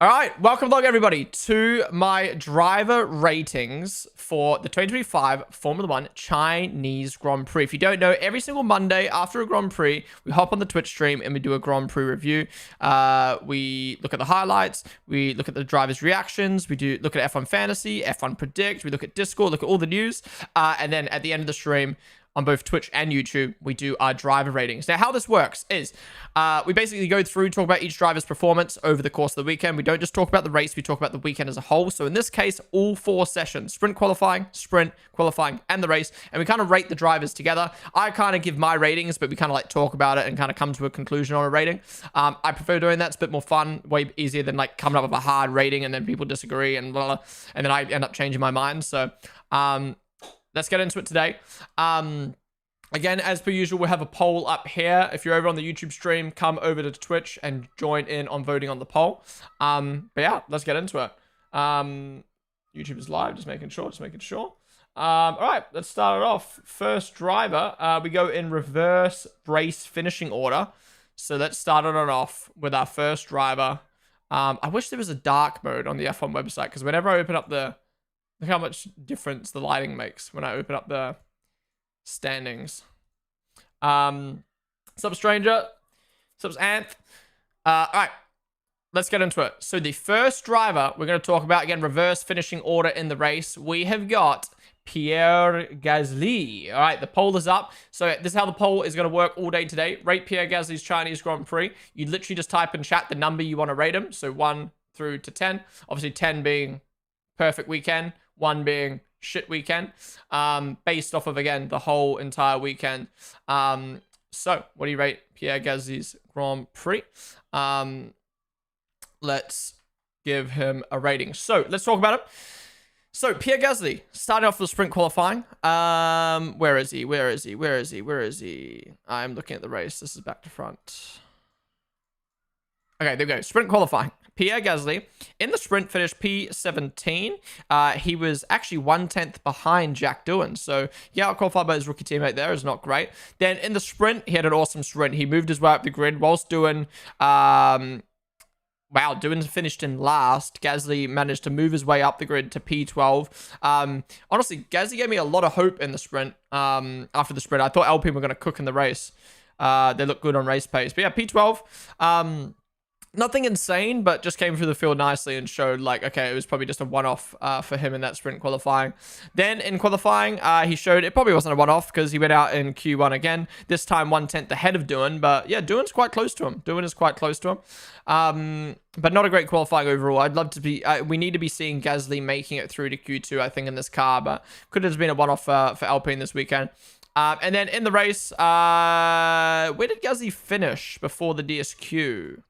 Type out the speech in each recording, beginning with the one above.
All right, welcome along everybody to my driver ratings for the 2025 Formula 1 Chinese Grand Prix. If you don't know, every single Monday after a Grand Prix, we hop on the Twitch stream and we do a Grand Prix review. We look at the highlights, we look at the drivers' reactions, we do look at F1 Fantasy, F1 Predict, we look at Discord, look at all the news, and then at the end of the stream, on both Twitch and YouTube, we do our driver ratings. Now, how this works is we basically go through, talk about each driver's performance over the course of the weekend. We don't just talk about the race, we talk about the weekend as a whole. So in this case, all 4 sessions, sprint qualifying, and the race. And we kind of rate the drivers together. I kind of give my ratings, but we kind of like talk about it and kind of come to a conclusion on a rating. I prefer doing that. It's a bit more fun, way easier than like coming up with a hard rating and then people disagree and blah, blah, and then I end up changing my mind. So, let's get into it today. Again, as per usual, we'll have a poll up here. If you're over on the YouTube stream, come over to Twitch and join in on voting on the poll. But yeah, let's get into it. YouTube is live, just making sure. All right, let's start it off. First driver, we go in reverse race finishing order. So let's start it off with our first driver. I wish there was a dark mode on the F1 website, because whenever I open up the... Look how much difference the lighting makes when I open up the standings. Sup, stranger? Sup, Anth? All right, let's get into it. So the first driver we're going to talk about, again, reverse finishing order in the race. We have got Pierre Gasly. All right, the poll is up. So this is how the poll is going to work all day today. Rate Pierre Gasly's Chinese Grand Prix. You literally just type in chat the number you want to rate him. So 1 through to 10. Obviously 10 being perfect weekend, 1 being shit weekend, based off of, again, the whole entire weekend. So what do you rate Pierre Gasly's Grand Prix? Let's give him a rating. So let's talk about it. So Pierre Gasly, starting off with sprint qualifying. Where is he? I'm looking at the race. This is back to front. Okay, there we go. Sprint qualifying. Pierre Gasly, in the sprint, finished P17. He was actually 1/10 behind Jack Doohan. So, yeah, qualified by his rookie teammate there is not great. Then in the sprint, he had an awesome sprint. He moved his way up the grid whilst Doohan... Doohan finished in last. Gasly managed to move his way up the grid to P12. Honestly, Gasly gave me a lot of hope in the sprint. After the sprint, I thought Alpine were going to cook in the race. They look good on race pace. But yeah, P12. Nothing insane, but just came through the field nicely and showed, like, okay, it was probably just a one-off for him in that sprint qualifying. Then in qualifying, he showed it probably wasn't a one-off because he went out in Q1 again, this time 1/10 ahead of Doohan. But yeah, Doohan's quite close to him. But not a great qualifying overall. I'd love to be... we need to be seeing Gasly making it through to Q2, I think, in this car, but could have been a one-off for Alpine this weekend. And then in the race, where did Gasly finish before the DSQ?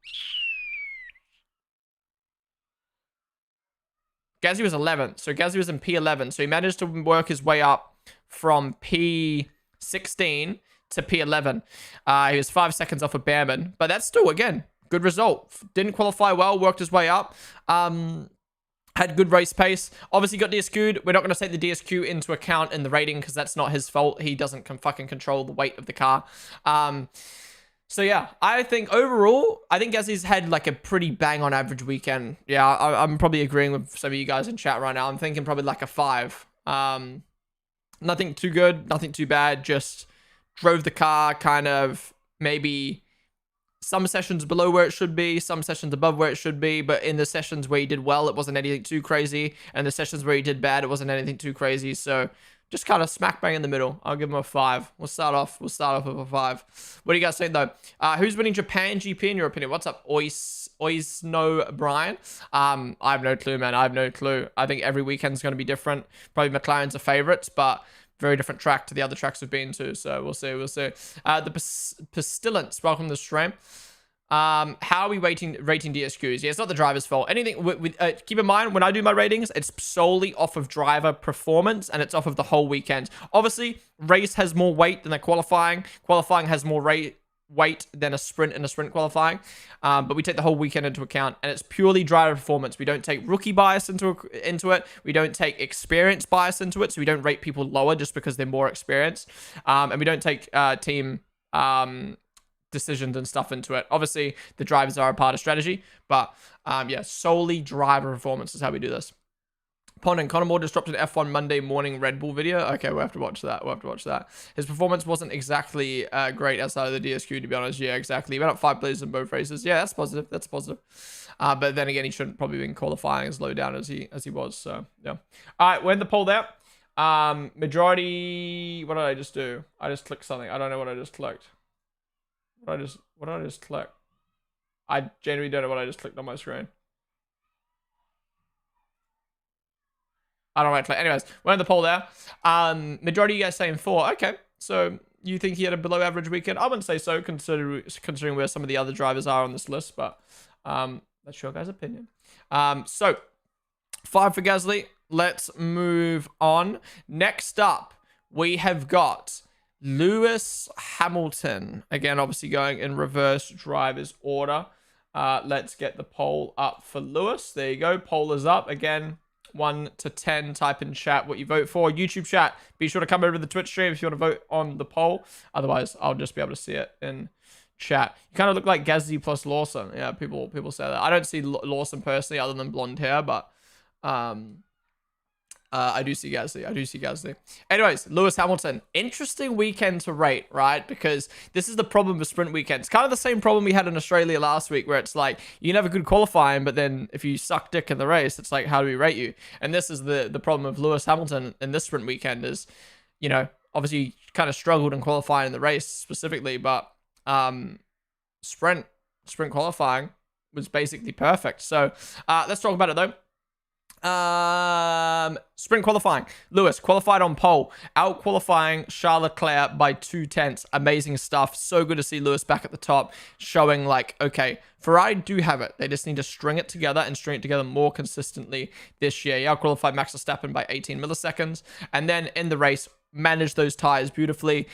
Gasly was 11th, so Gasly was in P11, so he managed to work his way up from P16 to P11. He was 5 seconds off of Behrman, but that's still, again, good result. Didn't qualify well, worked his way up, had good race pace. Obviously got DSQ'd. We're not going to take the DSQ into account in the rating because that's not his fault. He doesn't fucking control the weight of the car. So yeah, I think overall, I think Gasly's had like a pretty bang on average weekend. Yeah, I'm probably agreeing with some of you guys in chat right now. I'm thinking probably like a 5. Nothing too good, nothing too bad. Just drove the car kind of maybe some sessions below where it should be, some sessions above where it should be. But in the sessions where he did well, it wasn't anything too crazy. And the sessions where he did bad, it wasn't anything too crazy. So just kind of smack bang in the middle. I'll give him a 5. We'll start off with a 5. What do you guys think though? Who's winning Japan GP in your opinion? What's up, Oisno Brian? I have no clue, man. I have no clue. I think every weekend's going to be different. Probably McLaren's a favorite, but very different track to the other tracks we've been to. So we'll see. The Pestilence, welcome to the stream. How are we rating DSQs? Yeah, it's not the driver's fault. Anything keep in mind, when I do my ratings, it's solely off of driver performance and it's off of the whole weekend. Obviously, race has more weight than the qualifying. Qualifying has more weight than a sprint in a sprint qualifying. But we take the whole weekend into account and it's purely driver performance. We don't take rookie bias into it. We don't take experience bias into it. So we don't rate people lower just because they're more experienced. And we don't take team decisions and stuff into it. Obviously, the drivers are a part of strategy, but yeah, solely driver performance is how we do this. Ponden, Conor Moore just dropped an F1 Monday morning Red Bull video. Okay, we'll have to watch that. His performance wasn't exactly great outside of the DSQ, to be honest. Yeah, exactly. He went up 5 places in both races. Yeah, that's positive. But then again, he shouldn't probably been qualifying as low down as he was. So yeah. All right, we're in the poll there. Majority. What did I just do? I just clicked something. I don't know what I just clicked. What did I just click? I genuinely don't know what I just clicked on my screen. I don't know what I clicked. Anyways, we're in the poll there. Majority of you guys saying 4. Okay, so you think he had a below average weekend? I wouldn't say so, considering where some of the other drivers are on this list, but that's your guys' opinion. So 5 for Gasly. Let's move on. Next up, we have got Lewis Hamilton. Again, obviously going in reverse drivers order. Let's get the poll up for Lewis. There you go. Poll is up. Again, 1 to 10, type in chat what you vote for. YouTube chat, be sure to come over to the Twitch stream if you want to vote on the poll. Otherwise, I'll just be able to see it in chat. You kind of look like Gasly plus Lawson. Yeah, people say that. I don't see Lawson personally other than blonde hair, but I do see Gasly. Anyways, Lewis Hamilton. Interesting weekend to rate, right? Because this is the problem with sprint weekends. Kind of the same problem we had in Australia last week, where it's like, you can have a good qualifying, but then if you suck dick in the race, it's like, how do we rate you? And this is the problem of Lewis Hamilton in this sprint weekend is, you know, obviously kind of struggled in qualifying in the race specifically, but sprint qualifying was basically perfect. So let's talk about it though. Sprint qualifying. Lewis qualified on pole, out qualifying Charles Leclerc by 2/10. Amazing stuff. So good to see Lewis back at the top, showing like, okay, Ferrari do have it. They just need to string it together more consistently this year. He out qualified Max Verstappen by 18 milliseconds, and then in the race managed those tires beautifully.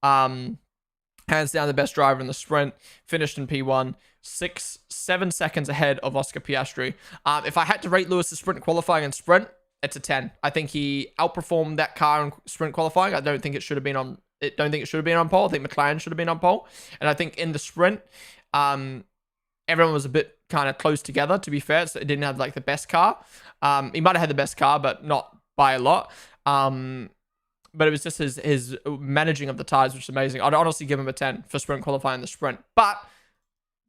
Hands down the best driver in the sprint. Finished in P1. 7 seconds ahead of Oscar Piastri. If I had to rate Lewis's sprint qualifying and sprint, it's a 10. I think he outperformed that car in sprint qualifying. I don't think it should have been on. I don't think it should have been on pole. I think McLaren should have been on pole. And I think in the sprint, everyone was a bit kind of close together. To be fair, so it didn't have like the best car. He might have had the best car, but not by a lot. But it was just his managing of the tires, which is amazing. I'd honestly give him a 10 for sprint qualifying the sprint. But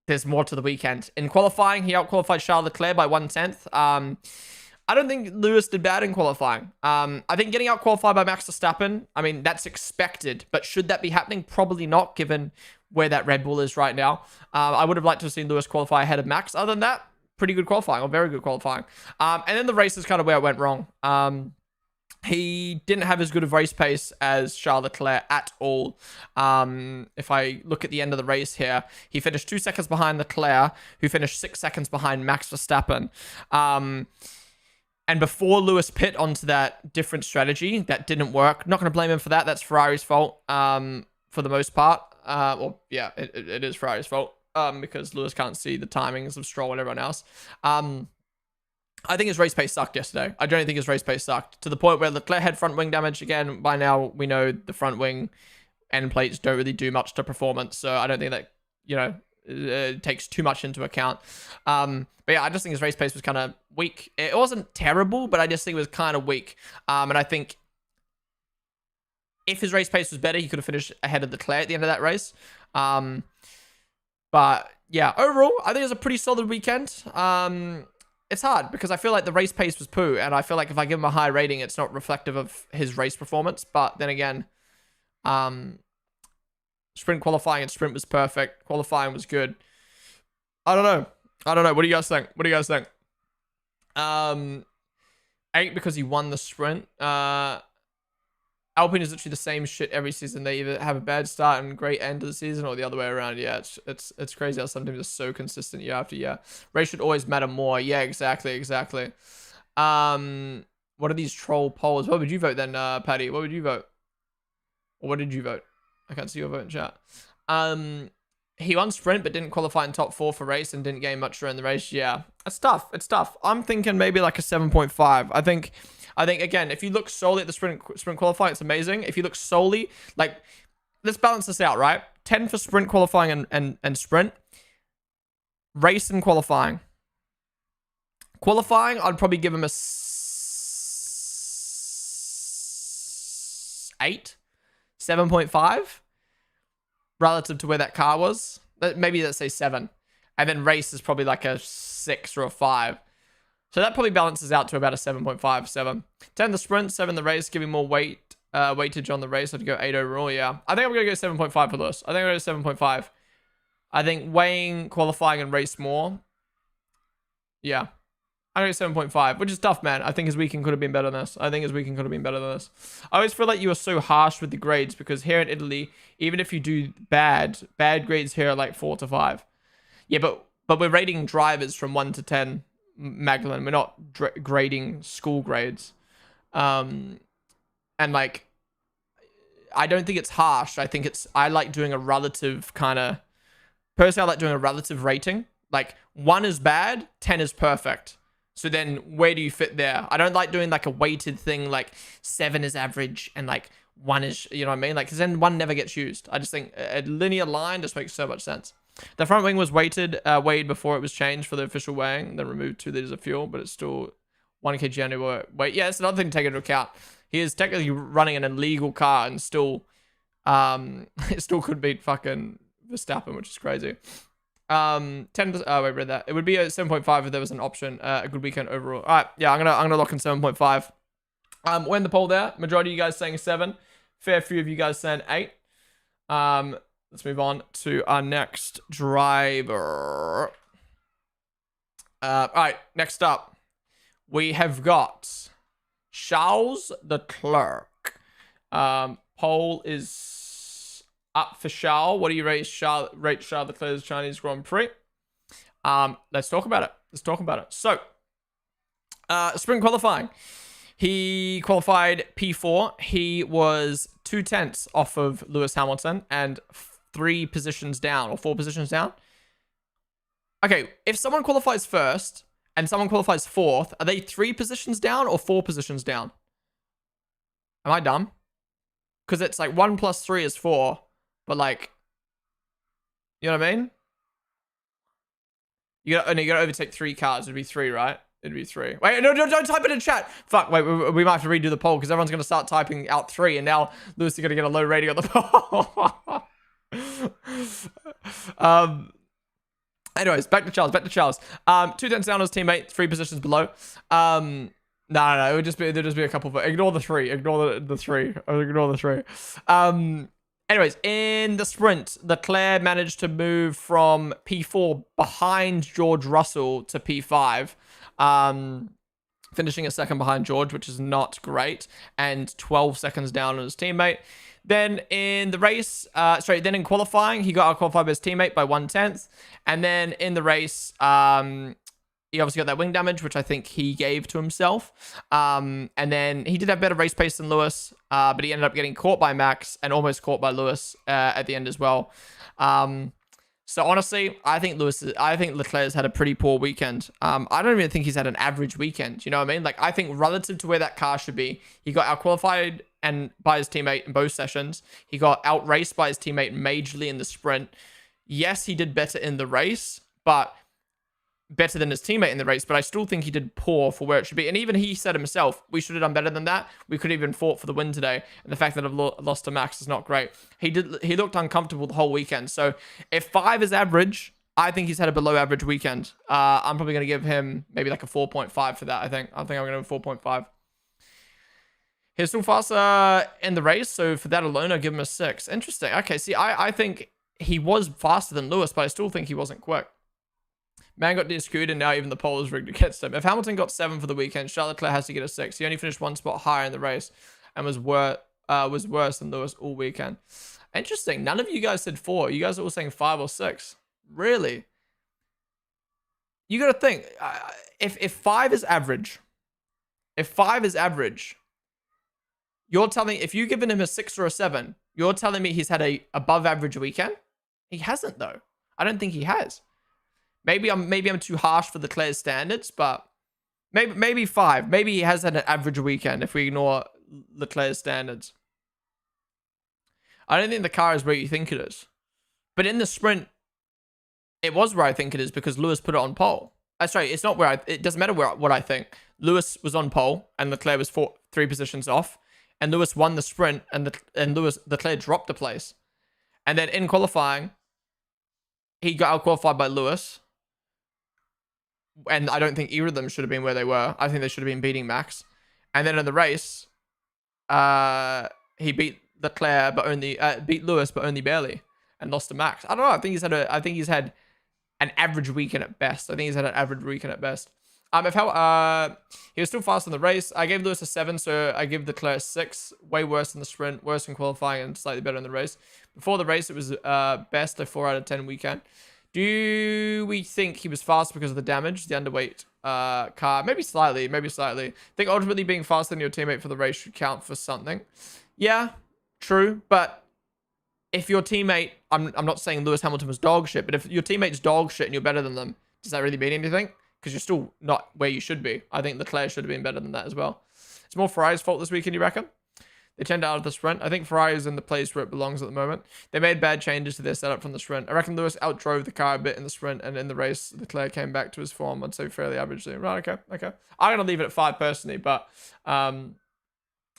there's more to the weekend. In qualifying, he out-qualified Charles Leclerc by 1/10. I don't think Lewis did bad in qualifying. I think getting out-qualified by Max Verstappen, I mean, that's expected. But should that be happening? Probably not, given where that Red Bull is right now. I would have liked to have seen Lewis qualify ahead of Max. Other than that, pretty good qualifying, or very good qualifying. And then the race is kind of where it went wrong. He didn't have as good of race pace as Charles Leclerc at all. If I look at the end of the race here, he finished 2 seconds behind Leclerc, who finished 6 seconds behind Max Verstappen. And before Lewis pit onto that different strategy, that didn't work. Not going to blame him for that. That's Ferrari's fault for the most part. Well, yeah, it is Ferrari's fault because Lewis can't see the timings of Stroll and everyone else. I think his race pace sucked yesterday. I don't think his race pace sucked to the point where Leclerc had front wing damage. Again, by now we know the front wing end plates don't really do much to performance. So I don't think that, you know, it takes too much into account. But yeah, I just think his race pace was kind of weak. It wasn't terrible, but I just think it was kind of weak. And I think if his race pace was better, he could have finished ahead of Leclerc at the end of that race. But yeah, overall, I think it was a pretty solid weekend. It's hard because I feel like the race pace was poo, and I feel like if I give him a high rating, it's not reflective of his race performance. But then again, sprint qualifying and sprint was perfect. Qualifying was good. I don't know. What do you guys think? 8 because he won the sprint. Alpine is literally the same shit every season. They either have a bad start and great end of the season, or the other way around. Yeah, it's crazy how some teams are so consistent year after year. Race should always matter more. Yeah, exactly. What are these troll polls? What would you vote then, Patty? What would you vote? Or what did you vote? I can't see your vote in chat. He won sprint but didn't qualify in top 4 for race and didn't gain much during the race. Yeah, it's tough. I'm thinking maybe like a 7.5. I think again, if you look solely at the sprint qualifying, it's amazing. If you look solely, like, let's balance this out, right? 10 for sprint qualifying and sprint. Race and qualifying. Qualifying, I'd probably give him a 8, 7.5 relative to where that car was. Maybe let's say 7. And then race is probably like a 6 or a 5. So that probably balances out to about a 7.5, 7. 10 the sprint, 7 the race, giving more weightage on the race. I'd go 8 overall, yeah. I think I'm going to go 7.5 for this. I think I'm going to go 7.5. I think weighing, qualifying, and race more. Yeah. I go 7.5, which is tough, man. I think his weekend could have been better than this. I always feel like you are so harsh with the grades because here in Italy, even if you do bad grades here are like 4 to 5. Yeah, but we're rating drivers from 1 to 10, Magdalene. We're not grading school grades. And like, I don't think it's harsh. I like doing a relative kind of, personally, I like doing a relative rating. Like 1 is bad, 10 is perfect. So then where do you fit there? I don't like doing like a weighted thing, like 7 is average and like 1 is, you know what I mean? Like, because then 1 never gets used. I just think a linear line just makes so much sense. The front wing was weighed before it was changed for the official weighing, then removed 2 liters of fuel, but it's still 1 kg annual weight. Yeah, it's another thing to take into account. He is technically running an illegal car and still, it still could beat fucking Verstappen, which is crazy. 10. Oh, I read that. It would be a 7.5 if there was an option. A good weekend overall. All right, yeah, I'm gonna lock in 7.5. We're in the poll there. Majority of you guys saying 7. Fair few of you guys saying 8. Let's move on to our next driver. All right, next up, we have got Charles Leclerc. Poll is up for Charles. What do you rate Charles Leclerc's Chinese Grand Prix? Let's talk about it. So, sprint qualifying. He qualified P4. He was 0.2 off of Lewis Hamilton and 3 positions down or 4 positions down. Okay, if someone qualifies first and someone qualifies 4th, are they 3 positions down or 4 positions down? Am I dumb? Because it's like 1 plus 3 is 4. But like, you know what I mean? You gotta overtake 3 cars. It'd be 3, right? It'd be 3. Wait, no, don't type it in chat. Fuck, wait, we might have to redo the poll because everyone's gonna start typing out 3, and now Lewis is gonna get a low rating on the poll. Anyways, back to Charles. 2 tenths down on his teammate, 3 positions below. No, it would just be a couple. But ignore the 3. Ignore the 3. Ignore the 3. Anyways, in the sprint, Leclerc managed to move from P4 behind George Russell to P5, finishing a second behind George, which is not great, and 12 seconds down on his teammate. Then in the race, then in qualifying, he got out-qualified by his teammate by 1/10. And then in the race, he obviously got that wing damage, which I think he gave to himself. And then he did have better race pace than Lewis, but he ended up getting caught by Max and almost caught by Lewis at the end as well. So honestly, I think Leclerc's had a pretty poor weekend. I don't even think he's had an average weekend. You know what I mean? Like, I think relative to where that car should be, he got out-qualified and by his teammate in both sessions. He got out-raced by his teammate majorly in the sprint. Yes, he did better in the race, but better than his teammate in the race, but I still think he did poor for where it should be. And even he said himself, we should have done better than that. We could have even fought for the win today. And the fact that I've lost to Max is not great. He looked uncomfortable the whole weekend. So if 5 is average, I think he's had a below average weekend. I'm probably going to give him maybe like a 4.5 for that, I think. I'm going to give him 4.5. He's still faster in the race, so for that alone, I'll give him a 6. Interesting. Okay, see, I think he was faster than Lewis, but I still think he wasn't quick. Man got DSQ'd and now even the poll is rigged against him. If Hamilton got 7 for the weekend, Charles Leclerc has to get a 6. He only finished 1 spot higher in the race and was worse than Lewis all weekend. Interesting. None of you guys said 4. You guys are all saying 5 or 6. Really? You got to think. If 5 is average, you're telling, if you've given him a 6 or a 7, you're telling me he's had a above average weekend? He hasn't though. I don't think he has. Maybe I'm too harsh for Leclerc's standards, but maybe 5. Maybe he has had an average weekend if we ignore Leclerc's standards. I don't think the car is where you think it is. But in the sprint, it was where I think it is because Lewis put it on pole. Sorry, it's not where it doesn't matter what I think. Lewis was on pole and Leclerc was 3 positions off, and Lewis won the sprint, and Leclerc dropped a place, and then in qualifying, he got out qualified by Lewis, and I don't think either of them should have been where they were. I think they should have been beating Max, and then in the race, he beat Leclerc but only beat Lewis but only barely, and lost to Max. I don't know. I think he's had an average weekend at best. He was still fast in the race. I gave Lewis a 7, so I give Leclerc a 6. Way worse in the sprint, worse in qualifying, and slightly better in the race. Before the race, it was best a 4 out of 10 weekend. Do we think he was fast because of the damage, the underweight car? Maybe slightly. I think ultimately being faster than your teammate for the race should count for something. Yeah, true, but if your teammate, I'm not saying Lewis Hamilton was dog shit, but if your teammate's dog shit and you're better than them, does that really mean anything? Because you're still not where you should be. I think Leclerc should have been better than that as well. It's more Ferrari's fault this weekend, you reckon? They turned out of the sprint. I think Ferrari is in the place where it belongs at the moment. They made bad changes to their setup from the sprint. I reckon Lewis outdrove the car a bit in the sprint, and in the race, Leclerc came back to his form, I'd say fairly averagely. Right, okay. I'm going to leave it at 5 personally, but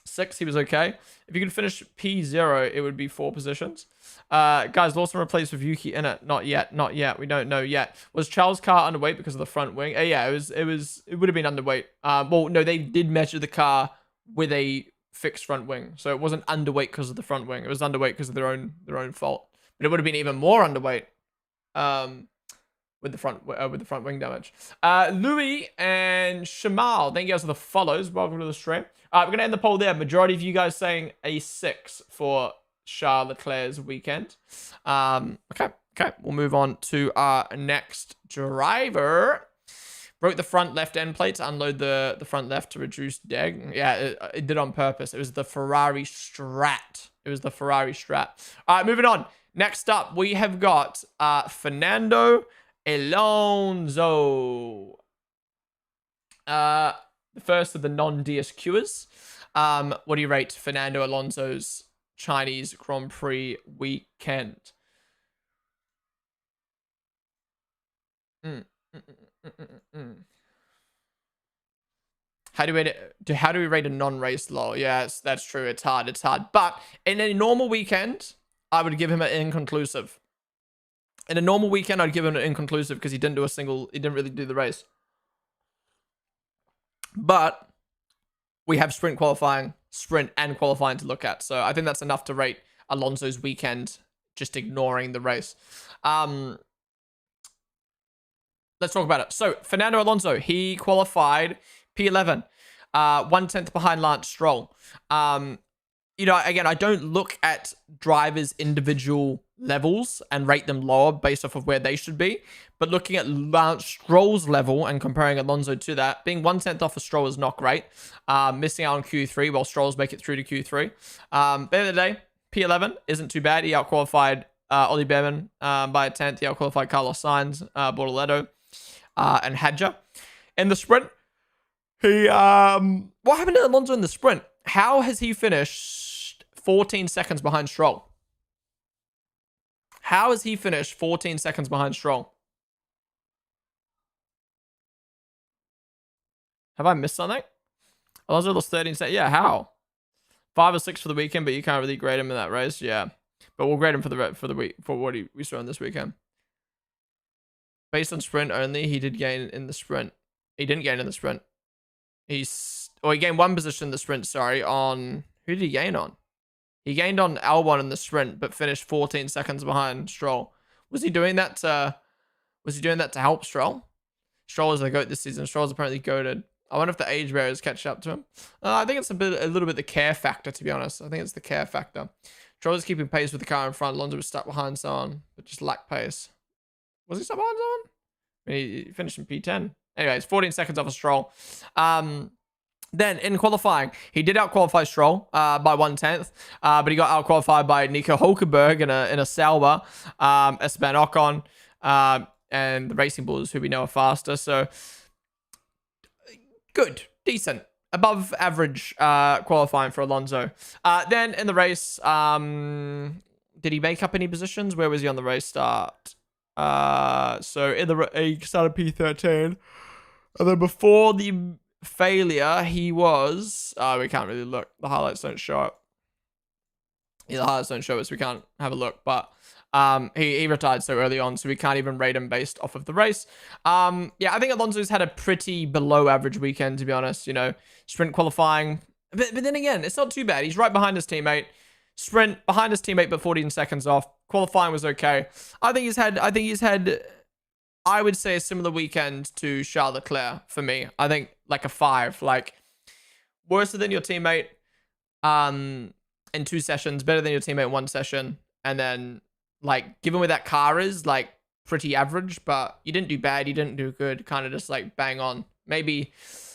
6, he was okay. If you could finish P0, it would be 4 positions. Guys, Lawson replaced with Yuki in it. Not yet. We don't know yet. Was Charles' car underweight because of the front wing? Yeah, it would have been underweight. Well, no, they did measure the car with a fixed front wing, so it wasn't underweight because of the front wing. It was underweight because of their own fault. But it would have been even more underweight with the front wing damage. Louis and Shamal, thank you guys for the follows. Welcome to the stream. We're going to end the poll there. Majority of you guys saying a 6 for Charles Leclerc's weekend. Okay. We'll move on to our next driver. Broke the front left end plate to unload the front left to reduce deg. Yeah, it did on purpose. It was the Ferrari Strat. All right, moving on. Next up, we have got Fernando Alonso. The first of the non-DSQers. What do you rate Fernando Alonso's Chinese Grand Prix weekend? How do we rate a non-race low? Yeah, that's true. It's hard. But in a normal weekend, I would give him an inconclusive. In a normal weekend, I'd give him an inconclusive because he didn't really do the race. But we have sprint and qualifying to look at. So I think that's enough to rate Alonso's weekend, just ignoring the race. Let's talk about it. So Fernando Alonso, he qualified P11, 1/10 behind Lance Stroll. Again, I don't look at drivers' individual levels and rate them lower based off of where they should be. But looking at Lance Stroll's level and comparing Alonso to that, being 1/10 off of Stroll is not great. Missing out on Q3 while Stroll's make it through to Q3. At the end of the day, P11 isn't too bad. He outqualified Ollie Behrman by a 10th. He outqualified Carlos Sainz, Bortoleto, and Hadja. In the sprint, what happened to Alonso in the sprint? How has he finished 14 seconds behind Stroll? How has he finished 14 seconds behind Stroll? Have I missed something? Alonso lost 13 seconds. Yeah, how? 5 or 6 for the weekend, but you can't really grade him in that race. Yeah, but we'll grade him for the week for what we saw in this weekend. Based on sprint only, he did gain in the sprint. He didn't gain in the sprint. He gained 1 position in the sprint. Sorry, on who did he gain on? He gained on Albon in the sprint, but finished 14 seconds behind Stroll. Was he doing that to help Stroll? Stroll is the GOAT this season. Stroll's apparently goated. I wonder if the age barriers catch up to him. I think it's a little bit the care factor, to be honest. I think it's the care factor. Stroll is keeping pace with the car in front. Alonso was stuck behind someone, but just lacked pace. Was he stuck behind someone? I mean, he finished in P10. Anyways, 14 seconds off of Stroll. Then in qualifying, he did outqualify Stroll by 1/10, but he got outqualified by Nico Hulkenberg in a Sauber, Esteban Ocon, and the Racing Bulls, who we know are faster. So good, decent. above average qualifying for Alonso. Then in the race, did he make up any positions? Where was he on the race start? So in the he started P13, and then before the failure, he was. We can't really look. The highlights don't show up. Yeah, the highlights don't show us. We can't have a look, but. He retired so early on, so we can't even rate him based off of the race. Yeah, I think Alonso's had a pretty below average weekend, to be honest. You know, sprint qualifying, but then again, it's not too bad. He's right behind his teammate. Sprint behind his teammate, but 14 seconds off. Qualifying was okay. I think he's had. I would say a similar weekend to Charles Leclerc for me. I think like a 5, like worse than your teammate. In 2 sessions, better than your teammate in 1 session, and then. Like, given where that car is, like, pretty average, but you didn't do bad, you didn't do good, kind of just, like, bang on. Maybe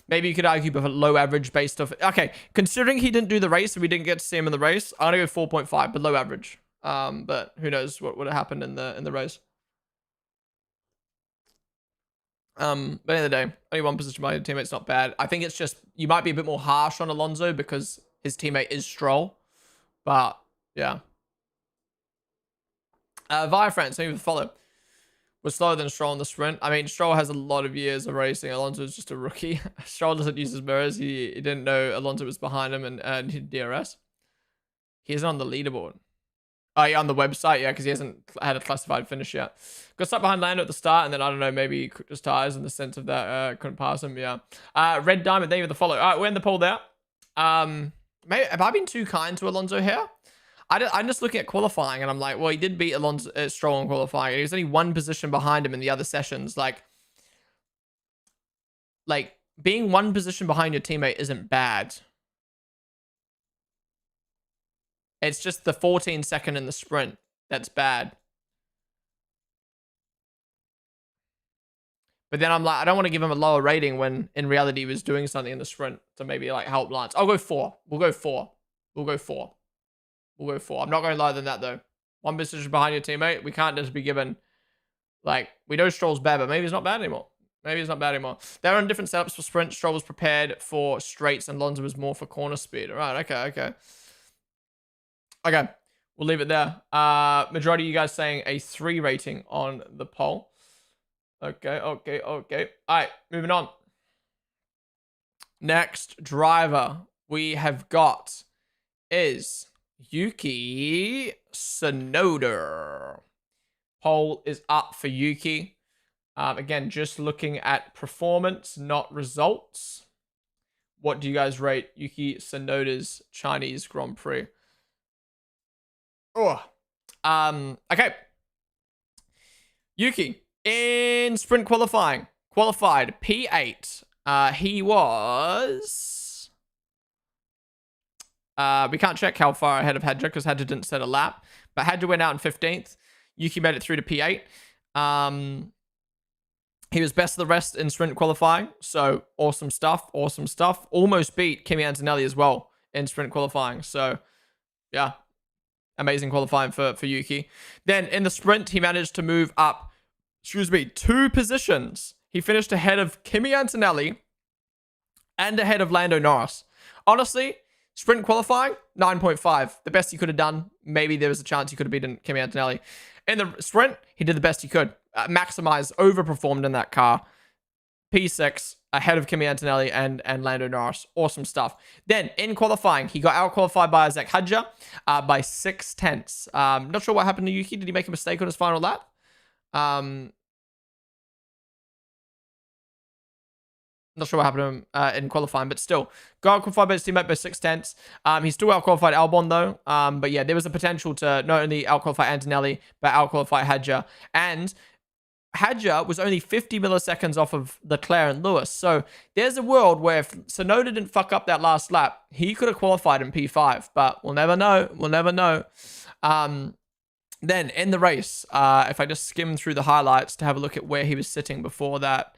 you could argue with a low average based off... Okay, considering he didn't do the race and we didn't get to see him in the race, I'm going to go 4.5, below average. But who knows what would have happened in the race. But at the end of the day, only 1 position behind your teammate's not bad. I think it's just, you might be a bit more harsh on Alonso because his teammate is Stroll. But, yeah. Via France, thank you for the follow. Was slower than Stroll in the sprint. I mean, Stroll has a lot of years of racing. Alonso is just a rookie. Stroll doesn't use his mirrors. He didn't know Alonso was behind him and he did DRS. He isn't on the leaderboard. Oh, yeah, on the website, yeah, because he hasn't had a classified finish yet. Got stuck behind Lando at the start, and then, I don't know, maybe he cooked his tires in the sense of that couldn't pass him, yeah. Red Diamond, thank you for the follow. All right, we're in the poll there. Maybe, have I been too kind to Alonso here? I'm just looking at qualifying, and I'm like, well, he did beat Alonso Stroll in qualifying, and he was only 1 position behind him in the other sessions. Like being 1 position behind your teammate isn't bad. It's just the 14-second in the sprint that's bad. But then I'm like, I don't want to give him a lower rating when in reality he was doing something in the sprint to maybe like help Lance. I'll go 4. We'll go 4. We'll go 4. We'll go 4. I'm not going lower than that, though. 1 position behind your teammate. We can't just be given... Like, we know Stroll's bad, but maybe he's not bad anymore. Maybe he's not bad anymore. They're on different setups for sprint. Stroll was prepared for straights, and Alonso was more for corner speed. All right, okay. Okay, we'll leave it there. Majority of you guys saying a 3 rating on the poll. Okay. All right, moving on. Next driver we have got is... Yuki Tsunoda. Poll is up for Yuki. Again, just looking at performance, not results. What do you guys rate Yuki Tsunoda's Chinese Grand Prix? Oh, okay. Yuki in sprint qualifying qualified P8. He was. We can't check how far ahead of Hadja because Hadja didn't set a lap. But Hadja went out in 15th. Yuki made it through to P8. He was best of the rest in sprint qualifying. So, awesome stuff. Almost beat Kimi Antonelli as well in sprint qualifying. So, yeah. Amazing qualifying for Yuki. Then, in the sprint, he managed to move up, 2 positions. He finished ahead of Kimi Antonelli and ahead of Lando Norris. Honestly... Sprint qualifying, 9.5. The best he could have done. Maybe there was a chance he could have beaten Kimi Antonelli. In the sprint, he did the best he could. Maximized, overperformed in that car. P6, ahead of Kimi Antonelli and Lando Norris. Awesome stuff. Then, in qualifying, he got out-qualified by Isaac Hadja by 6/10. Not sure what happened to Yuki. Did he make a mistake on his final lap? Not sure what happened to him in qualifying, but still. Got out-qualified by his teammate by 6/10. He still out-qualified Albon, though. But yeah, there was a potential to not only out-qualify Antonelli, but out-qualify Hadja. And Hadja was only 50 milliseconds off of Leclerc and Lewis. So there's a world where if Tsunoda didn't fuck up that last lap, he could have qualified in P5. But we'll never know. Then in the race, if I just skim through the highlights to have a look at where he was sitting before that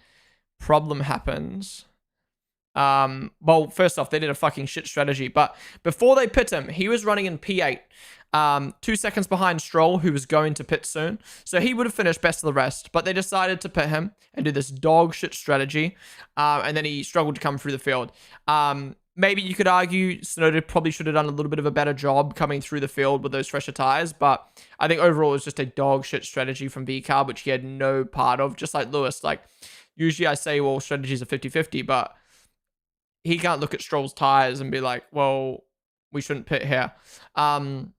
problem happens. Well, first off, they did a fucking shit strategy. But before they pit him, he was running in P8. 2 seconds behind Stroll, who was going to pit soon. So he would have finished best of the rest, but they decided to pit him and do this dog shit strategy. And then he struggled to come through the field. Maybe you could argue Tsunoda probably should have done a little bit of a better job coming through the field with those fresher tires, but I think overall it was just a dog shit strategy from VCARB, which he had no part of, just like Lewis. Like, usually I say, well, strategies are 50-50, but he can't look at Stroll's tires and be like, well, we shouldn't pit here. And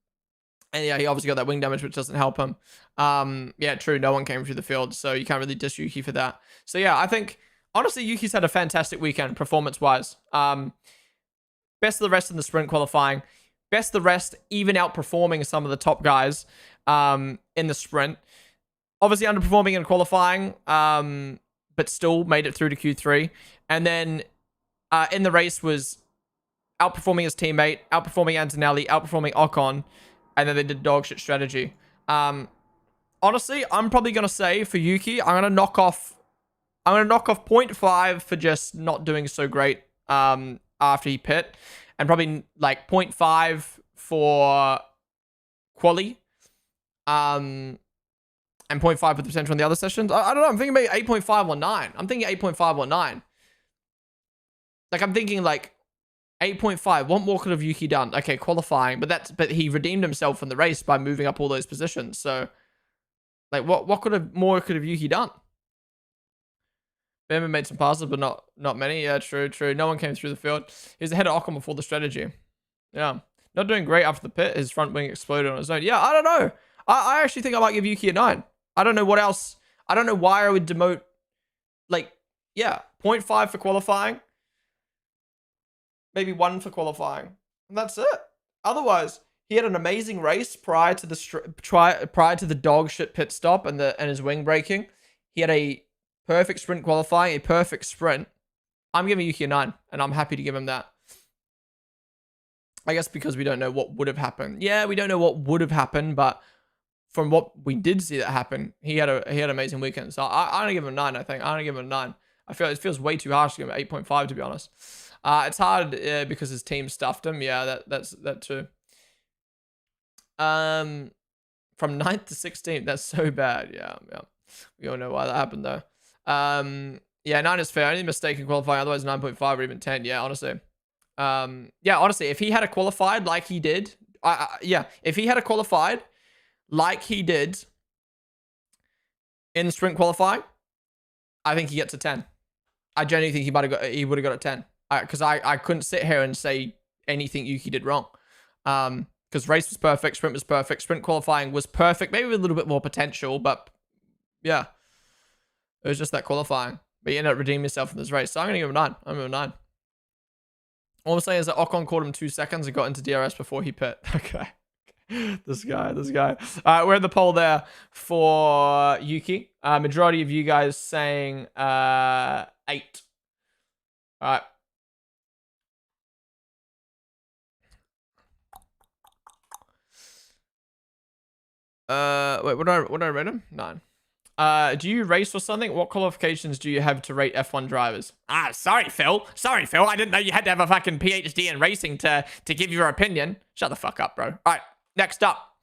yeah, he obviously got that wing damage, which doesn't help him. Yeah, true, no one came through the field, so you can't really diss Yuki for that. So yeah, I think, honestly, Yuki's had a fantastic weekend, performance-wise. Best of the rest in the sprint qualifying. Best of the rest, even outperforming some of the top guys in the sprint. Obviously underperforming in qualifying, but still made it through to Q3. And then in the race was outperforming his teammate, outperforming Antonelli, outperforming Ocon, and then they did dog shit strategy. Honestly, I'm probably going to say for Yuki, I'm going to knock off 0.5 for just not doing so great after he pit, and probably like 0.5 for quali, and 0.5 for the potential in the other sessions. I don't know. I'm thinking maybe 8.5 or 9. I'm thinking 8.5 or 9. Like, I'm thinking like 8.5. What more could have Yuki done? Okay, qualifying, but he redeemed himself in the race by moving up all those positions. So, like, what more could have Yuki done? Bama made some passes, but not many. Yeah, true. No one came through the field. He was ahead of Ocon before the strategy. Yeah. Not doing great after the pit. His front wing exploded on his own. Yeah, I don't know. I actually think I might give Yuki a 9. I don't know what else. I don't know why I would demote. Like, yeah, 0.5 for qualifying. Maybe 1 for qualifying. And that's it. Otherwise, he had an amazing race prior to the dog shit pit stop and his wing breaking. He had a perfect sprint qualifying, a perfect sprint. I'm giving Yuki a 9, and I'm happy to give him that. I guess because we don't know what would have happened. Yeah, we don't know what would have happened, but from what we did see that happen, he had an amazing weekend. So I'm gonna give him a 9. I think I'm gonna give him a 9. I feel it feels way too harsh to give him 8.5, to be honest. It's hard because his team stuffed him. Yeah, that's too. From 9th to 16th, that's so bad. Yeah. We all know why that happened though. Yeah, 9 is fair. Only mistake in qualifying, otherwise 9.5 or even 10. Yeah, honestly. Yeah, honestly, if he had a qualified like he did, if he had a qualified like he did in sprint qualifying, I think he gets a 10. I genuinely think he would have got a 10. Because I couldn't sit here and say anything Yuki did wrong. Because race was perfect, sprint was perfect, sprint qualifying was perfect, maybe with a little bit more potential, but yeah. It was just that qualifying. But you ended up redeeming yourself in this race. So I'm going to give him a 9. I'm going to give him a 9. All I'm saying is that Ocon caught him 2 seconds and got into DRS before he pit. Okay. This guy. We're in the poll there for Yuki. Majority of you guys saying 8. All right. Wait, what did I rate him? 9. Do you race or something? What qualifications do you have to rate F1 drivers? Sorry, Phil. I didn't know you had to have a fucking PhD in racing to give your opinion. Shut the fuck up, bro. All right, next up,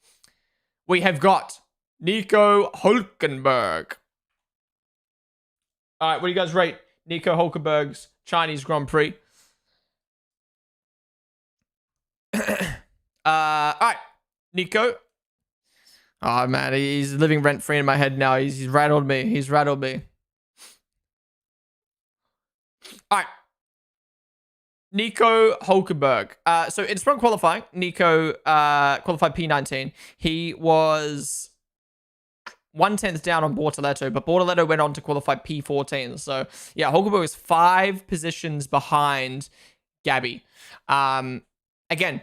we have got Nico Hülkenberg. All right, what do you guys rate Nico Hülkenberg's Chinese Grand Prix? All right, Nico. Oh, man, he's living rent-free in my head now. He's rattled me. All right. Nico Hülkenberg. So in sprint qualifying, Nico qualified P19. He was 1/10 down on Bortoleto, but Bortoleto went on to qualify P14. So, yeah, Hülkenberg was 5 positions behind Gabby. Again,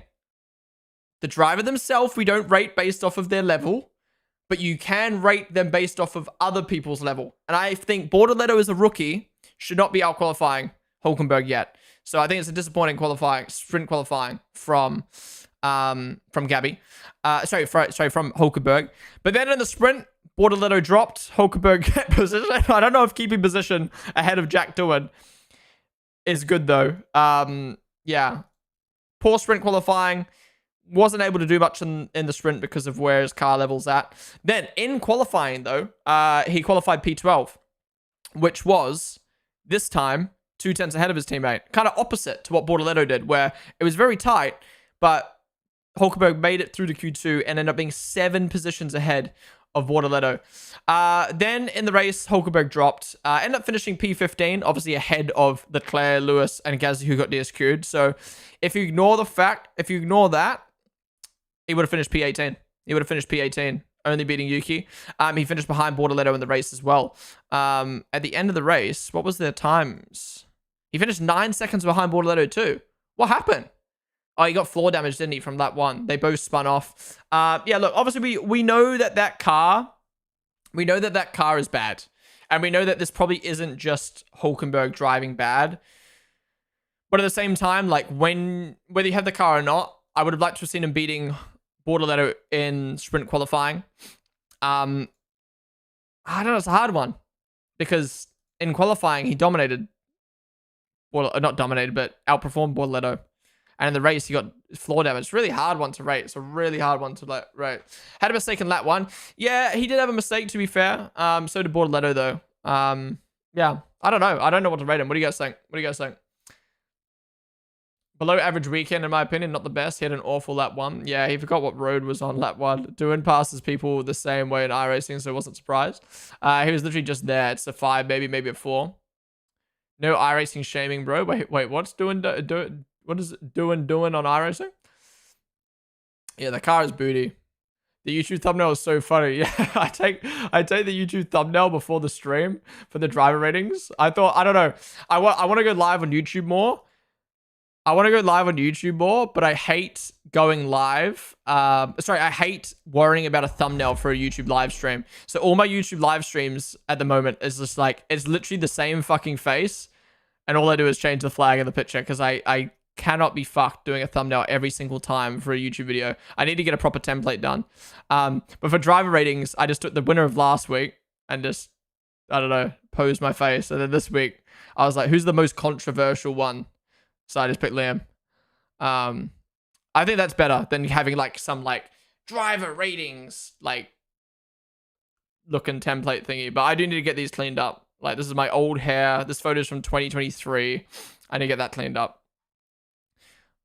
the driver themselves, we don't rate based off of their level, but you can rate them based off of other people's level. And I think Bortoleto as a rookie should not be out qualifying Hülkenberg yet. So I think it's a disappointing sprint qualifying from Gabby. From Hülkenberg. But then in the sprint, Bortoleto dropped. Hülkenberg kept position. I don't know if keeping position ahead of Jack Doohan is good though. Yeah. Poor sprint qualifying. wasn't able to do much in the sprint because of where his car level's at. Then in qualifying though, he qualified P12, which was this time 2 tenths ahead of his teammate. Kind of opposite to what Bortoleto did, where it was very tight, but Hulkenberg made it through to Q2 and ended up being 7 positions ahead of Bortoleto. Then in the race, Hulkenberg dropped. Ended up finishing P15, obviously ahead of Leclerc, Lewis, and Gasly, who got DSQ'd. So if you ignore that, he would have finished P18. He would have finished P18, only beating Yuki. He finished behind Bortoleto in the race as well. At the end of the race, what was their times? He finished 9 seconds behind Bortoleto too. What happened? Oh, he got floor damage, didn't he, from lap 1? They both spun off. Yeah, look, obviously we know that car is bad. And we know that this probably isn't just Hulkenberg driving bad. But at the same time, like, whether you have the car or not, I would have liked to have seen him beating Bortoleto in sprint qualifying. I don't know, it's a hard one. Because in qualifying, he dominated. Well, not dominated, but outperformed Bortoleto. And in the race, he got floor damage. It's a really hard one to rate. It's a really hard one to rate. Had a mistake in lap 1. Yeah, he did have a mistake, to be fair. So did Bortoleto, though. Yeah, I don't know. I don't know what to rate him. What do you guys think? Below average weekend, in my opinion. Not the best. He had an awful lap 1. Yeah, he forgot what road was on lap 1. Doing passes people the same way in iRacing, so I wasn't surprised. He was literally just there. It's a 5, maybe a 4. No iRacing shaming, bro. Wait, what's what is it doing on iRacing? Yeah, the car is booty. The YouTube thumbnail is so funny. Yeah, I take the YouTube thumbnail before the stream for the driver ratings. I don't know. I want to go live on YouTube more. But I hate going live. I hate worrying about a thumbnail for a YouTube live stream. So all my YouTube live streams at the moment is just like, it's literally the same fucking face. And all I do is change the flag in the picture because I cannot be fucked doing a thumbnail every single time for a YouTube video. I need to get a proper template done. But for driver ratings, I just took the winner of last week and just, I don't know, posed my face. And then this week, I was like, who's the most controversial one? So I just picked Liam. I think that's better than having like some like driver ratings like looking template thingy. But I do need to get these cleaned up. Like, this is my old hair. This photo is from 2023. I need to get that cleaned up.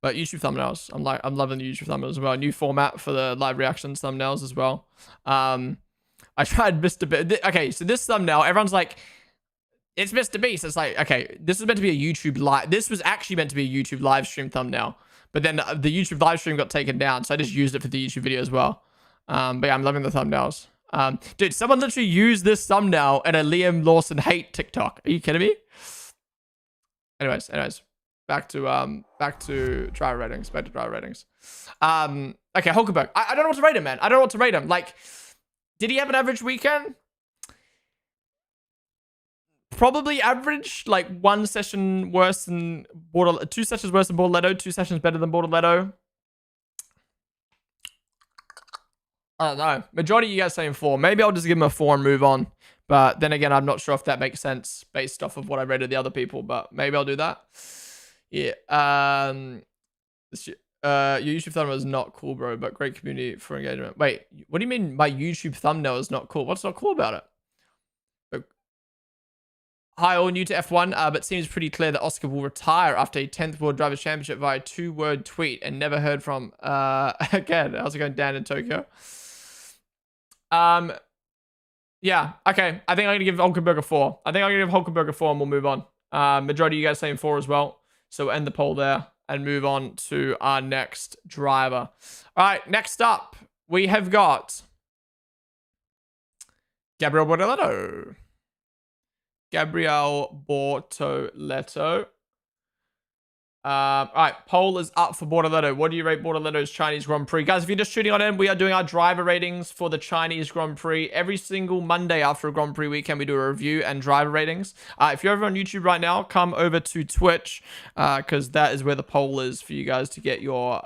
But YouTube thumbnails, I'm loving the YouTube thumbnails as well. New format for the live reactions thumbnails as well. I tried Mr. Beast. Okay, so this thumbnail, everyone's like, it's Mr. Beast. It's like, okay, this is meant to be a YouTube live. This was actually meant to be a YouTube live stream thumbnail, but then the YouTube live stream got taken down, so I just used it for the YouTube video as well. But yeah, I'm loving the thumbnails. Dude, someone literally used this thumbnail in a Liam Lawson hate TikTok. Are you kidding me? Anyways. Back to driver ratings. Okay, Hulkenberg. I don't know what to rate him, man. I don't know what to rate him. Like, did he have an average weekend? Probably average. Like 1 session worse than Bortoleto, 2 sessions worse than Bortoleto, 2 sessions better than Bortoleto. I don't know. Majority of you guys saying 4. Maybe I'll just give him a 4 and move on. But then again, I'm not sure if that makes sense based off of what I rated the other people. But maybe I'll do that. Yeah. Your YouTube thumbnail is not cool, bro, but great community for engagement. Wait, what do you mean my YouTube thumbnail is not cool? What's not cool about it? Hi, all new to F1, but seems pretty clear that Oscar will retire after a 10th World Drivers' Championship via 2-word tweet and never heard from again. How's it going, Dan in Tokyo? Yeah, okay. I think I'm going to give Hulkenberg a 4. And we'll move on. Majority of you guys saying 4 as well. So we'll end the poll there and move on to our next driver. All right, next up, we have got Gabriel Bortoleto. All right, poll is up for Bortoleto. What do you rate Bortoleto's Chinese Grand Prix? Guys, if you're just tuning on in, we are doing our driver ratings for the Chinese Grand Prix. Every single Monday after a Grand Prix weekend, we do a review and driver ratings. If you're over on YouTube right now, come over to Twitch, because that is where the poll is for you guys to get your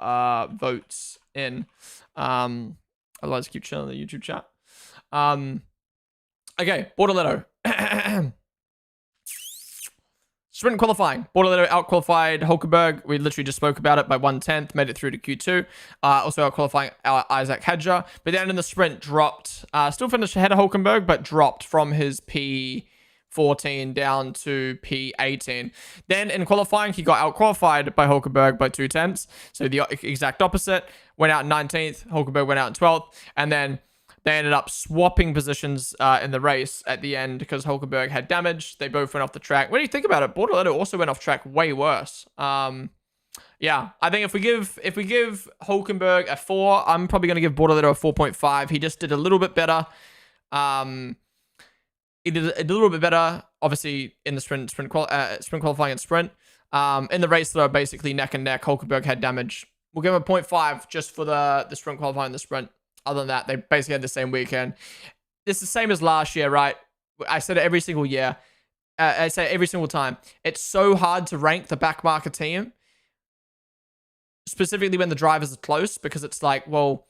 votes in. Otherwise, keep chilling in the YouTube chat. Okay, Bortoleto. Sprint qualifying. Bortoleto out-qualified Hulkenberg. We literally just spoke about it by 1/10. Made it through to Q2. Also out-qualifying Isaac Hedger. But then in the sprint, dropped. Still finished ahead of Hulkenberg, but dropped from his P14 down to P18. Then in qualifying, he got out-qualified by Hulkenberg by 2/10. So the exact opposite. Went out in 19th. Hulkenberg went out in 12th. And then they ended up swapping positions in the race at the end because Hulkenberg had damage. They both went off the track. What do you think about it? Bortoleto also went off track way worse. Yeah, I think if we give Hulkenberg a 4, I'm probably going to give Bortoleto a 4.5. He just did a little bit better. He did a little bit better, obviously, in the sprint qualifying and sprint. In the race, though, basically neck and neck. Hulkenberg had damage. We'll give him a 0.5 just for the sprint qualifying and the sprint. Other than that, they basically had the same weekend. It's the same as last year, right? I said it every single year. I say it every single time. It's so hard to rank the backmarker team, specifically when the drivers are close, because it's like, well,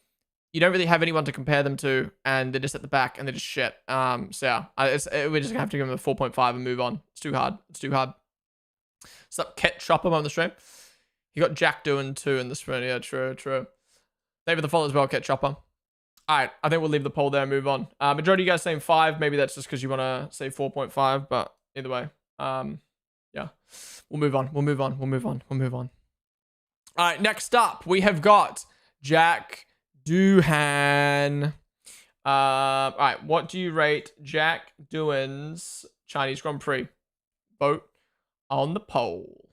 you don't really have anyone to compare them to, and they're just at the back, and they're just shit. So yeah, we're just going to have to give them a 4.5 and move on. It's too hard. It's too hard. What's up, Ket Chopper on the stream? You got Jack doing 2 in the sprint. Yeah, true. Thank you for the follow as well, Ket Chopper. All right, I think we'll leave the poll there and move on. Majority of you guys saying 5. Maybe that's just because you want to say 4.5, but either way, yeah, we'll move on. All right, next up, we have got Jack Doohan. All right, what do you rate Jack Doohan's Chinese Grand Prix? Vote on the poll.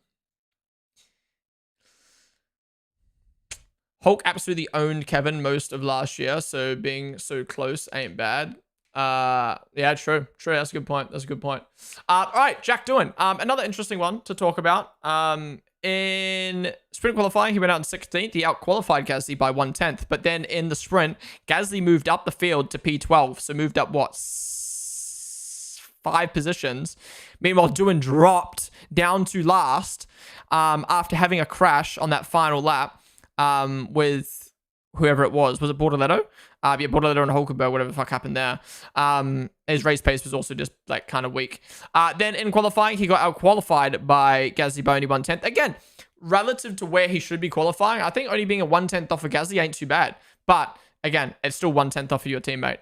Hulk absolutely owned Kevin most of last year, so being so close ain't bad. Yeah, true. That's a good point. All right, Jack Doohan. Another interesting one to talk about. In sprint qualifying, he went out in 16th. He out-qualified Gasly by 1/10. But then in the sprint, Gasly moved up the field to P12. So moved up, 5 positions. Meanwhile, Doohan dropped down to last after having a crash on that final lap. With whoever it was. Was it Bortoleto? Yeah, Bortoleto and Hulkenberg, whatever the fuck happened there. His race pace was also just like kind of weak. Then in qualifying, he got out-qualified by Gasly by only 1/10. Again, relative to where he should be qualifying, I think only being a 1/10 off of Gasly ain't too bad. But again, it's still 1/10 off of your teammate.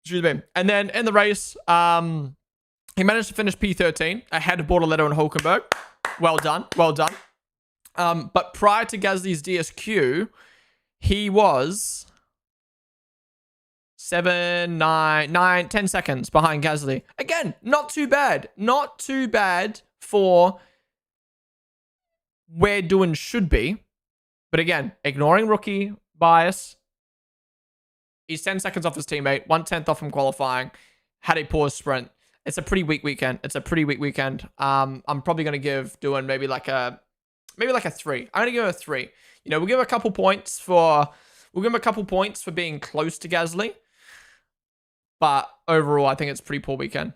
Excuse me. And then in the race, he managed to finish P13 ahead of Bortoleto and Hulkenberg. Well done. But prior to Gasly's DSQ, he was 7, 9, 10 seconds behind Gasly. Again, not too bad. Not too bad for where Doohan should be. But again, ignoring rookie bias, he's 10 seconds off his teammate, 1/10 off from qualifying, had a poor sprint. It's a pretty weak weekend. I'm probably going to give Doohan maybe like a 3. I'm going to give him a 3. You know, we'll give him a couple points for being close to Gasly. But overall, I think it's a pretty poor weekend.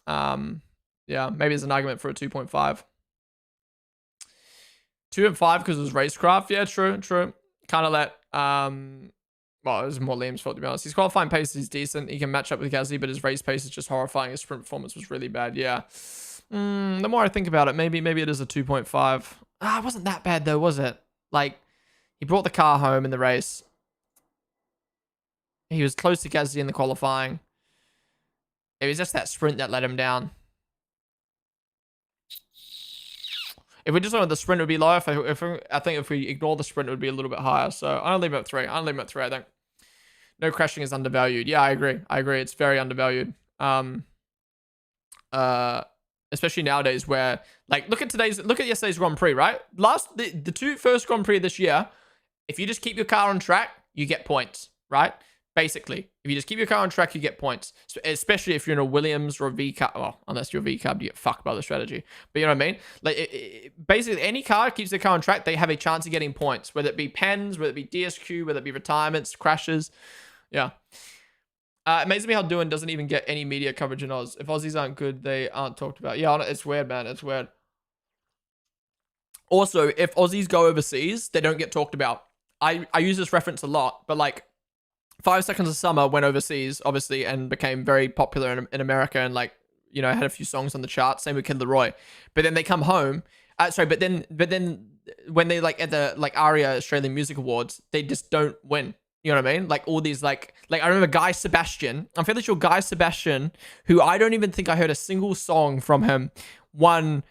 Yeah, maybe there's an argument for a 2.5. 2.5 because it was racecraft. Yeah, true. Kind of let, well, it was more Liam's fault, to be honest. His qualifying pace is decent. He can match up with Gasly, but his race pace is just horrifying. His sprint performance was really bad. Yeah. The more I think about it, maybe it is a 2.5. It wasn't that bad though, was it? Like, he brought the car home in the race. He was close to Gasly in the qualifying. It was just that sprint that let him down. If we just wanted the sprint, it would be lower. I think if we ignore the sprint, it would be a little bit higher. So I'm gonna leave him at 3. I think. No crashing is undervalued. Yeah, I agree. It's very undervalued. Especially nowadays where, like, look at yesterday's Grand Prix, right? The 2 first Grand Prix this year, if you just keep your car on track, you get points, right? Basically, if you just keep your car on track, you get points. So, especially if you're in a Williams or a V car. Well, unless you're a V car, you get fucked by the strategy. But you know what I mean? Like, basically, any car keeps their car on track, they have a chance of getting points. Whether it be pens, whether it be DSQ, whether it be retirements, crashes. Yeah. It amazes me how Doohan doesn't even get any media coverage in Oz. If Aussies aren't good, they aren't talked about. Yeah, it's weird, man. It's weird. Also, if Aussies go overseas, they don't get talked about. I use this reference a lot, but like 5 Seconds of Summer went overseas, obviously, and became very popular in America and like had a few songs on the chart. Same with Kid Leroy. But then they come home. But then when they like at the like ARIA Australian Music Awards, they just don't win. You know what I mean? Like all these like I remember Guy Sebastian. I'm fairly sure Guy Sebastian, who I don't even think I heard a single song from him, won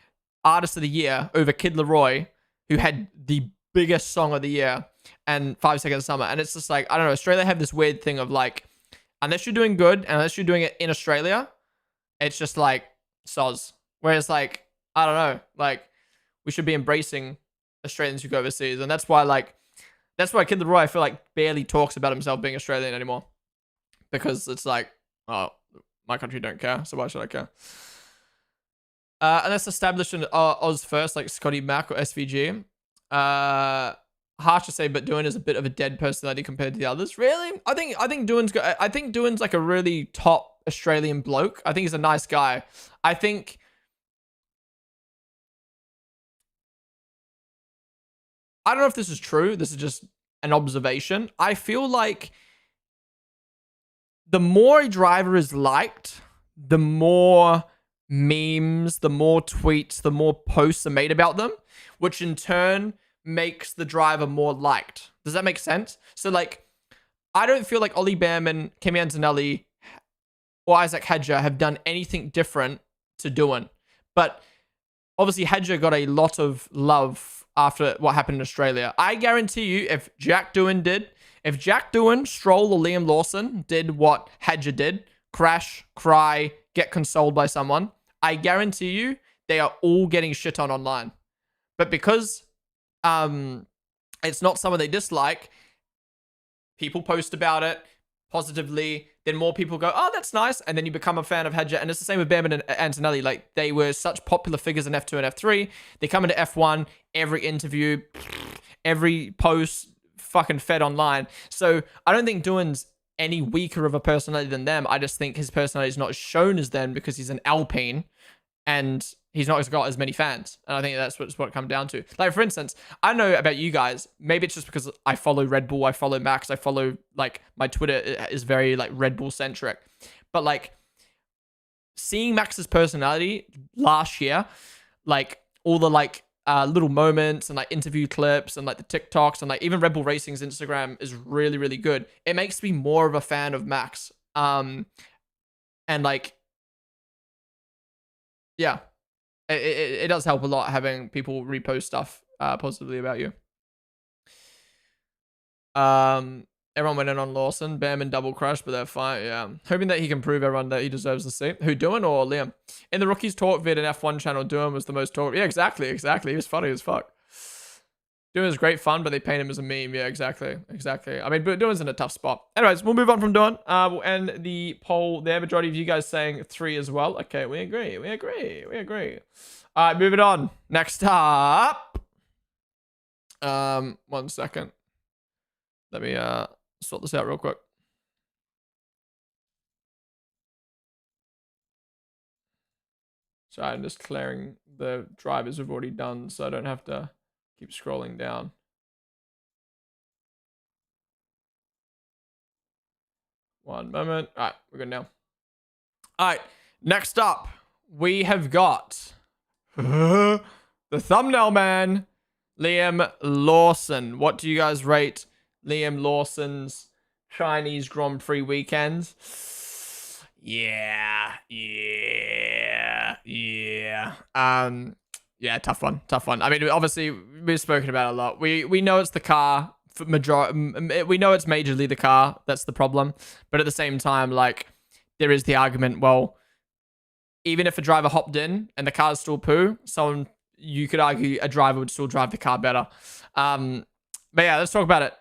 Artist of the Year over Kid Leroy, who had the biggest song of the year and 5 Seconds of Summer. And it's just like, I don't know, Australia have this weird thing of like, unless you're doing good and unless you're doing it in Australia, it's just like soz. Whereas like, I don't know, like we should be embracing Australians who go overseas. And that's why Kid Leroy, I feel like, barely talks about himself being Australian anymore. Because it's like, oh, my country don't care, so why should I care? And that's established in Oz first, like Scotty Mac or SVG. Harsh to say, but Doohan is a bit of a dead personality compared to the others. Really? I think Doohan's like a really top Australian bloke. I think he's a nice guy. I don't know if this is true. This is just an observation. I feel like the more a driver is liked, the more memes, the more tweets, the more posts are made about them, which in turn makes the driver more liked. Does that make sense? So like, I don't feel like Ollie Behrman, Kimi Antonelli, or Isaac Hedger have done anything different to Doohan. But obviously Hedger got a lot of love after what happened in Australia. I guarantee you, if Jack Doohan, Stroll, or Liam Lawson did what Hedger did, crash, cry, get consoled by someone, I guarantee you they are all getting shit on online. But because it's not someone they dislike, people post about it positively, then more people go, oh, that's nice, and then you become a fan of Hedger. And it's the same with Behrman and Antonelli. Like, they were such popular figures in F2 and F3. They come into F1, every interview, every post fucking fed online. So I don't think Doohan's any weaker of a personality than them. I just think his personality is not shown as them because he's an Alpine and he's not got as many fans. And I think that's what it comes down to. Like, for instance, I don't know about you guys. Maybe it's just because I follow Red Bull, I follow Max, I follow, like, my Twitter is very, like, Red Bull centric. But, like, seeing Max's personality last year, like, all the, like, little moments and, like, interview clips and, like, the TikToks and, like, even Red Bull Racing's Instagram is really, really good. It makes me more of a fan of Max. And, like, yeah. It does help a lot having people repost stuff positively about you. Everyone went in on Lawson. Behrman double crush, but they're fine. Yeah. Hoping that he can prove everyone that he deserves the seat. Who, Doohan or Liam? In the Rookies Talk vid and F1 channel, Doohan was the most talked. Yeah, exactly. He was funny as fuck. Doohan is great fun, but they paint him as a meme. Yeah, exactly. I mean, but Doohan's in a tough spot. Anyways, we'll move on from Doohan. We'll end the poll there. Majority of you guys saying 3 as well. Okay, we agree. All right, moving on. Next up. 1 second. Let me sort this out real quick. Sorry, I'm just clearing the drivers we've already done so I don't have to keep scrolling down. One moment. All right, we're good now. All right, next up, we have got the thumbnail man, Liam Lawson. What do you guys rate Liam Lawson's Chinese Grand Prix weekend? Yeah. Yeah, tough one. I mean, obviously, we've spoken about it a lot. We know it's the car. We know it's majorly the car that's the problem. But at the same time, like, there is the argument, well, even if a driver hopped in and the car's still poo, you could argue a driver would still drive the car better. But yeah, let's talk about it.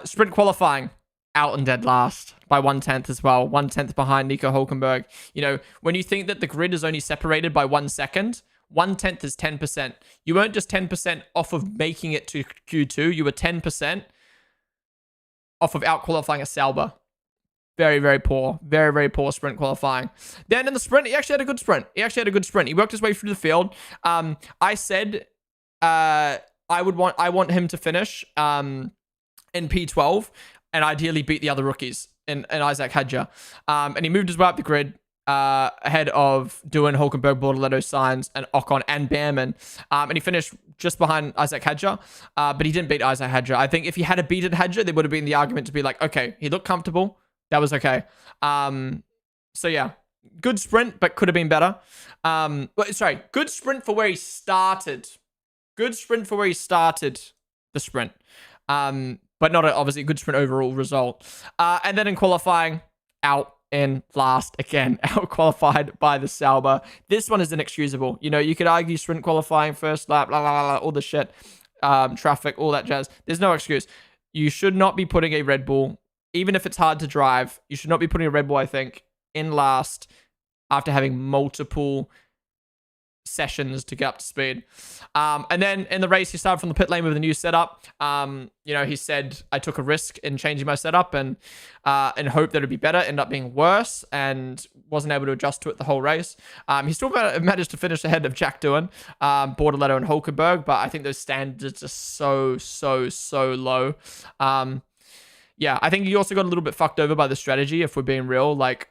Sprint qualifying, out and dead last by 1/10 as well. 1/10 behind Nico Hulkenberg. You know, when you think that the grid is only separated by 1 second, 1/10 is 10%. You weren't just 10% off of making it to Q2. You were 10% off of out-qualifying a Sauber. Very, very poor. Very, very poor sprint qualifying. Then in the sprint, he actually had a good sprint. He worked his way through the field. I said I want him to finish in P12 and ideally beat the other rookies in Isaac Hedger. And he moved his way up the grid. ahead of Doohan, Hulkenberg, Bortoleto, Sainz, and Ocon and Behrman. And he finished just behind Isaac Hadjar, but he didn't beat Isaac Hadjar. I think if he had beaten Hadjar, there would have been the argument to be like, okay, he looked comfortable. That was okay. So yeah, good sprint, but could have been better. Good sprint for where he started. Good sprint for where he started the sprint. But not obviously a good sprint overall result. And then in qualifying, out in last again, out qualified by the Sauber. This one is inexcusable. You know, you could argue sprint qualifying, first lap, all the shit, traffic, all that jazz. There's no excuse. You should not be putting a Red Bull, even if it's hard to drive, you should not be putting a Red Bull, I think, in last after having multiple sessions to get up to speed. And then in the race, he started from the pit lane with a new setup. You know, he said, I took a risk in changing my setup and hope that it'd be better. Ended up being worse and wasn't able to adjust to it the whole race. He still managed to finish ahead of Jack Doohan, Bortoleto and Hulkenberg, but I think those standards are so low. Yeah, I think he also got a little bit fucked over by the strategy, if we're being real. Like,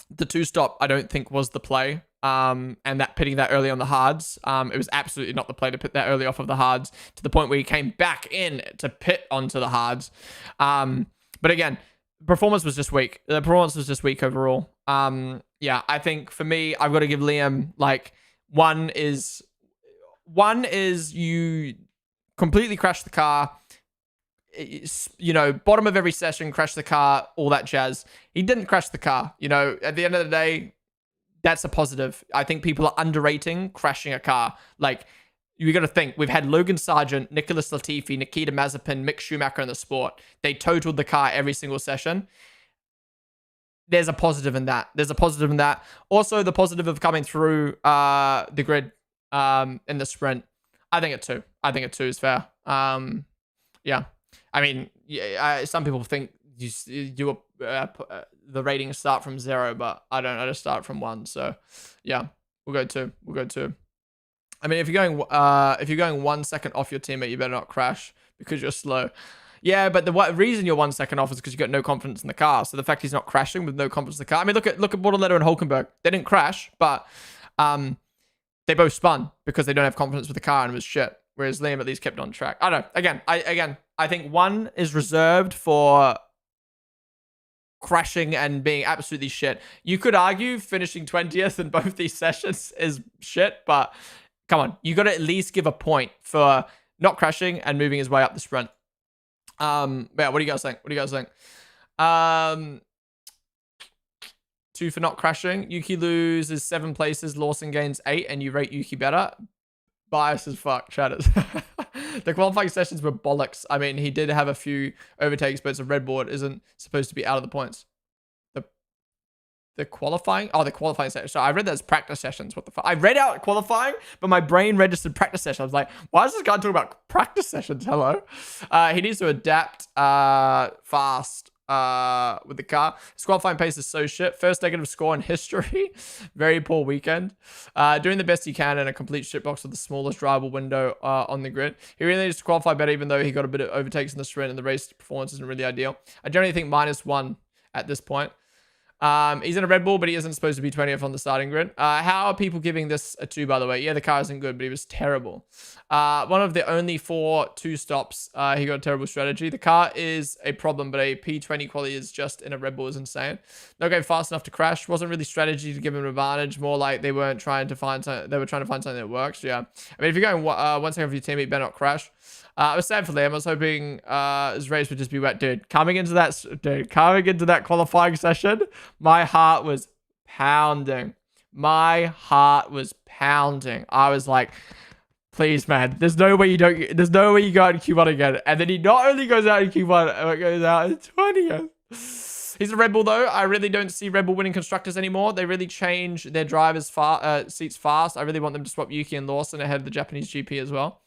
the two-stop, I don't think was the play. And that pitting that early on the hards, it was absolutely not the play to pit that early off of the hards to the point where he came back in to pit onto the hards. But again, performance was just weak. The performance was just weak overall. Yeah, I think for me, I've got to give Liam, like, one is you completely crashed the car. You know, bottom of every session, crash the car, all that jazz. He didn't crash the car. You know, at the end of the day, that's a positive. I think people are underrating crashing a car. Like, you got to think, we've had Logan Sargent, Nicholas Latifi, Nikita Mazepin, Mick Schumacher in the sport. They totaled the car every single session. There's a positive in that. Also, the positive of coming through the grid in the sprint. I think a 2 is fair. Yeah. I mean, some people think you do the ratings start from 0, but I don't. I just start from 1. So, yeah, we'll go 2. I mean, if you're going 1 second off your teammate, you better not crash because you're slow. Yeah, but the reason you're 1 second off is because you got no confidence in the car. So the fact he's not crashing with no confidence in the car. I mean, look at Bortoleto and Hulkenberg. They didn't crash, but they both spun because they don't have confidence with the car and it was shit. Whereas Liam at least kept on track. I don't know. I think 1 is reserved for crashing and being absolutely shit. You could argue finishing 20th in both these sessions is shit, but come on, you got to at least give a point for not crashing and moving his way up the sprint. Yeah, what do you guys think? 2 for not crashing. Yuki loses 7 places, Lawson gains 8, and you rate Yuki better. Bias as fuck, chatters. The qualifying sessions were bollocks. I mean, he did have a few overtakes, but it's a red board. Isn't supposed to be out of the points. The qualifying? Oh, the qualifying session. So I read that as practice sessions. What the fuck? I read out qualifying, but my brain registered practice session. I was like, why is this guy talking about practice sessions? Hello? He needs to adapt fast with the car. His qualifying pace is so shit. First negative score in history. Very poor weekend. Doing the best he can in a complete shitbox with the smallest drivable window on the grid. He really needs to qualify better, even though he got a bit of overtakes in the sprint and the race performance isn't really ideal. I generally think -1 at this point. He's in a Red Bull, but he isn't supposed to be 20th on the starting grid. How are people giving this a 2, by the way? Yeah, the car isn't good, but he was terrible. One of the only 4 2-stops. He got a terrible strategy. The car is a problem, but a P20 quality is just in a Red Bull is insane. Not going fast enough to crash. Wasn't really strategy to give him an advantage. More like they weren't trying to find something. They were trying to find something that works. Yeah. I mean, if you're going 1 second for your teammate, you better not crash. I was sad for Liam. I was hoping his race would just be wet. Dude, coming into that qualifying session, my heart was pounding. I was like, please, man, there's no way you go out in Q1 again. And then he not only goes out in Q1, but goes out in 20th. He's a Red Bull, though. I really don't see Red Bull winning constructors anymore. They really change their drivers' seats fast. I really want them to swap Yuki and Lawson ahead of the Japanese GP as well.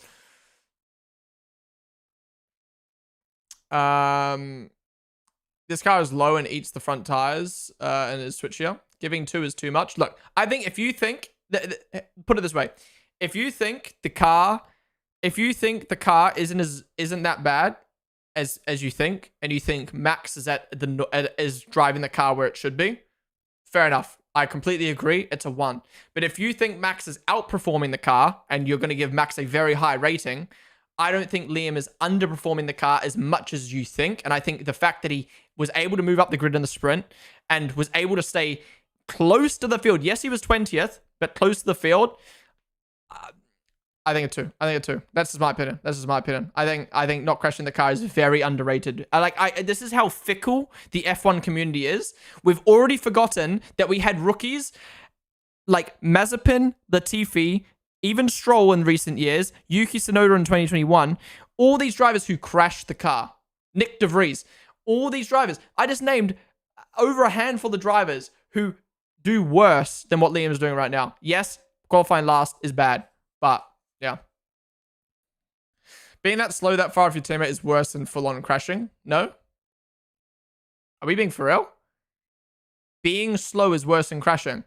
This car is low and eats the front tires and is switchier. Giving 2 is too much. Look, I think if you think put it this way, if you think the car isn't that bad as you think, and you think Max is driving the car where it should be, fair enough. I completely agree. It's a 1. But if you think Max is outperforming the car and you're going to give Max a very high rating, I don't think Liam is underperforming the car as much as you think. And I think the fact that he was able to move up the grid in the sprint and was able to stay close to the field. Yes, he was 20th, but close to the field. I think a 2. I think a 2. That's just my opinion. That's just my opinion. I think not crashing the car is very underrated. This is how fickle the F1 community is. We've already forgotten that we had rookies like Mazepin, Latifi, even Stroll in recent years, Yuki Tsunoda in 2021. All these drivers who crashed the car. Nick De Vries. All these drivers. I just named over a handful of drivers who do worse than what Liam is doing right now. Yes, qualifying last is bad, but yeah. Being that slow that far off your teammate is worse than full-on crashing? No? Are we being for real? Being slow is worse than crashing.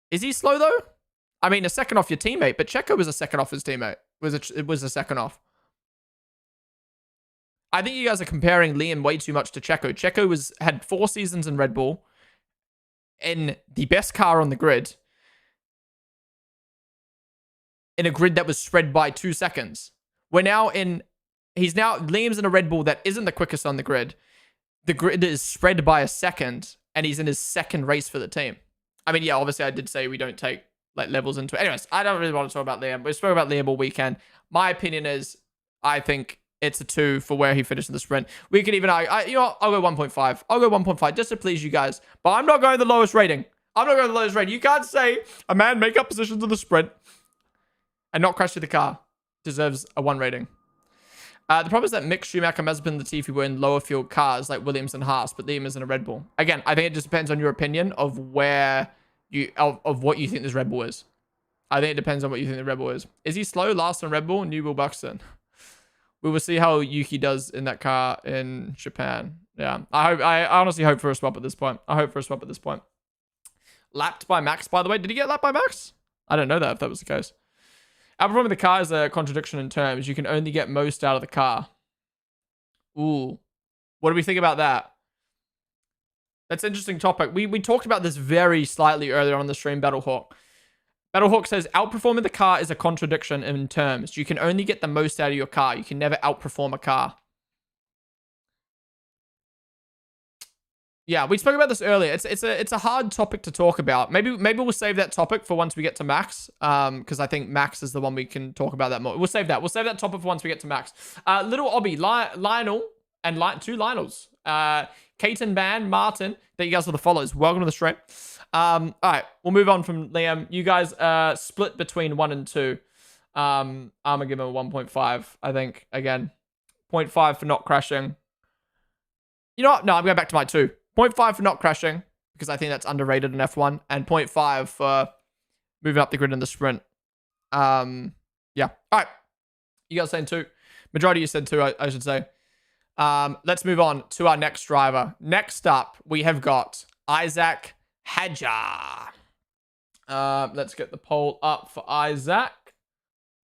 Is he slow, though? I mean, a second off your teammate, but Checo was a second off his teammate. It was a second off. I think you guys are comparing Liam way too much to Checo. Checo had 4 seasons in Red Bull in the best car on the grid, in a grid that was spread by 2 seconds. Liam's in a Red Bull that isn't the quickest on the grid. The grid is spread by a second, and he's in his second race for the team. I mean, yeah, obviously I did say we don't take like levels into it. Anyways, I don't really want to talk about Liam. We spoke about Liam all weekend. My opinion is, I think it's a 2 for where he finished in the sprint. We could even, you know what? I'll go 1.5. I'll go 1.5 just to please you guys. But I'm not going the lowest rating. I'm not going the lowest rating. You can't say a man make up positions in the sprint and not crash to the car deserves a 1 rating. The problem is that Mick Schumacher, Mazepin, and Latifi were in lower field cars like Williams and Haas, but Liam is in a Red Bull. Again, I think it just depends on your opinion of what you think this Red Bull is. I think it depends on what you think the Red Bull is. Is he slow last on Red Bull? New Will Buxton. We will see how Yuki does in that car in Japan. Yeah, I honestly hope for a swap at this point. Lapped by Max, by the way. Did he get lapped by Max? I don't know that if that was the case. Outperforming the car is a contradiction in terms. You can only get most out of the car. Ooh. What do we think about that? That's an interesting topic. We talked about this very slightly earlier on the stream, Battlehawk. Battlehawk says, outperforming the car is a contradiction in terms. You can only get the most out of your car. You can never outperform a car. Yeah, we spoke about this earlier. It's a hard topic to talk about. Maybe we'll save that topic for once we get to Max. Because I think Max is the one we can talk about that more. We'll save that. We'll save that topic for once we get to Max. Little Obby, Lionel, and 2 Lionels. Kaiten Ban, Martin. Thank you guys for the follows. Welcome to the stream. All right, we'll move on from Liam. You guys split between 1 and 2. I'm gonna give him a 1.5. I think again, 0.5 for not crashing. You know what? No, I'm going back to my 2. 0.5 for not crashing, because I think that's underrated in F1, and 0.5 for moving up the grid in the sprint. Yeah. All right. You guys saying 2. Majority of you said 2, I should say. Let's move on to our next driver. Next up, we have got Isaac Hadjar. Let's get the poll up for Isaac.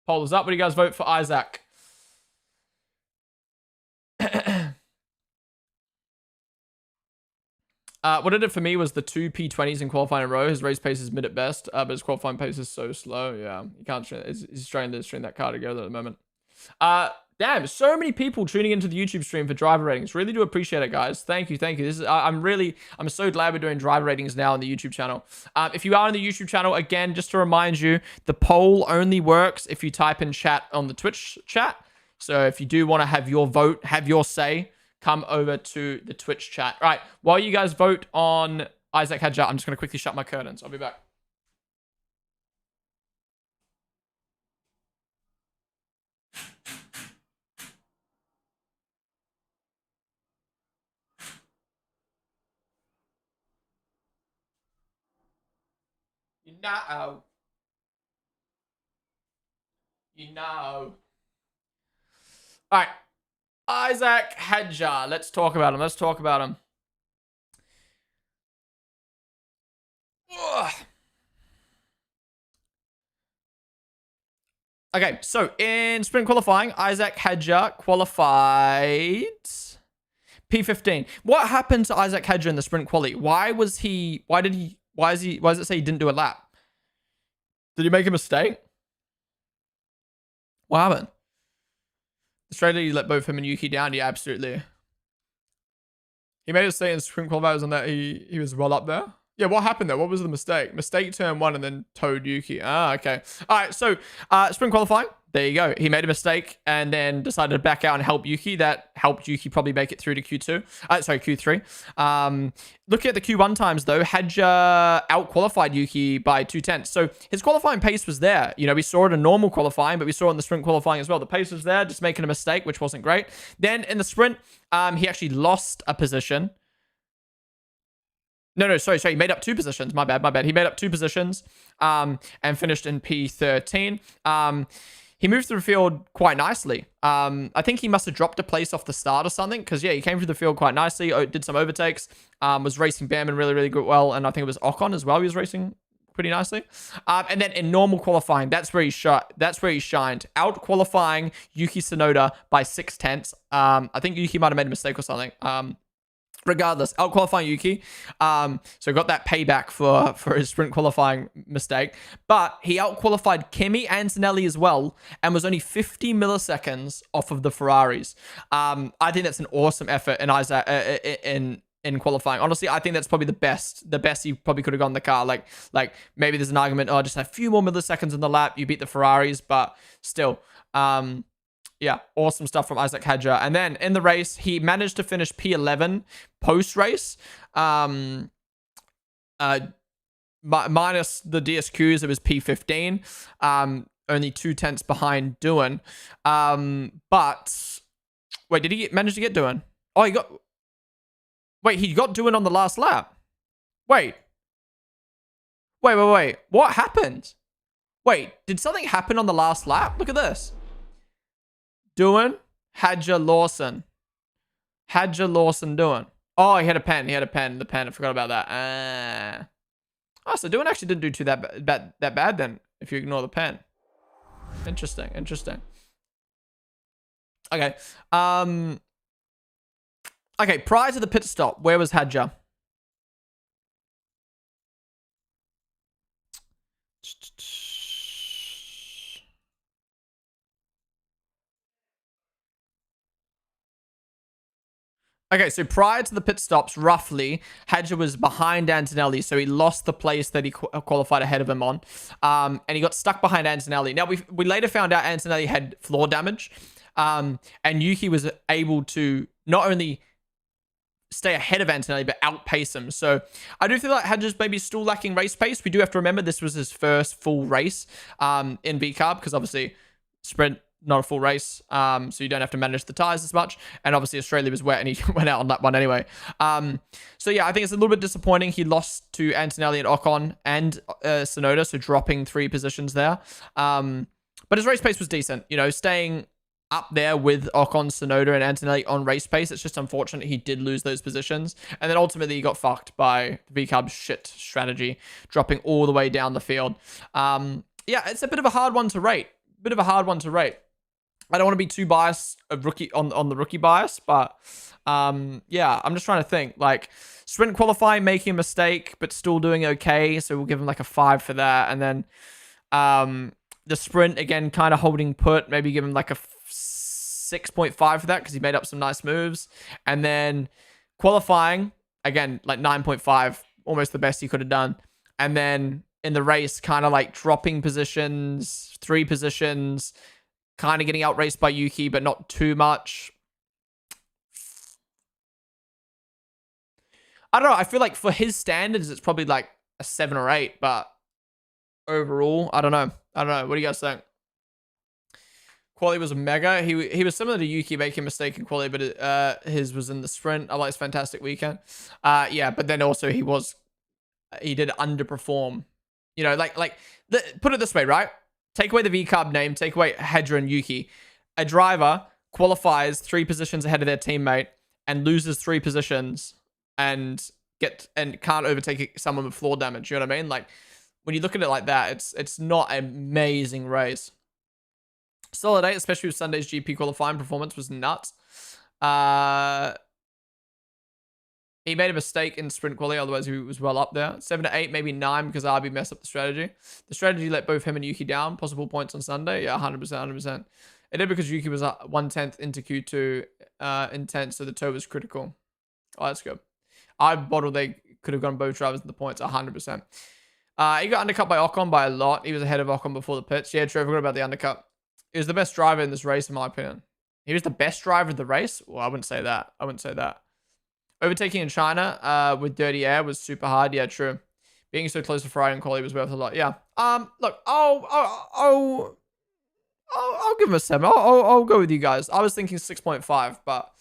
Poll is up. What do you guys vote for Isaac? What it did for me was the 2 P20s in qualifying in a row. His race pace is mid at best, but his qualifying pace is so slow. Yeah, you can't. He's trying to string that car together at the moment. Damn, so many people tuning into the YouTube stream for driver ratings. Really do appreciate it, guys. Thank you. This is I'm so glad we're doing driver ratings now on the YouTube channel. If you are on the YouTube channel, again, just to remind you, the poll only works if you type in chat on the Twitch chat. So if you do want to have your vote, have your say, come over to the Twitch chat. All right, while you guys vote on Isaac Hadjar, I'm just going to quickly shut my curtains. I'll be back. You know. All right. Isaac Hadjar. Let's talk about him. Ugh. Okay, so in sprint qualifying, Isaac Hadjar qualified P15. What happened to Isaac Hedger in the sprint quali? Why is it say he didn't do a lap? Did he make a mistake? What happened? Australia, you let both him and Yuki down? Yeah, absolutely. He made a mistake in sprint qualifiers on that he was well up there. Yeah, what happened there? What was the mistake? Mistake turn 1 and then towed Yuki. Ah, okay. All right, so sprint qualifying. There you go. He made a mistake and then decided to back out and help Yuki. That helped Yuki probably make it through to Q3. Looking at the Q1 times, though, Hedger out-qualified Yuki by 2/10. So his qualifying pace was there. You know, we saw it in normal qualifying, but we saw it in the sprint qualifying as well. The pace was there, just making a mistake, which wasn't great. Then in the sprint, he actually lost a position. No, sorry. He made up 2 positions. My bad. He made up 2 positions and finished in P13. He moved through the field quite nicely. I think he must have dropped a place off the start or something because, yeah, he came through the field quite nicely, did some overtakes, was racing Behrman really, really good well, and I think it was Ocon as well he was racing pretty nicely. And then in normal qualifying, that's where he shined. Out qualifying Yuki Tsunoda by 6/10. I think Yuki might have made a mistake or something. Regardless, out qualifying Yuki, so got that payback for his sprint qualifying mistake. But he out qualified Kimi Antonelli as well, and was only 50 milliseconds off of the Ferraris. I think that's an awesome effort in Isaac in qualifying. Honestly, I think that's probably the best he probably could have gone in the car. Like maybe there's an argument, just a few more milliseconds in the lap, you beat the Ferraris, but still. Yeah, awesome stuff from Isaac Hedger. And then in the race, he managed to finish P11 post-race. Minus the DSQs, it was P15. Only 2/10 behind Doohan. But wait, did he manage to get Doohan? Oh, he got Doohan on the last lap. Wait. What happened? Wait, did something happen on the last lap? Look at this. Doohan, Hedger, Lawson. Doohan. Oh, he had a pen. The pen. I forgot about that. So Doohan actually didn't do too that bad then, if you ignore the pen. Interesting. Okay. Okay, prior to the pit stop, where was Hedger? Okay, so prior to the pit stops, roughly, Hedger was behind Antonelli, so he lost the place that he qualified ahead of him on, and he got stuck behind Antonelli. Now, we later found out Antonelli had floor damage, and Yuki was able to not only stay ahead of Antonelli, but outpace him. So I do feel like Hedger's maybe still lacking race pace. We do have to remember this was his first full race in VCARB, because obviously sprint, not a full race, so you don't have to manage the tires as much. And obviously Australia was wet and he went out on that one anyway. So yeah, I think it's a little bit disappointing. He lost to Antonelli and Ocon and Tsunoda, so dropping 3 positions there. But his race pace was decent, you know, staying up there with Ocon, Tsunoda, and Antonelli on race pace. It's just unfortunate he did lose those positions. And then ultimately he got fucked by the VCARB shit strategy, dropping all the way down the field. Yeah, it's a bit of a hard one to rate. I don't want to be too biased on the rookie bias, but yeah, I'm just trying to think. Like, sprint qualifying, making a mistake, but still doing okay. So we'll give him like a 5 for that. And then the sprint, again, kind of holding put. Maybe give him like a 6.5 for that because he made up some nice moves. And then qualifying, again, like 9.5, almost the best he could have done. And then in the race, kind of like dropping positions, 3 positions, kind of getting outraced by Yuki, but not too much. I don't know. I feel like for his standards, it's probably like a 7 or 8, but overall, I don't know. What do you guys think? Quali was a mega. He was similar to Yuki, making a mistake in quali, but his was in the sprint. I like his fantastic weekend. Yeah, but then also he did underperform. You know, put it this way, right? Take away the VCARB name, take away Hedger and Yuki. A driver qualifies 3 positions ahead of their teammate and loses 3 positions and can't overtake someone with floor damage. You know what I mean? Like, when you look at it like that, it's not an amazing race. Solid 8, especially with Sunday's GP qualifying performance, was nuts. He made a mistake in sprint quality, otherwise he was well up there. 7 to 8, maybe 9 because RB messed up the strategy. The strategy let both him and Yuki down. Possible points on Sunday. Yeah, 100%, 100%. It did because Yuki was 1/10 into Q2 in 10, so the toe was critical. Oh, that's good. I bottled they could have gone both drivers in the points, 100%. He got undercut by Ocon by a lot. He was ahead of Ocon before the pits. Yeah, true. I forgot about the undercut. He was the best driver in this race, in my opinion. He was the best driver of the race? Well, I wouldn't say that. I wouldn't say that. Overtaking in China with dirty air was super hard. Yeah, true. Being so close to Ferrari and quality was worth a lot. Yeah. Look, I'll give him a 7. I'll go with you guys. I was thinking 6.5, but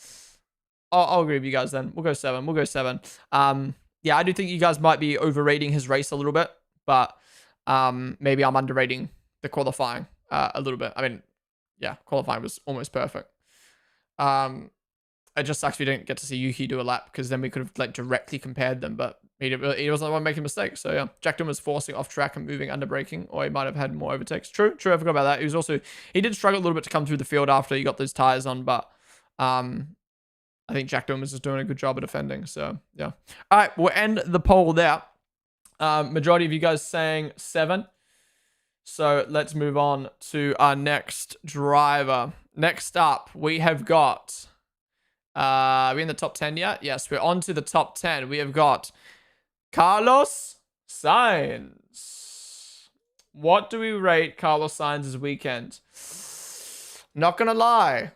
I'll agree with you guys then. We'll go 7. We'll go 7. Yeah, I do think you guys might be overrating his race a little bit, but maybe I'm underrating the qualifying a little bit. I mean, yeah, qualifying was almost perfect. It just sucks we didn't get to see Yuki do a lap because then we could have like directly compared them, but he wasn't the one making mistakes. So yeah, Jack Dillon was forcing off track and moving under braking, or he might have had more overtakes. True. I forgot about that. He did struggle a little bit to come through the field after he got those tires on, but I think Jack Dillon was just doing a good job of defending. So yeah. All right, we'll end the poll there. Majority of you guys saying 7. So let's move on to our next driver. Next up, we have got... are we in the top 10 yet? Yes, we're on to the top 10. We have got Carlos Sainz. What do we rate Carlos Sainz's weekend? Not gonna lie.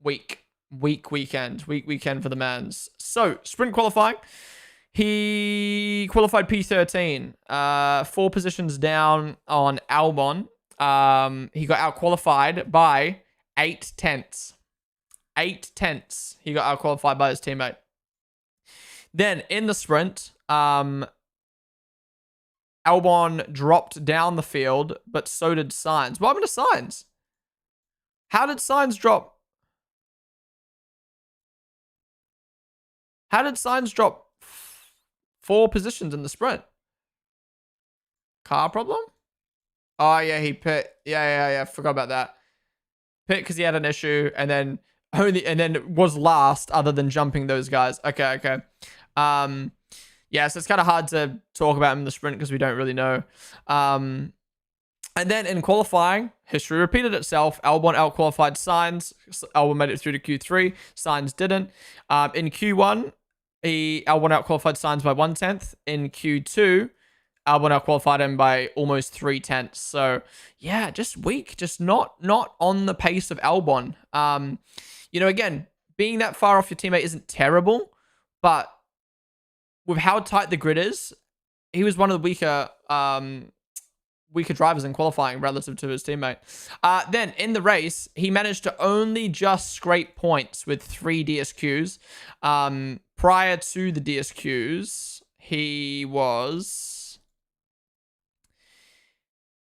Week weekend for the mans. So, sprint qualifying. He qualified P13. 4 positions down on Albon. He got out-qualified by 8 tenths. 8 tenths. He got out-qualified by his teammate. Then, in the sprint, Albon dropped down the field, but so did Sainz. What happened to Sainz? How did Sainz drop? How did Sainz drop 4 positions in the sprint? Car problem? Oh, yeah, he pit. Yeah. Forgot about that. Pit because he had an issue and then was last other than jumping those guys. Okay. Yeah, so it's kind of hard to talk about him in the sprint because we don't really know. And then in qualifying, history repeated itself. Albon out-qualified Sainz. Albon made it through to Q3. Sainz didn't. In Q1, Albon out-qualified Sainz by 1/10. In Q2, Albon out-qualified him by almost 3 tenths. So, yeah, just weak. Just not on the pace of Albon. Again, being that far off your teammate isn't terrible, but with how tight the grid is, he was one of the weaker drivers in qualifying relative to his teammate. Then, in the race, he managed to only just scrape points with 3 DSQs. Prior to the DSQs, he was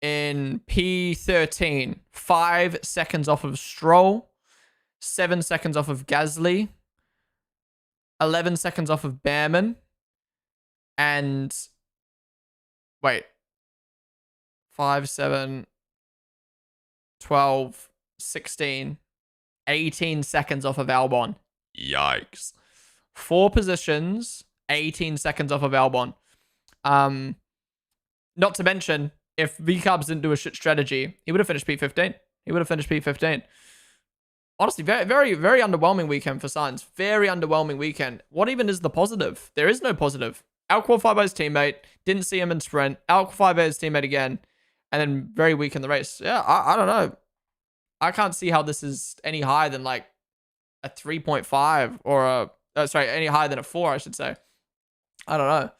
in P13, 5 seconds off of Stroll, 7 seconds off of Gasly, 11 seconds off of Behrman, and 5, 7, 12, 16, 18 seconds off of Albon. Yikes. 4 positions, 18 seconds off of Albon. Not to mention, if VCarbs didn't do a shit strategy, he would have finished P15. Honestly, very, very, very underwhelming weekend for Sainz. Very underwhelming weekend. What even is the positive? There is no positive. Out-qualified by his teammate. Didn't see him in sprint. Out-qualified by his teammate again. And then very weak in the race. Yeah, I don't know. I can't see how this is any higher than like a 3.5 or any higher than a 4, I should say. I don't know.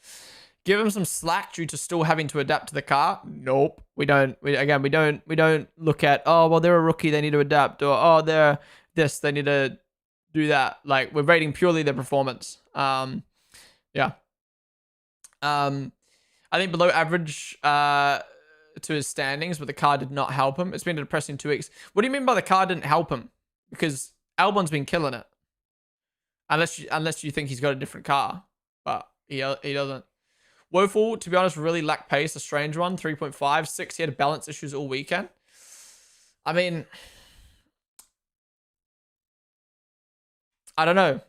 Give him some slack due to still having to adapt to the car. Nope. We don't look at, oh, well, they're a rookie, they need to adapt, or oh, they're this, they need to do that. Like, we're rating purely their performance. Yeah. I think below average to his standings, but the car did not help him. It's been a depressing 2 weeks. What do you mean by the car didn't help him? Because Albon's been killing it. Unless you think he's got a different car, but he doesn't. Woeful, to be honest, really lacked pace. A strange one. 3.5. 6. He had balance issues all weekend. I mean, I don't know.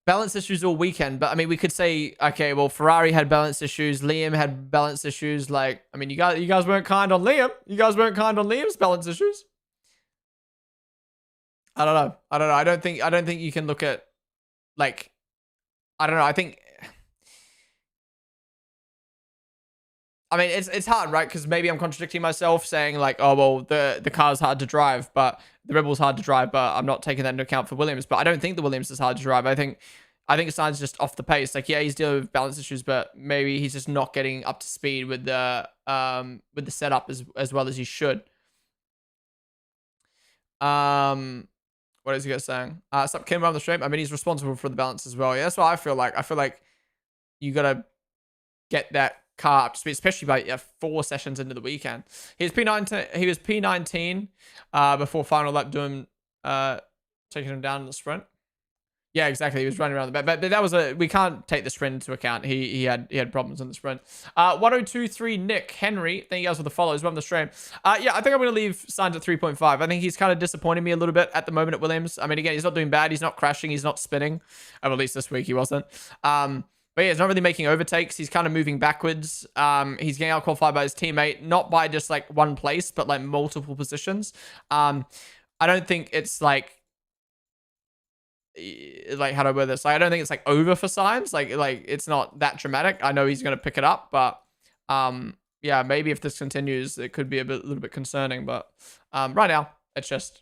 balance issues all weekend, but I mean, we could say, okay, well, Ferrari had balance issues, Liam had balance issues. Like, I mean, you guys weren't kind on Liam. You guys weren't kind on Liam's balance issues. I don't know. I don't think you can look at, like, I don't know. I mean, it's hard, right? Because maybe I'm contradicting myself, saying like, oh well, the car's hard to drive, but the Red Bull's hard to drive, but I'm not taking that into account for Williams. But I don't think the Williams is hard to drive. I think Sainz just off the pace. Like, yeah, he's dealing with balance issues, but maybe he's just not getting up to speed with the setup as well as he should. What is he guys saying? Stop Kim on the stream. I mean, he's responsible for the balance as well. Yeah, that's what I feel like. I feel like you gotta get that car up to speed, especially by 4 sessions into the weekend. He was P19 before final lap doing taking him down in the sprint. Yeah, exactly. He was running around the back, but that was we can't take the sprint into account. He had problems in the sprint. 1023 Nick Henry, thank you guys for the follows. Welcome to the stream. Yeah, I think I'm gonna leave Sainz at 3.5. I think he's kind of disappointing me a little bit at the moment at Williams. I mean, again, he's not doing bad. He's not crashing. He's not spinning. At least this week he wasn't. But yeah, he's not really making overtakes. He's kind of moving backwards. He's getting out qualified by his teammate, not by just like one place, but like multiple positions. I don't think it's like how do I wear this? Like, I don't think it's like over for Sainz. Like it's not that dramatic. I know he's gonna pick it up, but yeah, maybe if this continues, it could be a little bit concerning. But right now, it's just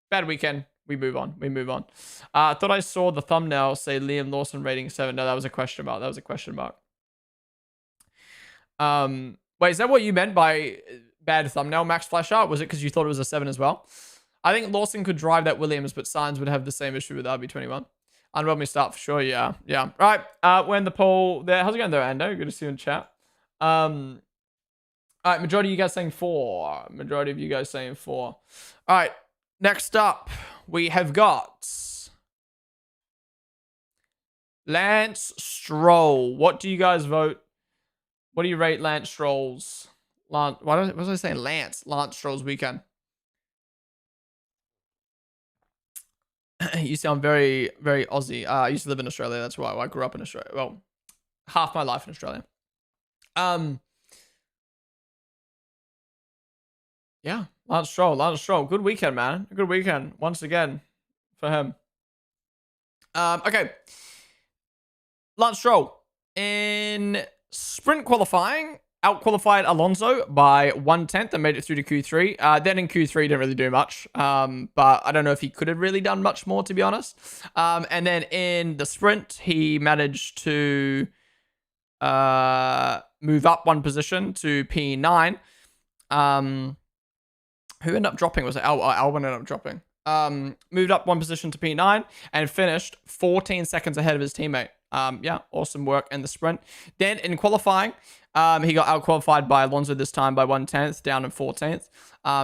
bad weekend. We move on. I thought I saw the thumbnail say Liam Lawson rating 7. No, that was a question mark. Wait, is that what you meant by bad thumbnail, Max Flasher? Was it because you thought it was a 7 as well? I think Lawson could drive that Williams, but Sainz would have the same issue with RB21. Unwhelming start for sure. Yeah. Right. We're in the poll there. How's it going there, Ando? Good to see you in chat. All right. Majority of you guys saying 4. All right. Next up, we have got Lance Stroll. What do you guys vote? What do you rate Lance Stroll's? What was I saying? Lance Stroll's weekend. You sound very, very Aussie. I used to live in Australia. That's why I grew up in Australia. Well, half my life in Australia. Yeah, Lance Stroll. Good weekend, man. Good weekend once again for him. Okay. Lance Stroll in sprint qualifying out-qualified Alonso by 1/10 and made it through to Q3. Then in Q3 didn't really do much, but I don't know if he could have really done much more, to be honest. And then in the sprint, he managed to move up 1 position to P9. Who ended up dropping? Was it Albon ended up dropping? Moved up 1 position to P9 and finished 14 seconds ahead of his teammate. Yeah, awesome work in the sprint. Then in qualifying, he got out-qualified by Alonso this time by 1/10, down in 14th.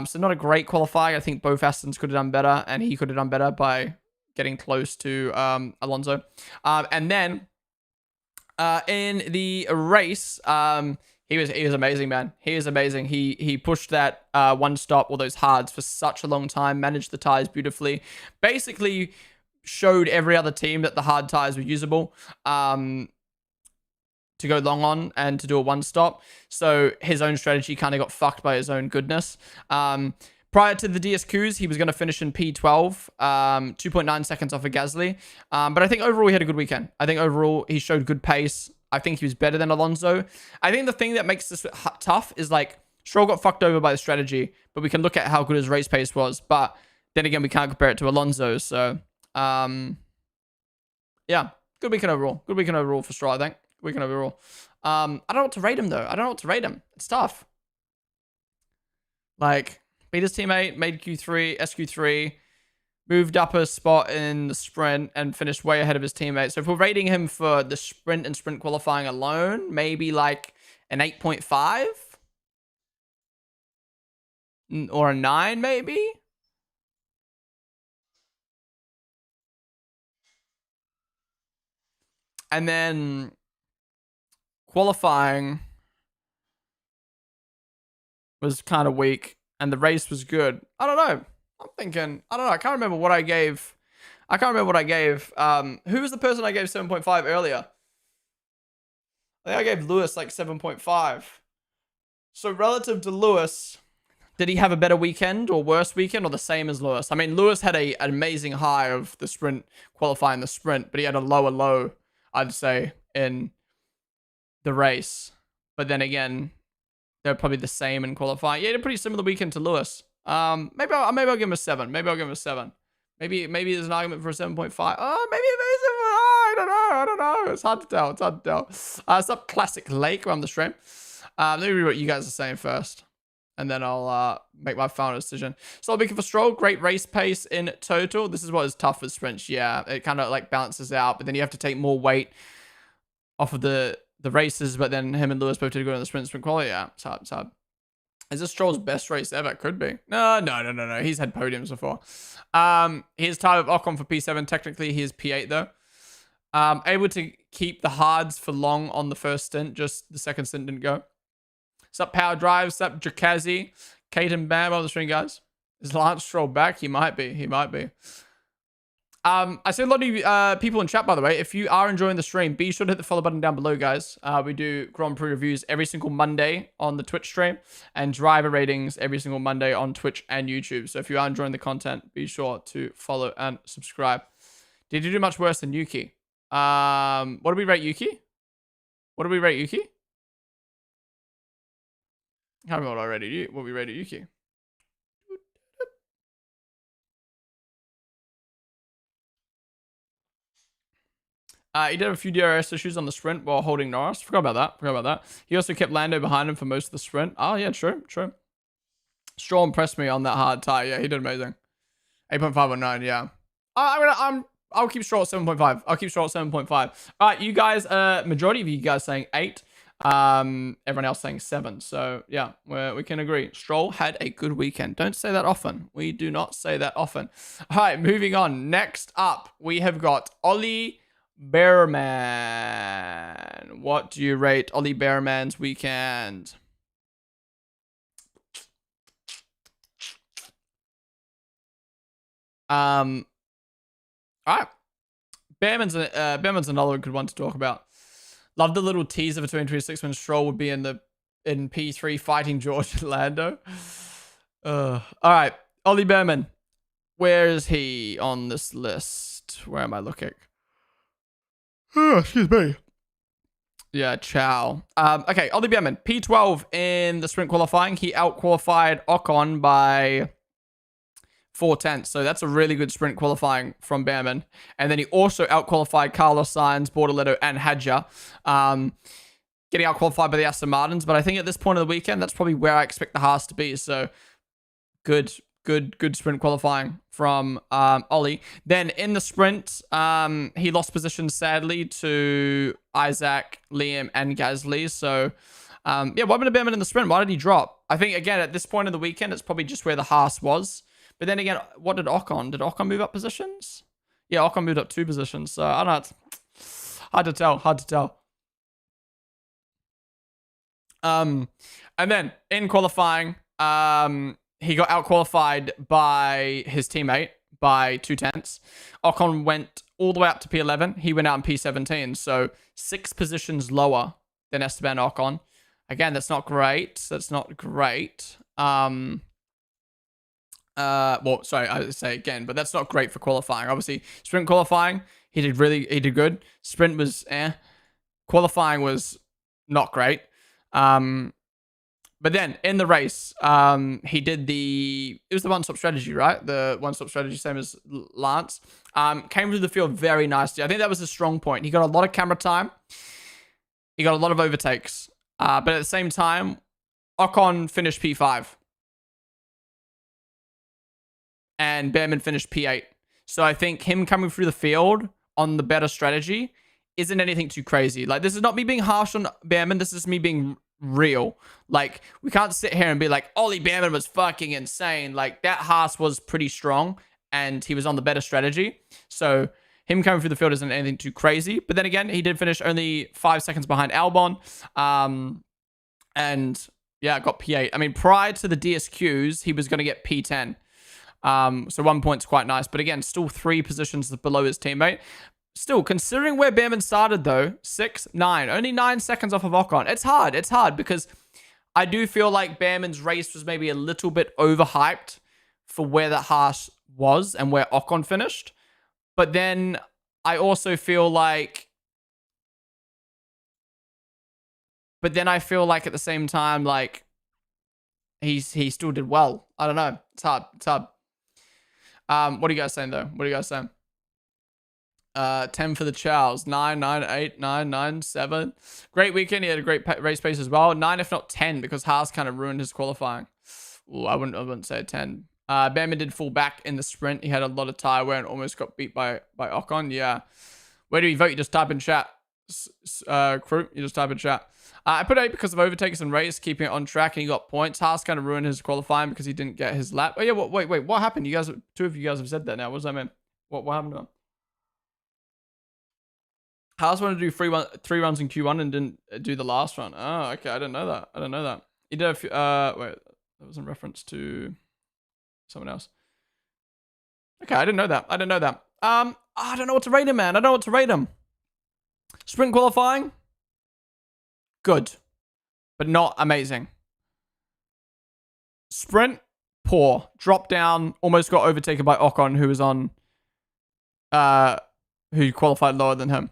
So not a great qualifying. I think both Astons could have done better, and he could have done better by getting close to Alonso. And then in the race, he was amazing, man. He is amazing. He pushed that 1 stop, all those hards for such a long time, managed the tires beautifully. Basically showed every other team that the hard tires were usable to go long on and to do a 1 stop. So his own strategy kind of got fucked by his own goodness. Prior to the DSQs, he was going to finish in P12, 2.9 seconds off of Gasly. But I think overall he had a good weekend. I think overall he showed good pace. I think he was better than Alonso. I think the thing that makes this tough is like Stroll got fucked over by the strategy, but we can look at how good his race pace was. But then again, we can't compare it to Alonso. So, yeah, good weekend overall. Good weekend overall for Stroll, I think. Good weekend overall. I don't know what to rate him, though. It's tough. Like, beat his teammate, made SQ3, moved up a spot in the sprint and finished way ahead of his teammate. So if we're rating him for the sprint and sprint qualifying alone, maybe like an 8.5 or a 9 maybe. And then qualifying was kind of weak and the race was good. I don't know. I can't remember what I gave I can't remember what I gave. Who was the person I gave 7.5 earlier? I think I gave Lewis like 7.5. So relative to Lewis, did he have a better weekend or worse weekend or the same as Lewis? I mean, Lewis had an amazing high of the sprint, qualifying the sprint, but he had a lower low, I'd say, in the race. But then again, they're probably the same in qualifying. Yeah, he had a pretty similar weekend to Lewis. Maybe I'll give him a 7. Maybe I'll give him a 7. Maybe there's an argument for a 7.5. Oh, maybe I don't know. It's hard to tell. It's up Classic Lake on the stream. Let me read what you guys are saying first, and then I'll make my final decision. So I'll be for Stroll. Great race pace in total. This is what is tough with sprints. Yeah, it kind of like balances out, but then you have to take more weight off of the races. But then him and Lewis both did good on the sprint quality. Yeah, it's hard. Is this Stroll's best race ever? Could be. No. He's had podiums before. He's tied with Ocon for P7. Technically, he is P8 though. Able to keep the hards for long on the first stint. Just the second stint didn't go. Sup Power Drive. Sup Jakazi. Caden Bam on the stream, guys. Is Lance Stroll back? He might be. I see a lot of people in chat, by the way. If you are enjoying the stream, be sure to hit the follow button down below, guys. We do Grand Prix reviews every single Monday on the Twitch stream and driver ratings every single Monday on Twitch and YouTube. So if you are enjoying the content, be sure to follow and subscribe. Did you do much worse than Yuki? What do we rate Yuki? I can't remember what we rated Yuki. He did have a few DRS issues on the sprint while holding Norris. Forgot about that. He also kept Lando behind him for most of the sprint. Oh, yeah, true. Stroll impressed me on that hard tire. Yeah, he did amazing. 8.5 or 9, yeah. I'll keep Stroll at 7.5. All right, you guys, majority of you guys saying 8. Everyone else saying 7. So, yeah, we can agree. Stroll had a good weekend. Don't say that often. We do not say that often. All right, moving on. Next up, we have got Ollie Bearman. What do you rate Ollie Bearman's weekend? All right. Bearman's another good one to talk about. Love the little teaser for 2026 when Stroll would be in P3 fighting George and Lando. All right. Ollie Bearman. Where is he on this list? Where am I looking? Oh, excuse me. Yeah, ciao. Okay, Ollie Bearman, P12 in the sprint qualifying. He out-qualified Ocon by 4/10. So that's a really good sprint qualifying from Bearman. And then he also out-qualified Carlos Sainz, Bortoleto, and Hadja. Getting out-qualified by the Aston Martins. But I think at this point of the weekend, that's probably where I expect the Haas to be. So good sprint qualifying from Ollie. Then in the sprint, he lost position sadly to Isaac, Liam, and Gasly. So yeah, what happened to Bearman in the sprint? Why did he drop? I think again at this point of the weekend, it's probably just where the Haas was. But then again, what did Ocon? Did Ocon move up positions? Yeah, Ocon moved up 2 positions. So I don't know. It's hard to tell. And then in qualifying, he got out-qualified by his teammate by 2/10. Ocon went all the way up to P11. He went out in P17. So 6 positions lower than Esteban Ocon. Again, that's not great. Well, sorry, I say again, but that's not great for qualifying. Obviously, sprint qualifying, he did good. Sprint was Qualifying was not great. But then in the race, he did it was the one-stop strategy, right? The one-stop strategy, same as Lance. Came through the field very nicely. I think that was a strong point. He got a lot of camera time. He got a lot of overtakes. But at the same time, Ocon finished P5. And Bearman finished P8. So I think him coming through the field on the better strategy isn't anything too crazy. Like, this is not me being harsh on Bearman. This is me being real. Like, we can't sit here and be like, Ollie Bearman was fucking insane. Like, that Haas was pretty strong and he was on the better strategy. So him coming through the field isn't anything too crazy. But then again, he did finish only 5 seconds behind Albon. And yeah, got P8. I mean, prior to the DSQs, he was going to get P10. So 1 point's quite nice. But again, still 3 positions below his teammate. Still, considering where Behrman started though, 6, 9. Only 9 seconds off of Ocon. It's hard. It's hard because I do feel like Behrman's race was maybe a little bit overhyped for where that Haas was and where Ocon finished. But then I also feel like... But then I feel like at the same time, like, he still did well. I don't know. It's hard. It's hard. What are you guys saying, though? What are you guys saying? 10 for the Chows. 9, 9, 8, 9, 9, 7. Great weekend. He had a great race pace as well. 9, if not 10, because Haas kind of ruined his qualifying. Ooh, I wouldn't say 10. Behrman did fall back in the sprint. He had a lot of tire wear and almost got beat by Ocon. Yeah. Where do we vote? You just type in chat. Crew, you just type in chat. I put 8 because of overtakes and race, keeping it on track, and he got points. Haas kind of ruined his qualifying because he didn't get his lap. Oh yeah, wait, what happened? You guys, 2 of you guys have said that now. What does that mean? What happened to him? Haas wanted to do 3 runs in Q1 and didn't do the last run. Oh, okay, I didn't know that. I didn't know that. He did a few, wait, that was in reference to someone else. Okay, I didn't know that. I didn't know that. I don't know what to rate him, man. I don't know what to rate him. Sprint qualifying, good, but not amazing. Sprint, poor. Drop down, almost got overtaken by Ocon, who was on, who qualified lower than him.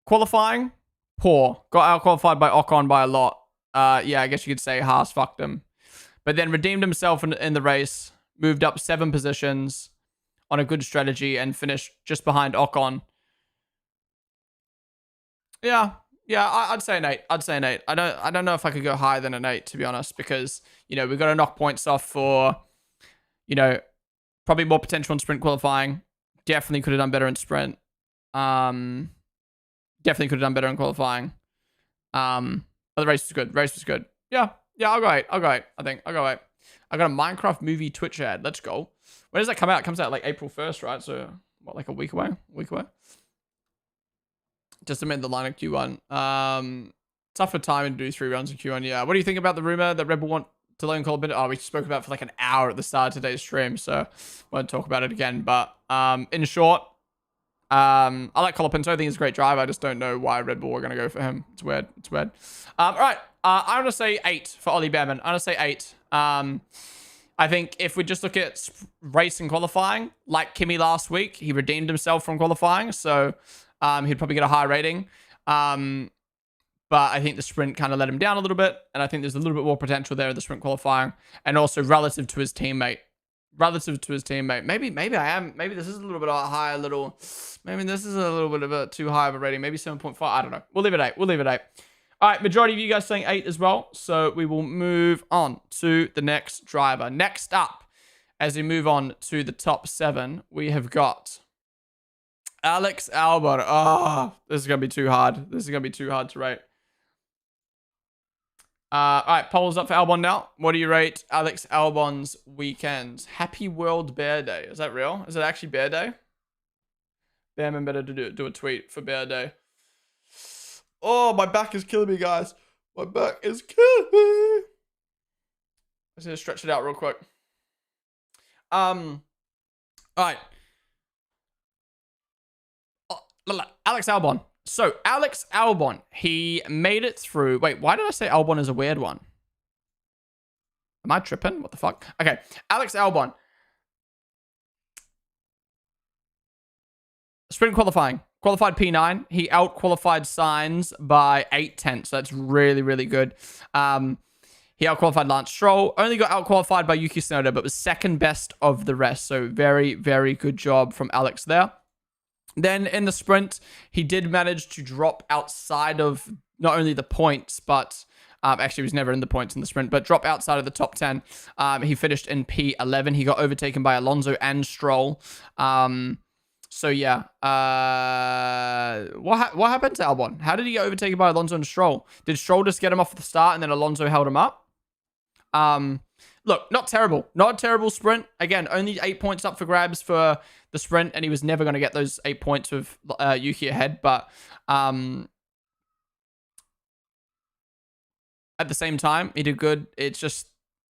Qualifying, poor. Got out-qualified by Ocon by a lot. Yeah, I guess you could say Haas fucked him. But then redeemed himself in the race, moved up 7 positions on a good strategy, and finished just behind Ocon. Yeah, I'd say an 8. I'd say an 8. I don't know if I could go higher than an 8, to be honest, because, you know, we've got to knock points off for, you know, probably more potential in sprint qualifying. Definitely could have done better in sprint. Definitely could have done better in qualifying. But the race was good. Race was good. Yeah, I'll go 8. I'll go 8. I think I'll go 8. I got a Minecraft movie Twitch ad. Let's go. When does that come out? It comes out like April 1st, right? So, what, like a week away? Just amend the line of Q1. Tougher time to do 3 runs in Q1. Yeah. What do you think about the rumor that Red Bull want to learn Colin Bennett? Oh, we spoke about it for like an hour at the start of today's stream, so won't talk about it again. But in short, I like Colapinto. I think he's a great driver. I just don't know why Red Bull are going to go for him. It's weird. It's weird. All right. I'm going to say 8 for Ollie Behrman. I'm going to say 8. I think if we just look at race and qualifying, like Kimi last week, he redeemed himself from qualifying. So he'd probably get a high rating. But I think the sprint kind of let him down a little bit. And I think there's a little bit more potential there in the sprint qualifying. And also relative to his teammate. Maybe I am. Maybe this is a little bit of a higher little. Maybe this is a little bit of a too high of a rating. Maybe 7.5. I don't know. We'll leave it 8. We'll leave it 8. All right. Majority of you guys saying 8 as well. So we will move on to the next driver. Next up, as we move on to the top 7, we have got Alex Albon. Oh, this is going to be too hard. This is going to be too hard to rate. All right, polls up for Albon now. What do you rate Alex Albon's weekend? Happy World Bear Day. Is that real? Is it actually Bear Day? Bearman better do a tweet for Bear Day. Oh, my back is killing me, guys. My back is killing me. Let's just stretch it out real quick. All right. Alex Albon. So, Alex Albon, he made it through... Wait, why did I say Albon is a weird one? Am I tripping? What the fuck? Okay, Alex Albon. Sprint qualifying. Qualified P9. He out-qualified Sainz by 8/10. So, that's really, really good. He out-qualified Lance Stroll. Only got out-qualified by Yuki Tsunoda, but was second best of the rest. So, very, very good job from Alex there. Then in the sprint, he did manage to drop outside of not only the points, but actually he was never in the points in the sprint, but drop outside of the top 10. He finished in P11. He got overtaken by Alonso and Stroll. So yeah, what happened to Albon? How did he get overtaken by Alonso and Stroll? Did Stroll just get him off at the start and then Alonso held him up? Look, not terrible. Not a terrible sprint. Again, only 8 points up for grabs for the sprint, and he was never going to get those 8 points with Yuki ahead. But at the same time, he did good. It's just,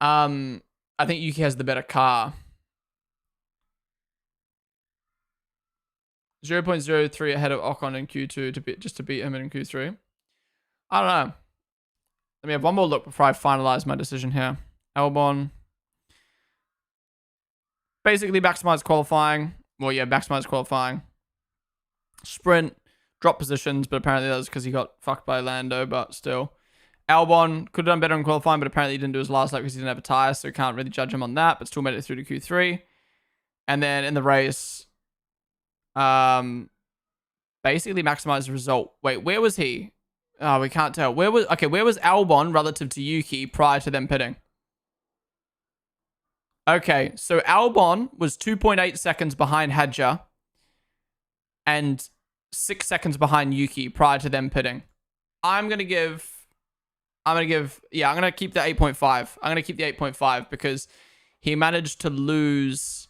I think Yuki has the better car. 0.03 ahead of Ocon in Q2 just to beat him in Q3. I don't know. Let me have one more look before I finalize my decision here. Albon. Basically maximize qualifying. Well, yeah, maximize qualifying. Sprint. Drop positions, but apparently that was because he got fucked by Lando, but still. Albon could have done better in qualifying, but apparently he didn't do his last lap because he didn't have a tire, so can't really judge him on that, but still made it through to Q3. And then in the race, basically maximized the result. Wait, where was he? Oh, we can't tell. Where was Albon relative to Yuki prior to them pitting? Okay, so Albon was 2.8 seconds behind Hadja and 6 seconds behind Yuki prior to them pitting. I'm going to keep the 8.5. I'm going to keep the 8.5 because he managed to lose.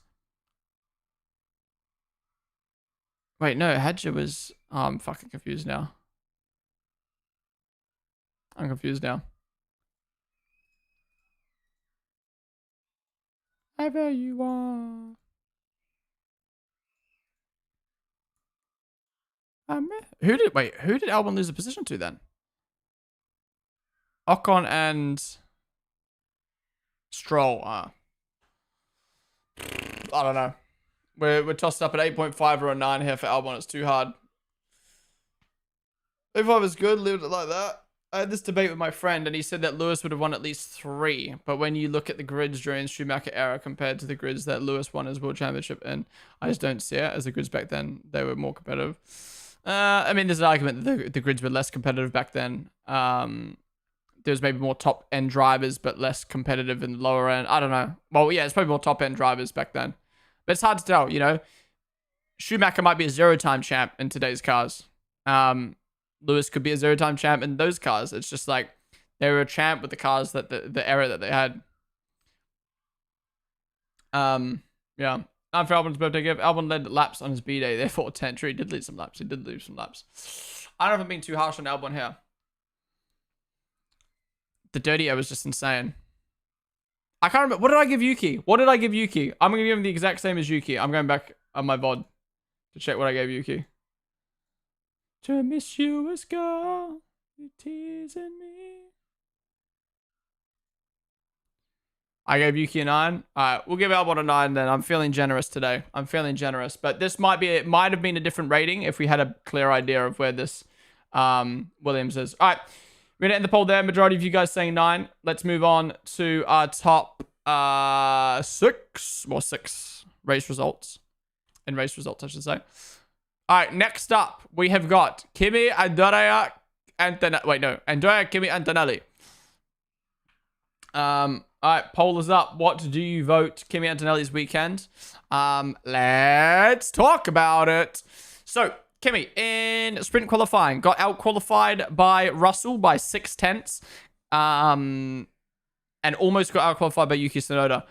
Wait, no, Hadja was. Oh, I'm fucking confused now. Ever you are. Who did Albon lose a position to then? Ocon and Stroll. I don't know. We're tossed up at 8.5 or a 9 here for Albon. It's too hard. If I was good, leave it like that. I had this debate with my friend, and he said that Lewis would have won at least 3. But when you look at the grids during Schumacher era compared to the grids that Lewis won his World Championship in, I just don't see it. As the grids back then, they were more competitive. I mean, there's an argument that the grids were less competitive back then. There was maybe more top-end drivers, but less competitive in the lower end. I don't know. Well, yeah, it's probably more top-end drivers back then. But it's hard to tell, you know. Schumacher might be a 0-time champ in today's cars. Lewis could be a 0-time champ in those cars. It's just like they were a champ with the cars that the era that they had. Yeah. I'm for Albon's birthday gift. Albon led laps on his B-day, therefore 10. True, he did lead some laps. I don't know if I'm being too harsh on Albon here. The dirty air was just insane. I can't remember. What did I give Yuki? I'm going to give him the exact same as Yuki. I'm going back on my VOD to check what I gave Yuki. To miss you as girl, you teasing me. I gave Yuki a 9. Alright, we'll give Albon a 9 then. I'm feeling generous today. But this might have been a different rating if we had a clear idea of where this Williams is. Alright, we're going to end the poll there. Majority of you guys saying 9. Let's move on to our top 6 race results. I should say. Alright, next up, we have got Andrea, Kimi Antonelli. Alright, poll is up. What do you vote Kimi Antonelli's weekend? Let's talk about it. So, Kimi, in sprint qualifying, got out-qualified by Russell by 0.6. And almost got out-qualified by Yuki Tsunoda.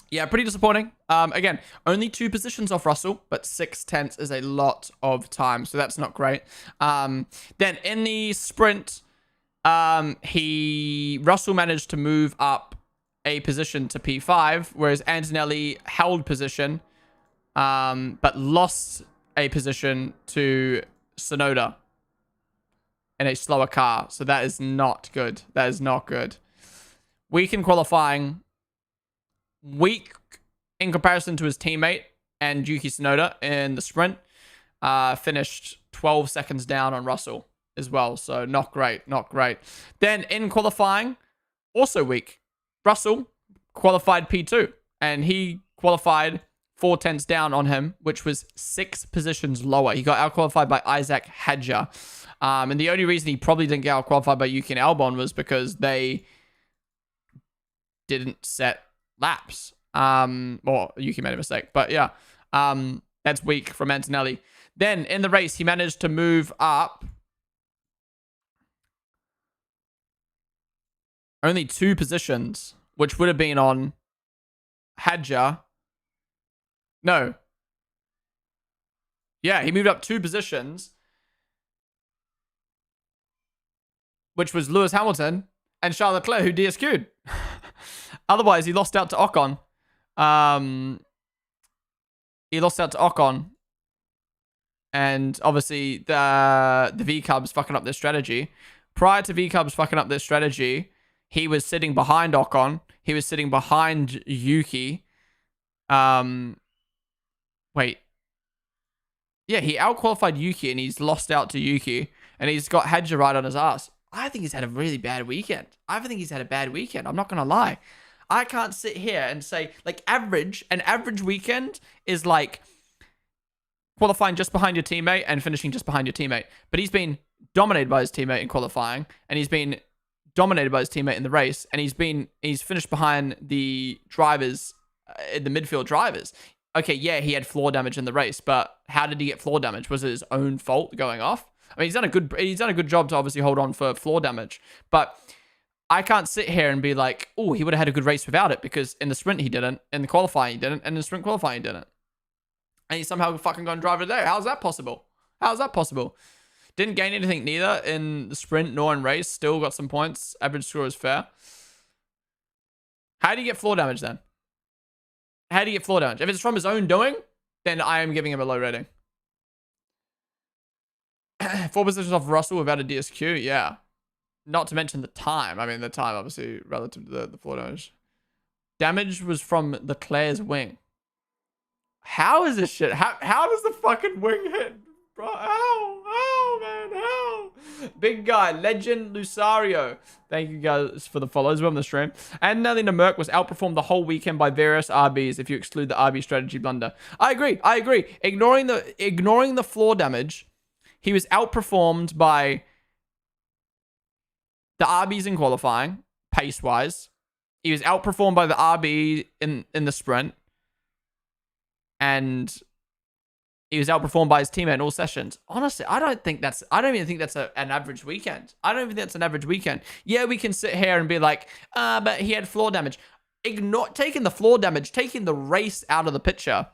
Yeah, pretty disappointing. Again, only 2 positions off Russell, but 0.6 is a lot of time, so that's not great. Then in the sprint, Russell managed to move up a position to P5, whereas Antonelli held position, but lost a position to Tsunoda in a slower car. So that is not good. Weak in qualifying. Weak in comparison to his teammate and Yuki Tsunoda in the sprint. Finished 12 seconds down on Russell as well. So not great. Then in qualifying, also weak. Russell qualified P2 and he qualified 0.4 down on him, which was 6 positions lower. He got out-qualified by Isaac Hadja. And the only reason he probably didn't get out-qualified by Yuki and Albon was because they didn't set laps. Or Yuki made a mistake. But yeah, that's weak from Antonelli. Then in the race, he managed to move up only 2 positions, which would have been on Hadja. No. Yeah, he moved up 2 positions, which was Lewis Hamilton and Charles Leclerc, who DSQ'd. Otherwise, he lost out to Ocon. And obviously, the V-Cubs fucking up their strategy. Prior to V-Cubs fucking up their strategy, he was sitting behind Ocon. He was sitting behind Yuki. Wait. Yeah, he outqualified Yuki and he's lost out to Yuki. And he's got Hadja right on his ass. I think he's had a really bad weekend. I'm not going to lie. I can't sit here and say, like, an average weekend is like qualifying just behind your teammate and finishing just behind your teammate. But he's been dominated by his teammate in qualifying, and he's been dominated by his teammate in the race, and he's finished behind the drivers, the midfield drivers. Okay, yeah, he had floor damage in the race, but how did he get floor damage? Was it his own fault going off? I mean, he's done a good job to obviously hold on for floor damage, but I can't sit here and be like, oh, he would have had a good race without it, because in the sprint he didn't, in the qualifying he didn't, and in the sprint qualifying he didn't. And he somehow fucking got a driver there. How's that possible? Didn't gain anything neither in the sprint nor in race. Still got some points. Average score is fair. How do you get floor damage then? If it's from his own doing, then I am giving him a low rating. 4 positions off Russell without a DSQ. Yeah. Not to mention the time. I mean, the time, obviously, relative to the floor damage. Damage was from Leclerc's wing. How is this shit? How does the fucking wing hit? Bro, how, man, how? Big guy, Legend Lucario. Thank you guys for the follows. We're on the stream. And Nelly Merck was outperformed the whole weekend by various RBs if you exclude the RB strategy blunder. I agree. Ignoring the floor damage, he was outperformed by the RBs in qualifying, pace-wise. He was outperformed by the RB in the sprint. And he was outperformed by his teammate in all sessions. Honestly, I don't even think that's an average weekend. Yeah, we can sit here and be like, but he had floor damage. Taking the floor damage, taking the race out of the picture.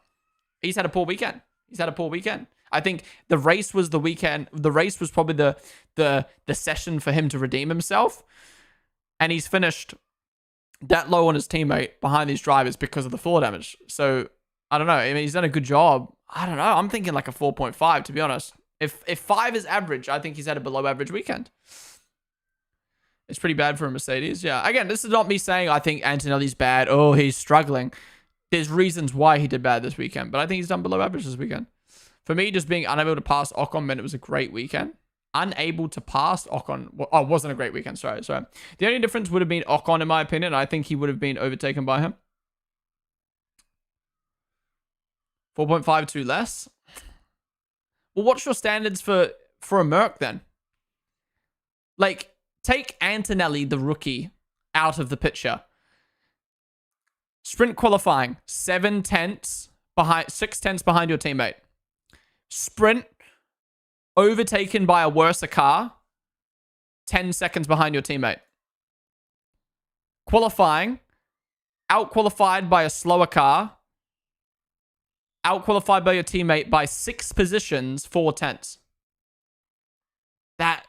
He's had a poor weekend. I think the race was the weekend. The race was probably the session for him to redeem himself. And he's finished that low on his teammate behind these drivers because of the floor damage. So I don't know. I mean, he's done a good job. I don't know. I'm thinking like a 4.5, to be honest. If 5 is average, I think he's had a below average weekend. It's pretty bad for a Mercedes. Yeah. Again, this is not me saying I think Antonelli's bad. Oh, he's struggling. There's reasons why he did bad this weekend, but I think he's done below average this weekend. For me, just being unable to pass Ocon meant it was a great weekend. Unable to pass Ocon. Oh, it wasn't a great weekend. Sorry. The only difference would have been Ocon, in my opinion. I think he would have been overtaken by him. 4.52 less. Well, what's your standards for a Merc then? Like, take Antonelli, the rookie, out of the picture. Sprint qualifying, 6 tenths behind your teammate. Sprint overtaken by a worse car, 10 seconds behind your teammate. Qualifying, outqualified by a slower car, outqualified by your teammate by 6 positions, 4 tenths. That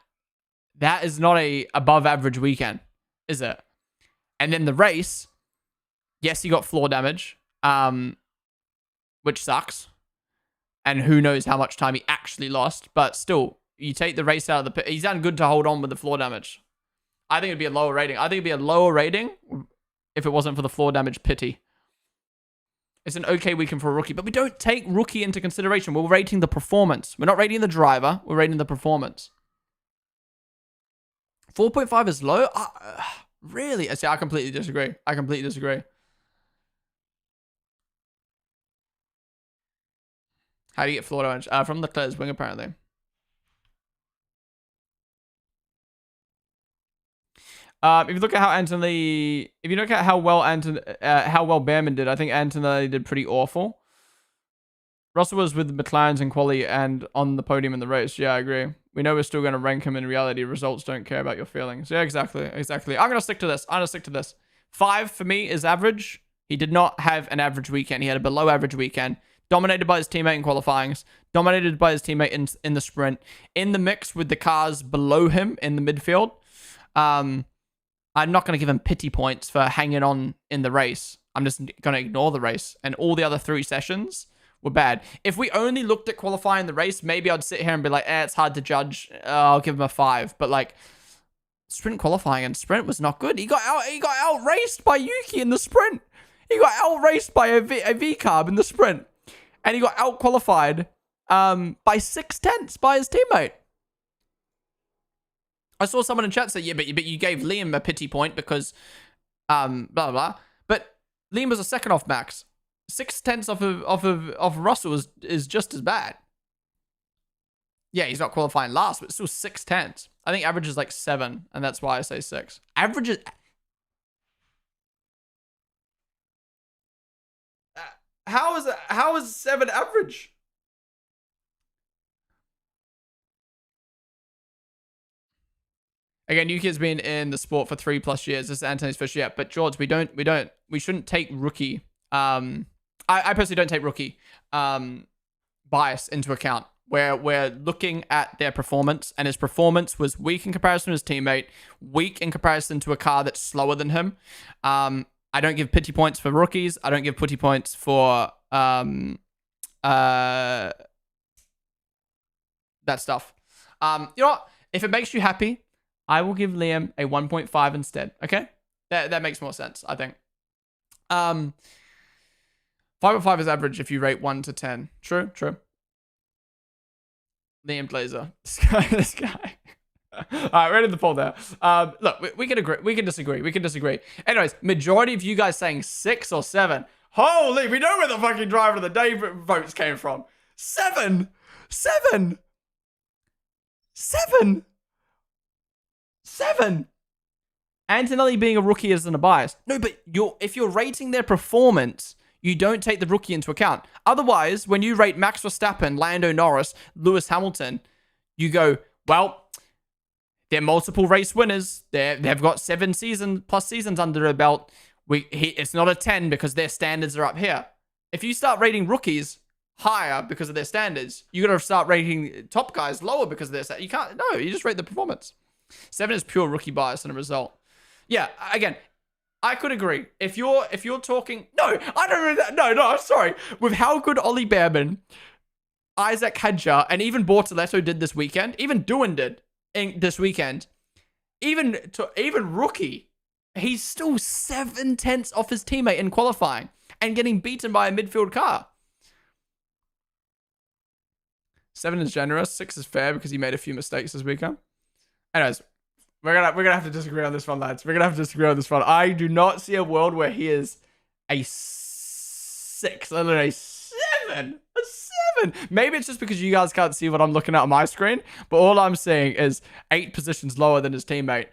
is not a above average weekend, is it? And then the race, yes, he got floor damage, which sucks. And who knows how much time he actually lost. But still, you take the race out of the pit. He's done good to hold on with the floor damage. I think it'd be a lower rating. If it wasn't for the floor damage pity. It's an okay weekend for a rookie. But we don't take rookie into consideration. We're rating the performance. We're not rating the driver. We're rating the performance. 4.5 is low? Really? I completely disagree. How do you get floor damage? From Leclerc's wing, apparently. If you look at how well Behrman did, I think Antonelli did pretty awful. Russell was with the McLarens in quali and on the podium in the race. Yeah, I agree. We know we're still going to rank him in reality. Results don't care about your feelings. Yeah, exactly. I'm going to stick to this. 5 for me is average. He did not have an average weekend. He had a below average weekend. Dominated by his teammate in qualifyings. Dominated by his teammate in the sprint. In the mix with the cars below him in the midfield. I I'm not going to give him pity points for hanging on in the race. I'm just going to ignore the race. And all the other 3 sessions were bad. If we only looked at qualifying the race, maybe I'd sit here and be like, it's hard to judge. I'll give him a 5. But like, sprint qualifying and sprint was not good. He got out-raced by Yuki in the sprint. He got out-raced by a V-carb in the sprint. And he got out-qualified by 6/10 by his teammate. I saw someone in chat say, yeah, but you gave Liam a pity point because blah, blah, blah. But Liam was a second off Max. 6/10 off Russell is just as bad. Yeah, he's not qualifying last, but it's still 6/10. I think average is like 7, and that's why I say 6. Average is... How is 7 average? Again, Yuki has been in the sport for 3+ years. This is Anthony's first year. But George, we shouldn't take rookie. I personally don't take rookie bias into account. Where we're looking at their performance, and his performance was weak in comparison to his teammate, weak in comparison to a car that's slower than him. I don't give pity points for rookies. I don't give pity points for that stuff. You know what? If it makes you happy, I will give Liam a 1.5 instead. Okay, that makes more sense, I think. 5.5 is average if you rate 1 to 10. True. Liam Blazer. This guy. All right, ready to the poll there. Look, we can agree. We can disagree. Anyways, majority of you guys saying 6 or 7. Holy, we know where the fucking driver of the day votes came from. 7. Antonelli being a rookie isn't a bias. No, but if you're rating their performance, you don't take the rookie into account. Otherwise, when you rate Max Verstappen, Lando Norris, Lewis Hamilton, you go, well, they're multiple race winners. They've got 7 plus seasons under their belt. It's not a 10 because their standards are up here. If you start rating rookies higher because of their standards, you got to start rating top guys lower because of their standards. You can't. No, you just rate the performance. 7 is pure rookie bias and a result. Yeah, again, I could agree. If you're talking... No, I don't know that. No, I'm sorry. With how good Ollie Behrman, Isaac Hadjar, and even Bortoletto did this weekend, even Doohan did this weekend, even rookie, he's still 7/10 off his teammate in qualifying and getting beaten by a midfield car. 7 is generous. 6 is fair because he made a few mistakes this weekend. Anyways, we're gonna have to disagree on this one, lads. We're gonna have to disagree on this one. I do not see a world where he is a 6. I don't know, a 7. A 7. Maybe it's just because you guys can't see what I'm looking at on my screen, but all I'm seeing is 8 positions lower than his teammate,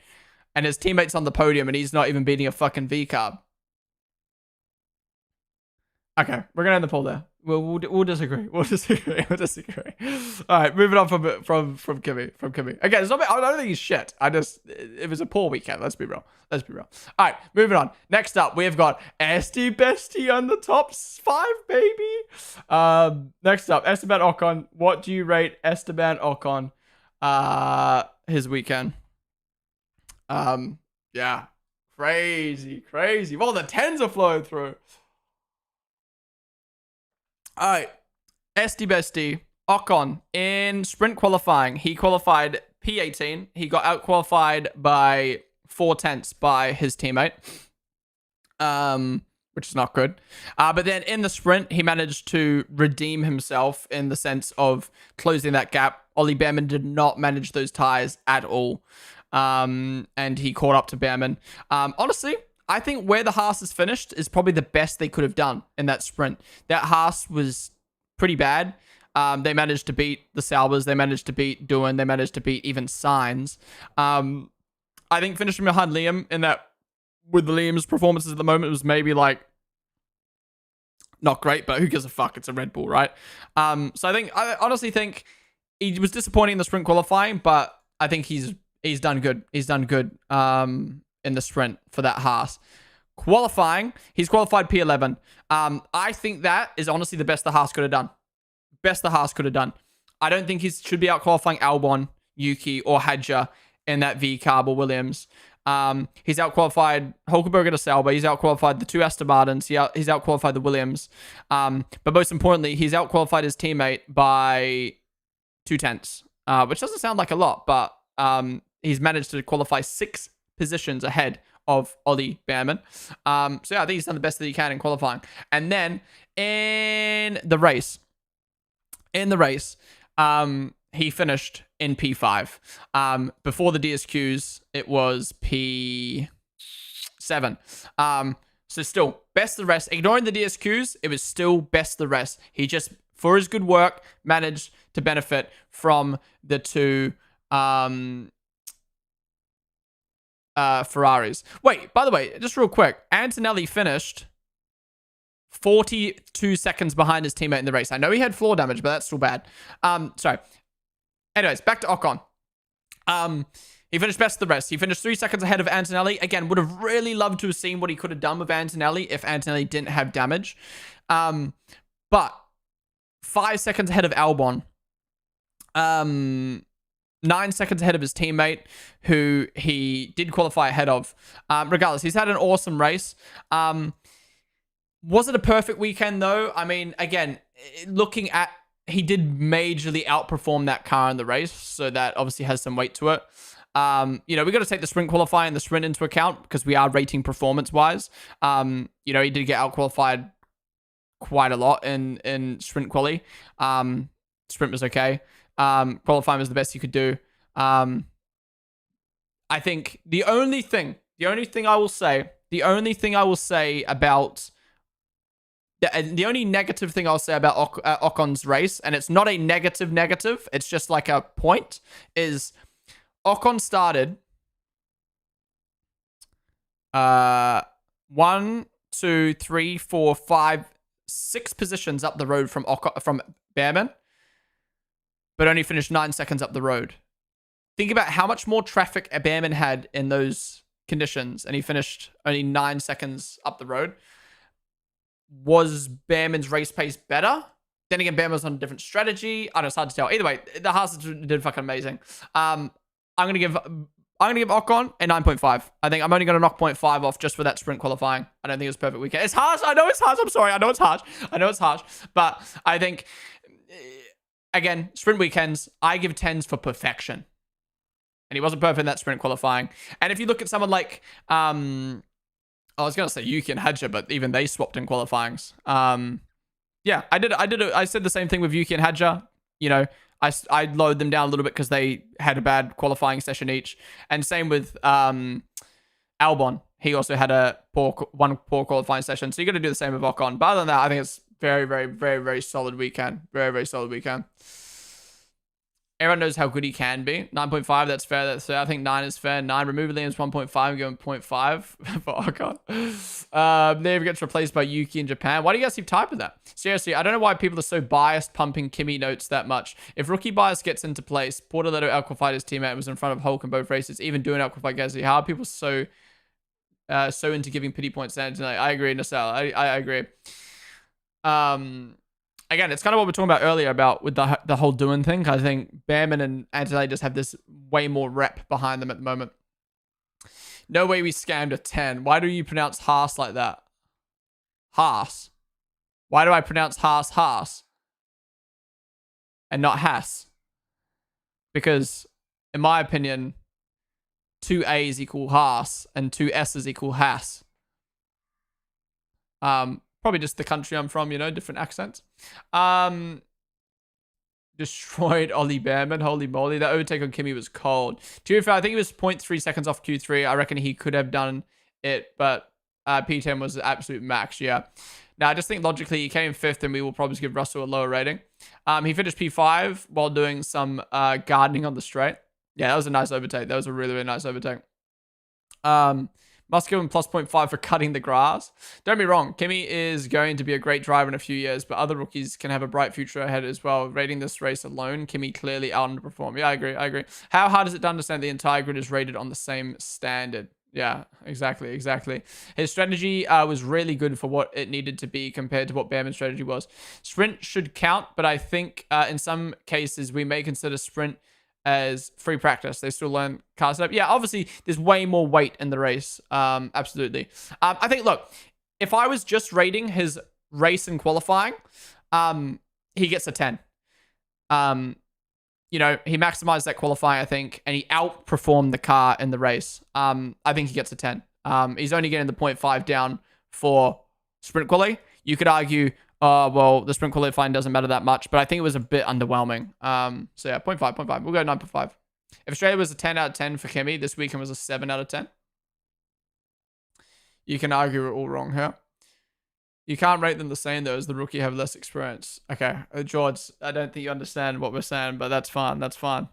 and his teammate's on the podium, and he's not even beating a fucking V-carb. Okay, we're gonna end the poll there. We'll disagree. We'll disagree. All right, moving on from Kimmy. Again, it's not. I don't think he's shit. It was a poor weekend. Let's be real. All right, moving on. Next up, we've got Esty Bestie on the top 5, baby. Next up, Esteban Ocon. What do you rate Esteban Ocon? His weekend. Yeah, crazy. Well, the 10s are flowing through. All right, Esty Bestie, Ocon, in sprint qualifying, he qualified P18. He got out-qualified by 4/10 by his teammate, which is not good. But then in the sprint, he managed to redeem himself in the sense of closing that gap. Ollie Behrman did not manage those tires at all, and he caught up to Behrman. Honestly, I think where the Haas is finished is probably the best they could have done in that sprint. That Haas was pretty bad. They managed to beat the Saubers. They managed to beat Doohan. They managed to beat even Sainz. I think finishing behind Liam in that, with Liam's performances at the moment, was maybe like not great, but who gives a fuck? It's a Red Bull, right? So I honestly think he was disappointing in the sprint qualifying, but I think he's done good. He's done good. In the sprint for that Haas. Qualifying, he's qualified P11. I think that is honestly the best the Haas could have done. I don't think he should be out qualifying Albon, Yuki, or Hadjar in that V-carb or Williams. He's outqualified Hulkenberg to Sauber. He's outqualified the two Aston Martins. He's outqualified the Williams. But most importantly, he's outqualified his teammate by 2/10, which doesn't sound like a lot, but he's managed to qualify 6 positions ahead of Ollie Behrman. So yeah, I think he's done the best that he can in qualifying. And then in the race, he finished in P5. Before the DSQs, it was P7. So still, best of the rest. Ignoring the DSQs, it was still best of the rest. He just, for his good work, managed to benefit from the two Ferraris. Wait, by the way, just real quick, Antonelli finished 42 seconds behind his teammate in the race. I know he had floor damage, but that's still bad. Sorry. Anyways, back to Ocon. He finished best of the rest. He finished 3 seconds ahead of Antonelli. Again, would have really loved to have seen what he could have done with Antonelli if Antonelli didn't have damage. But 5 seconds ahead of Albon. 9 seconds ahead of his teammate, who he did qualify ahead of. Regardless, he's had an awesome race. Was it a perfect weekend, though? I mean, again, looking at, he did majorly outperform that car in the race, so that obviously has some weight to it. We got to take the sprint qualifying and the sprint into account because we are rating performance-wise. He did get out-qualified quite a lot in sprint quali. Sprint was okay. Qualifying was the best you could do. I think the only thing I will say about the only negative thing I'll say about Ocon's race, and it's not a negative, it's just like a point, is Ocon started 1, 2, 3, 4, 5, 6 positions up the road from Behrman, but only finished 9 seconds up the road. Think about how much more traffic Behrman had in those conditions, and he finished only 9 seconds up the road. Was Behrman's race pace better? Then again, Behrman was on a different strategy. I don't know, it's hard to tell. Either way, the Haas did fucking amazing. I'm gonna give Ocon a 9.5. I think I'm only gonna knock 0.5 off just for that sprint qualifying. I don't think it was a perfect weekend. It's harsh. I know it's harsh. I'm sorry. I know it's harsh. But I think, again, sprint weekends, I give 10s for perfection. And he wasn't perfect in that sprint qualifying. And if you look at someone like, I was going to say Yuki and Hadja, but even they swapped in qualifyings. Yeah, I said the same thing with Yuki and Hadja. I lowered them down a little bit because they had a bad qualifying session each. And same with Albon. He also had one poor qualifying session. So you got to do the same with Ocon. But other than that, I think it's very, very, very, very solid weekend. Very, very solid weekend. Everyone knows how good he can be. 9.5, that's fair. I think 9 is fair. 9, remove Liam's 1.5 and give him 0.5 for Ocon. Never gets replaced by Yuki in Japan. Why do you guys keep typing that? Seriously, I don't know why people are so biased pumping Kimi notes that much. If rookie bias gets into place, Portoletto outqualified his teammate and was in front of Hulk in both races, even doing outqualified Gasly. How are people so into giving pity points to Antonelli? I agree, Nasal. I agree. Again, it's kind of what we were talking about earlier about with the whole doing thing. I think Behrman and Antonelli just have this way more rep behind them at the moment. No way we scammed a 10. Why do you pronounce Haas like that? Haas. Why do I pronounce Haas? And not Haas? Because, in my opinion, 2 A's equal Haas and 2 S's equal Haas. Probably just the country I'm from, different accents. Destroyed Ollie Behrman. Holy moly. That overtake on Kimi was cold. To be fair, I think he was 0.3 seconds off Q3. I reckon he could have done it, but P10 was the absolute max, yeah. Now, I just think logically he came 5th, and we will probably give Russell a lower rating. He finished P5 while doing some gardening on the straight. Yeah, that was a nice overtake. That was a really, really nice overtake. Must give him plus 0.5 for cutting the grass. Don't be wrong, Kimi is going to be a great driver in a few years, but other rookies can have a bright future ahead as well. Rating this race alone, Kimi clearly underperformed. Yeah, I agree. How hard is it to understand the entire grid is rated on the same standard? Yeah, exactly. His strategy was really good for what it needed to be compared to what Behrman's strategy was. Sprint should count, but I think in some cases we may consider sprint as free practice. They still learn car setup. Yeah, obviously, there's way more weight in the race. Absolutely. I think, look, if I was just rating his race and qualifying, he gets a 10. You know, he maximized that qualifying, I think, and he outperformed the car in the race. I think he gets a 10. He's only getting the 0.5 down for sprint quali. You could argue, well, the sprint qualifying doesn't matter that much, but I think it was a bit underwhelming. So yeah, 0.5. We'll go 9.5. If Australia was a 10 out of 10 for Kimi, this weekend was a 7 out of 10. You can argue we're all wrong here. You can't rate them the same, though, as the rookie have less experience. Okay, George, I don't think you understand what we're saying, but that's fine. That's fine.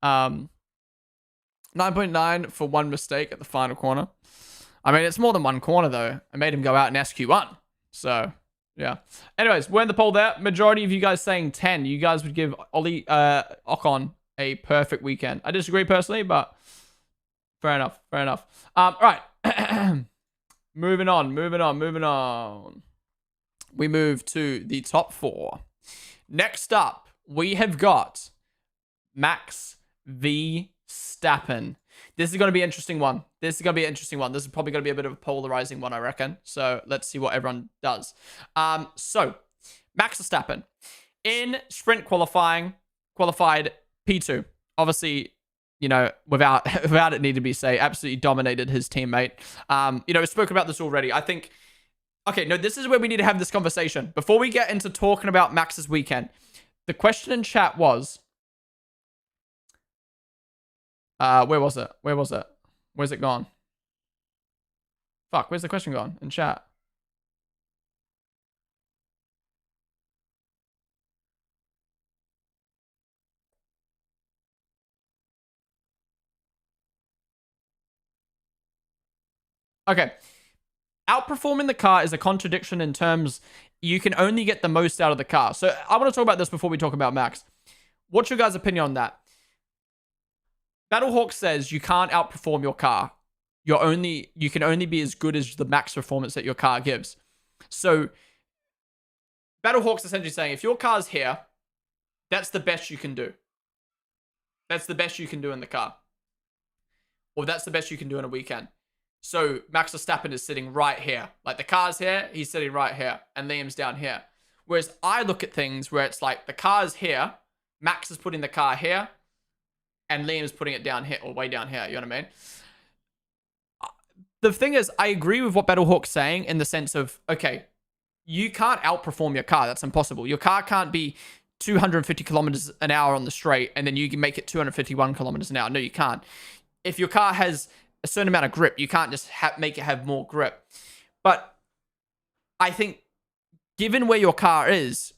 9.9 for one mistake at the final corner. I mean, it's more than one corner, though. I made him go out in SQ1. So, yeah. Anyways, we're in the poll there. Majority of you guys saying 10. You guys would give Ollie Ocon a perfect weekend. I disagree personally, but fair enough. Fair enough. Right. Moving on. We move to the top 4. Next up, we have got Max Verstappen. This is going to be an interesting one. This is probably going to be a bit of a polarizing one, I reckon. So let's see what everyone does. So Max Verstappen in sprint qualified P2. Obviously, you know, without it need to be said, absolutely dominated his teammate. You know, we've spoken about this already. I think, okay, no, this is where we need to have this conversation. Before we get into talking about Max's weekend, the question in chat was, where was it? Where's it gone? Fuck, where's the question gone in chat? Okay. Outperforming the car is a contradiction in terms you can only get the most out of the car. So I want to talk about this before we talk about Max. What's your guys' opinion on that? Battlehawk says you can't outperform your car. You can only be as good as the max performance that your car gives. So Battlehawk's essentially saying if your car's here, that's the best you can do. That's the best you can do in the car. Or that's the best you can do in a weekend. So Max Verstappen is sitting right here. Like the car's here, he's sitting right here. And Liam's down here. Whereas I look at things where it's like the car's here, Max is putting the car here, and Liam's putting it down here, or way down here, you know what I mean? The thing is, I agree with what Battlehawk's saying in the sense of, okay, you can't outperform your car. That's impossible. Your car can't be 250 kilometers an hour on the straight, and then you can make it 251 kilometers an hour. No, you can't. If your car has a certain amount of grip, you can't just make it have more grip. But I think given where your car is,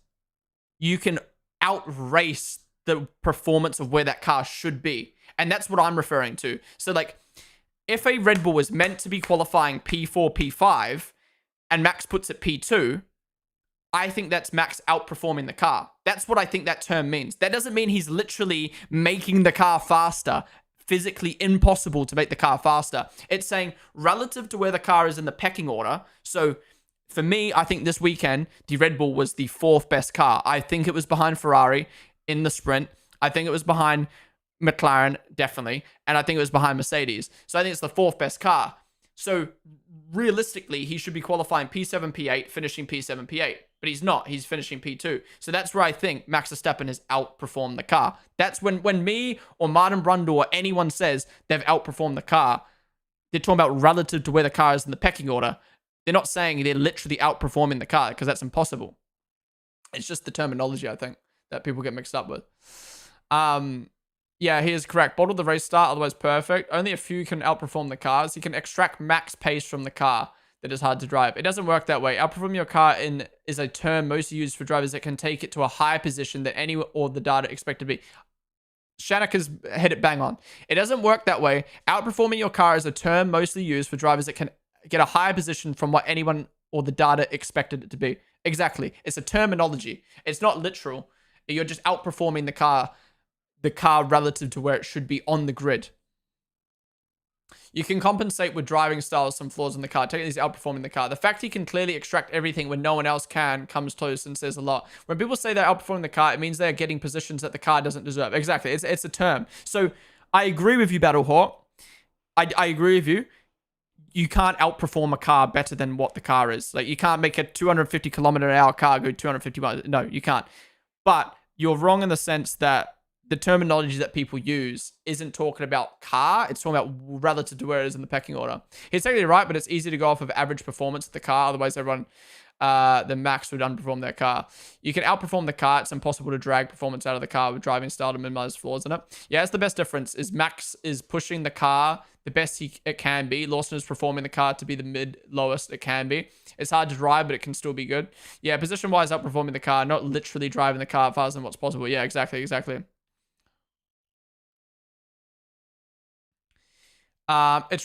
you can outrace the performance of where that car should be. And that's what I'm referring to. So like, if a Red Bull is meant to be qualifying P4, P5, and Max puts it P2, I think that's Max outperforming the car. That's what I think that term means. That doesn't mean he's literally making the car faster. Physically impossible to make the car faster. It's saying relative to where the car is in the pecking order. So for me, I think this weekend, the Red Bull was the 4th best car. I think it was behind Ferrari in the sprint. I think it was behind McLaren, definitely. And I think it was behind Mercedes. So I think it's the 4th best car. So realistically, he should be qualifying P7, P8, finishing P7, P8. But he's not. He's finishing P2. So that's where I think Max Verstappen has outperformed the car. That's when me or Martin Brundle or anyone says they've outperformed the car, they're talking about relative to where the car is in the pecking order. They're not saying they're literally outperforming the car because that's impossible. It's just the terminology, I think, that people get mixed up with. Yeah, he is correct. Bottle the race start, otherwise perfect. Only a few can outperform the cars. He can extract max pace from the car that is hard to drive. It doesn't work that way. Outperform your car is a term mostly used for drivers that can take it to a higher position than any or the data expect to be. Shannock has hit it bang on. It doesn't work that way. Outperforming your car is a term mostly used for drivers that can get a higher position from what anyone or the data expected it to be. Exactly. It's a terminology. It's not literal. You're just outperforming the car relative to where it should be on the grid. You can compensate with driving styles, some flaws in the car. Technically, he's outperforming the car. The fact he can clearly extract everything when no one else can comes close and says a lot. When people say they're outperforming the car, it means they're getting positions that the car doesn't deserve. Exactly. It's a term. So I agree with you, Battlehawk. I agree with you. You can't outperform a car better than what the car is. Like, you can't make a 250 kilometer an hour car go 250 miles. No, you can't. But you're wrong in the sense that the terminology that people use isn't talking about car. It's talking about relative to where it is in the pecking order. He's technically right, but it's easy to go off of average performance of the car. Otherwise, everyone, the Max would underperform their car. You can outperform the car. It's impossible to drag performance out of the car with driving style to minimize flaws in it. Yeah, that's the best difference. Is Max is pushing the car the best it can be. Lawson is performing the car to be the mid-lowest it can be. It's hard to drive, but it can still be good. Yeah, position-wise, outperforming the car, not literally driving the car faster than what's possible. Yeah, exactly. It's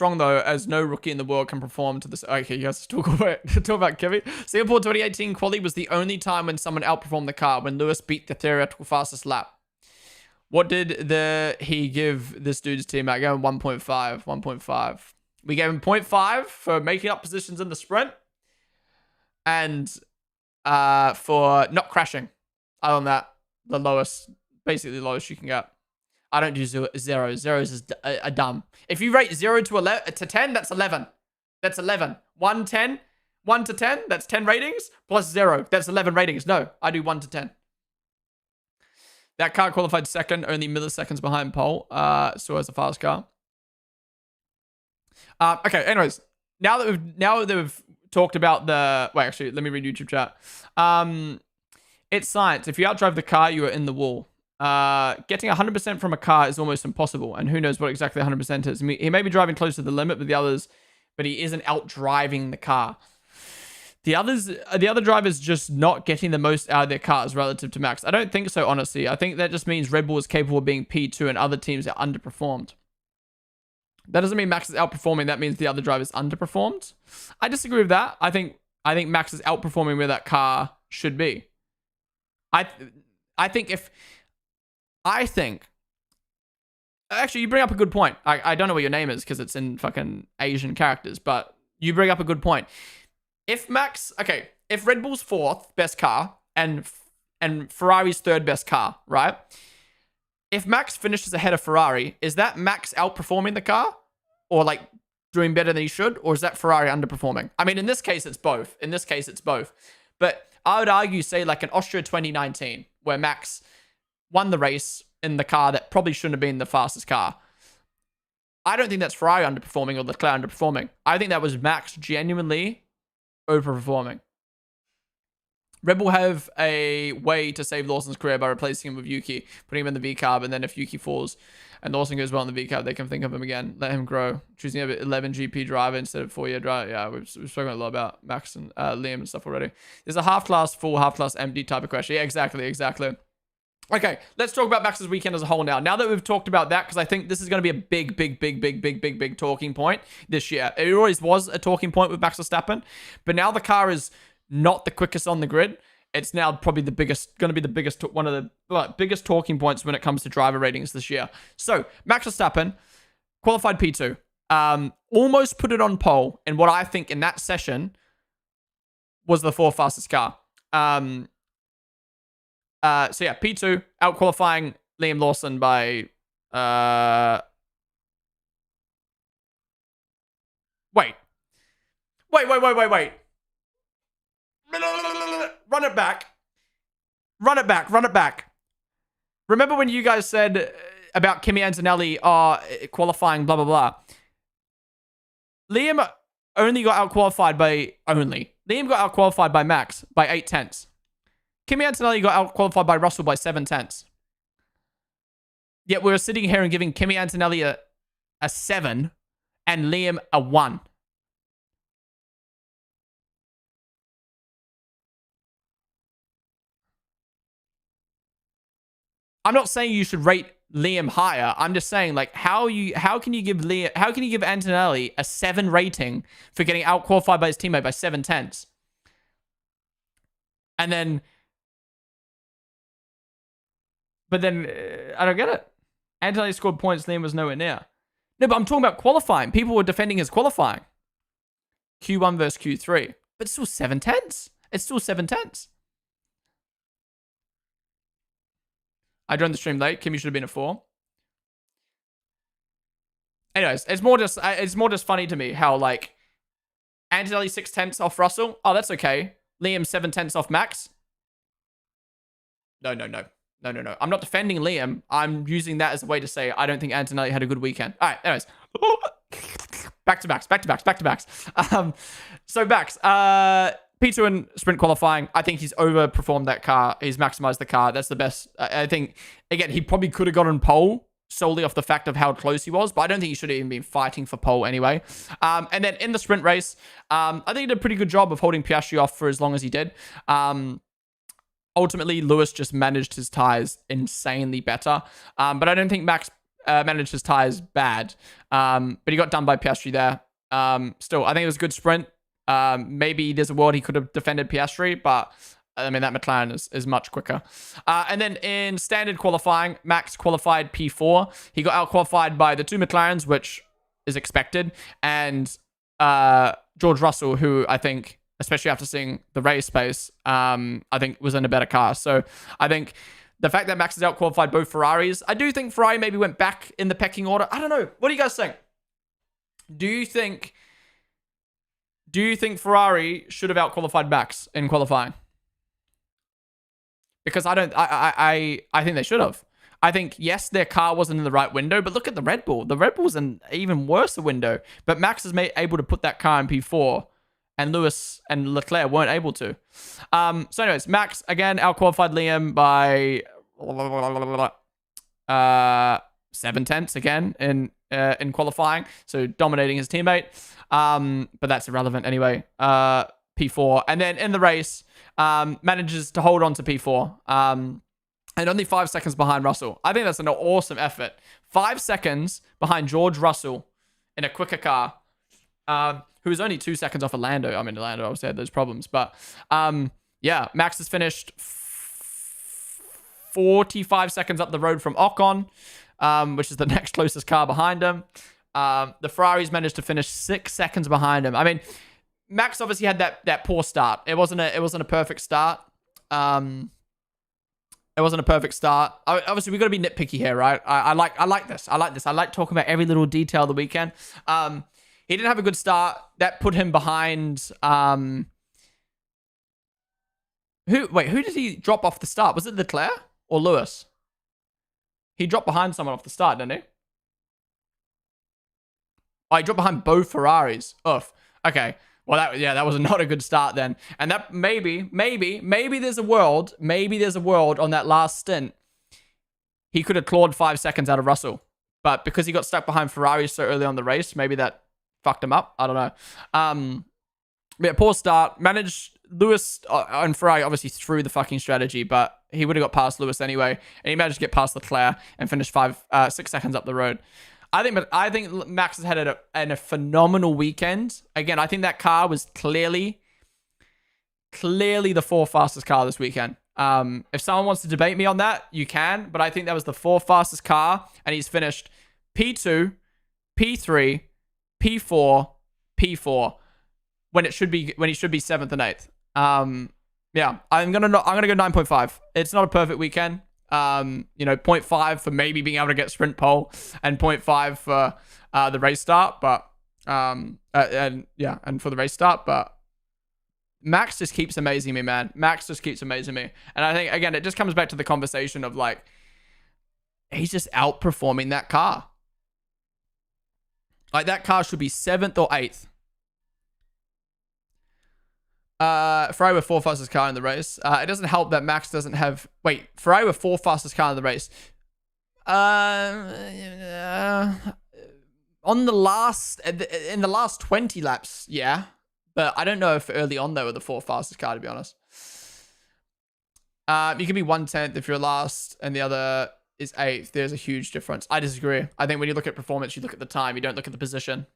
wrong though, as no rookie in the world can perform to this. Okay, you guys talk about Kevin. Singapore 2018 quali was the only time when someone outperformed the car, when Lewis beat the theoretical fastest lap. What did he give this dude's team? I gave him 1.5. 1.5. We gave him 0.5 for making up positions in the sprint, and for not crashing. Other than that, the lowest, basically the lowest you can get. I don't do zeros. Zeros is a dumb. If you rate 0 to 10, that's 11. That's 11. 1 to 10, that's 10 ratings, plus 0. That's 11 ratings. No, I do 1 to 10. That car qualified second, only milliseconds behind pole. So as a fast car. Okay, anyways. Now that we've talked about the... Wait, actually, let me read YouTube chat. It's science. If you outdrive the car, you are in the wall. Getting 100% from a car is almost impossible, and who knows what exactly 100% is. I mean, he may be driving close to the limit with the others, but he isn't out-driving the car. The other drivers just not getting the most out of their cars relative to Max. I don't think so, honestly. I think that just means Red Bull is capable of being P2 and other teams are underperformed. That doesn't mean Max is outperforming. That means the other drivers underperformed. I disagree with that. I think Max is outperforming where that car should be. I think actually, you bring up a good point. I don't know what your name is because it's in fucking Asian characters, but you bring up a good point. If Red Bull's 4th best car and Ferrari's 3rd best car, right? If Max finishes ahead of Ferrari, is that Max outperforming the car? Or like doing better than he should? Or is that Ferrari underperforming? I mean, in this case, it's both. But I would argue, say, like in Austria 2019, where Max won the race in the car that probably shouldn't have been the fastest car. I don't think that's Ferrari underperforming or Leclerc underperforming. I think that was Max genuinely overperforming. Red Bull have a way to save Lawson's career by replacing him with Yuki, putting him in the V-carb, and then if Yuki falls and Lawson goes well in the V-carb, they can think of him again, let him grow. Choosing an 11 GP driver instead of 4-year driver. Yeah, we've spoken a lot about Max and Liam and stuff already. There's a half-class full, half-class empty type of question. Yeah, exactly. Okay, let's talk about Max's weekend as a whole now. Now that we've talked about that, because I think this is going to be a big talking point this year. It always was a talking point with Max Verstappen, but now the car is not the quickest on the grid. It's now probably one of the biggest talking points when it comes to driver ratings this year. So, Max Verstappen, qualified P2, almost put it on pole in what I think in that session was the 4th fastest car. So yeah, P2, out-qualifying Liam Lawson by... Wait. Run it back. Remember when you guys said about Kimi Antonelli qualifying, blah, blah, blah. Liam got out-qualified by Max by 8 tenths. Kimi Antonelli got out-qualified by Russell by 7 tenths. Yet we're sitting here and giving Kimi Antonelli a 7 and Liam a 1. I'm not saying you should rate Liam higher. I'm just saying, like, how can you give Antonelli a 7 rating for getting out-qualified by his teammate by 7 tenths? And then... But then, I don't get it. Antonelli scored points, Liam was nowhere near. No, but I'm talking about qualifying. People were defending his qualifying. Q1 versus Q3. But it's still 7/10s. It's still 7/10s. I joined the stream late. Kimmy should have been a 4. Anyways, it's more just funny to me how, like, Antonelli 6/10 off Russell. Oh, that's okay. Liam 7/10 off Max. No. I'm not defending Liam. I'm using that as a way to say I don't think Antonelli had a good weekend. All right, anyways. Back to backs. So Max, P2 in sprint qualifying, I think he's overperformed that car. He's maximized the car. That's the best. I think, again, he probably could have gotten pole solely off the fact of how close he was, but I don't think he should have even been fighting for pole anyway. And then in the sprint race, I think he did a pretty good job of holding Piastri off for as long as he did. Ultimately, Lewis just managed his tires insanely better. But I don't think Max managed his tires bad. But he got done by Piastri there. Still, I think it was a good sprint. Maybe there's a world he could have defended Piastri, but I mean, that McLaren is much quicker. And then in standard qualifying, Max qualified P4. He got out-qualified by the 2 McLarens, which is expected. And George Russell, who I think, especially after seeing the race pace, I think was in a better car. So I think the fact that Max has out-qualified both Ferraris, I do think Ferrari maybe went back in the pecking order. I don't know. What do you guys think? Do you think Ferrari should have out-qualified Max in qualifying? Because I think they should have. I think, yes, their car wasn't in the right window, but look at the Red Bull. The Red Bull's in even worse window. But Max is able to put that car in P4, and Lewis and Leclerc weren't able to. So anyways, Max, again, out-qualified Liam by 7/10 again in qualifying. So dominating his teammate. But that's irrelevant anyway. P4. And then in the race, manages to hold on to P4. And only 5 seconds behind Russell. I think that's an awesome effort. 5 seconds behind George Russell in a quicker car. Who was only 2 seconds off of Lando. I mean, Lando obviously had those problems. But, yeah, Max has finished 45 seconds up the road from Ocon, which is the next closest car behind him. The Ferraris managed to finish 6 seconds behind him. I mean, Max obviously had that poor start. It wasn't a perfect start. It wasn't a perfect start. Obviously, we got to be nitpicky here, right? I like this. I like talking about every little detail of the weekend. He didn't have a good start. That put him behind. Who did he drop off the start? Was it Leclerc or Lewis? He dropped behind someone off the start, didn't he? Oh, he dropped behind both Ferraris. Oof. Okay. Well, that was not a good start then. And that maybe there's a world on that last stint. He could have clawed 5 seconds out of Russell. But because he got stuck behind Ferrari so early on the race, maybe that fucked him up. I don't know. Yeah, poor start. Managed Lewis and Ferrari obviously threw the fucking strategy, but he would have got past Lewis anyway. And he managed to get past Leclerc and finish 6 seconds up the road. I think Max has had a phenomenal weekend. Again, I think that car was clearly the 4th fastest car this weekend. If someone wants to debate me on that, you can. But I think that was the 4th fastest car, and he's finished P2, P3, P4, P4 when he should be 7th and 8th. Yeah, I'm gonna go 9.5. It's not a perfect weekend. 0.5 for maybe being able to get sprint pole and 0.5 for the race start, but and for the race start, but Max just keeps amazing me, man. Max just keeps amazing me. And I think, again, it just comes back to the conversation of, like, he's just outperforming that car. Like, that car should be 7th or 8th. Ferrari were 4th fastest car in the race. It doesn't help that Max doesn't have... Wait, Ferrari were 4th fastest car in the race. In the last 20 laps, yeah. But I don't know if early on they were the 4th fastest car, to be honest. You can be 1/10 if you're last and the other is 8th. There's a huge difference. I disagree. I think when you look at performance, you look at the time. You don't look at the position.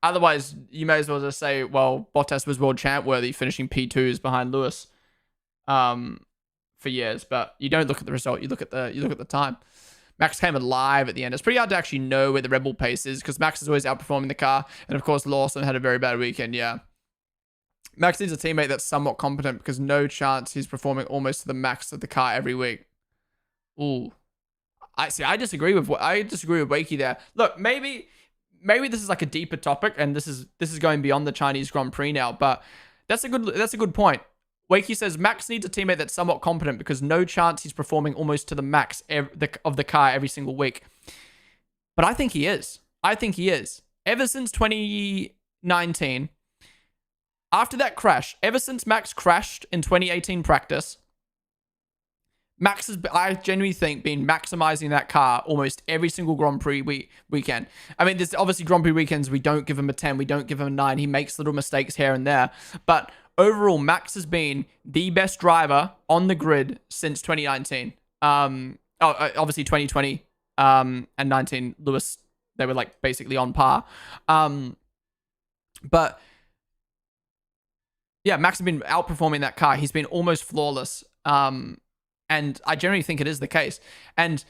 Otherwise, you may as well just say, well, Bottas was world champ worthy, finishing P2s behind Lewis for years. But you don't look at the result. You look at the time. Max came alive at the end. It's pretty hard to actually know where the Red Bull pace is because Max is always outperforming the car. And of course, Lawson had a very bad weekend. Yeah. Max needs a teammate that's somewhat competent because no chance he's performing almost to the max of the car every week. Ooh. I disagree with Wakey there. Look, maybe this is like a deeper topic and this is going beyond the Chinese Grand Prix now, but that's a good point. Wakey says Max needs a teammate that's somewhat competent because no chance he's performing almost to the max of the car every single week. But I think he is. Ever since 2019, after that crash, ever since Max crashed in 2018 practice, Max has, I genuinely think, been maximizing that car almost every single Grand Prix weekend. I mean, there's obviously Grand Prix weekends we don't give him a 10, we don't give him a 9. He makes little mistakes here and there. But overall, Max has been the best driver on the grid since 2019. Obviously 2020 and 19, Lewis, they were like basically on par. But yeah, Max has been outperforming that car. He's been almost flawless. And I generally think it is the case. And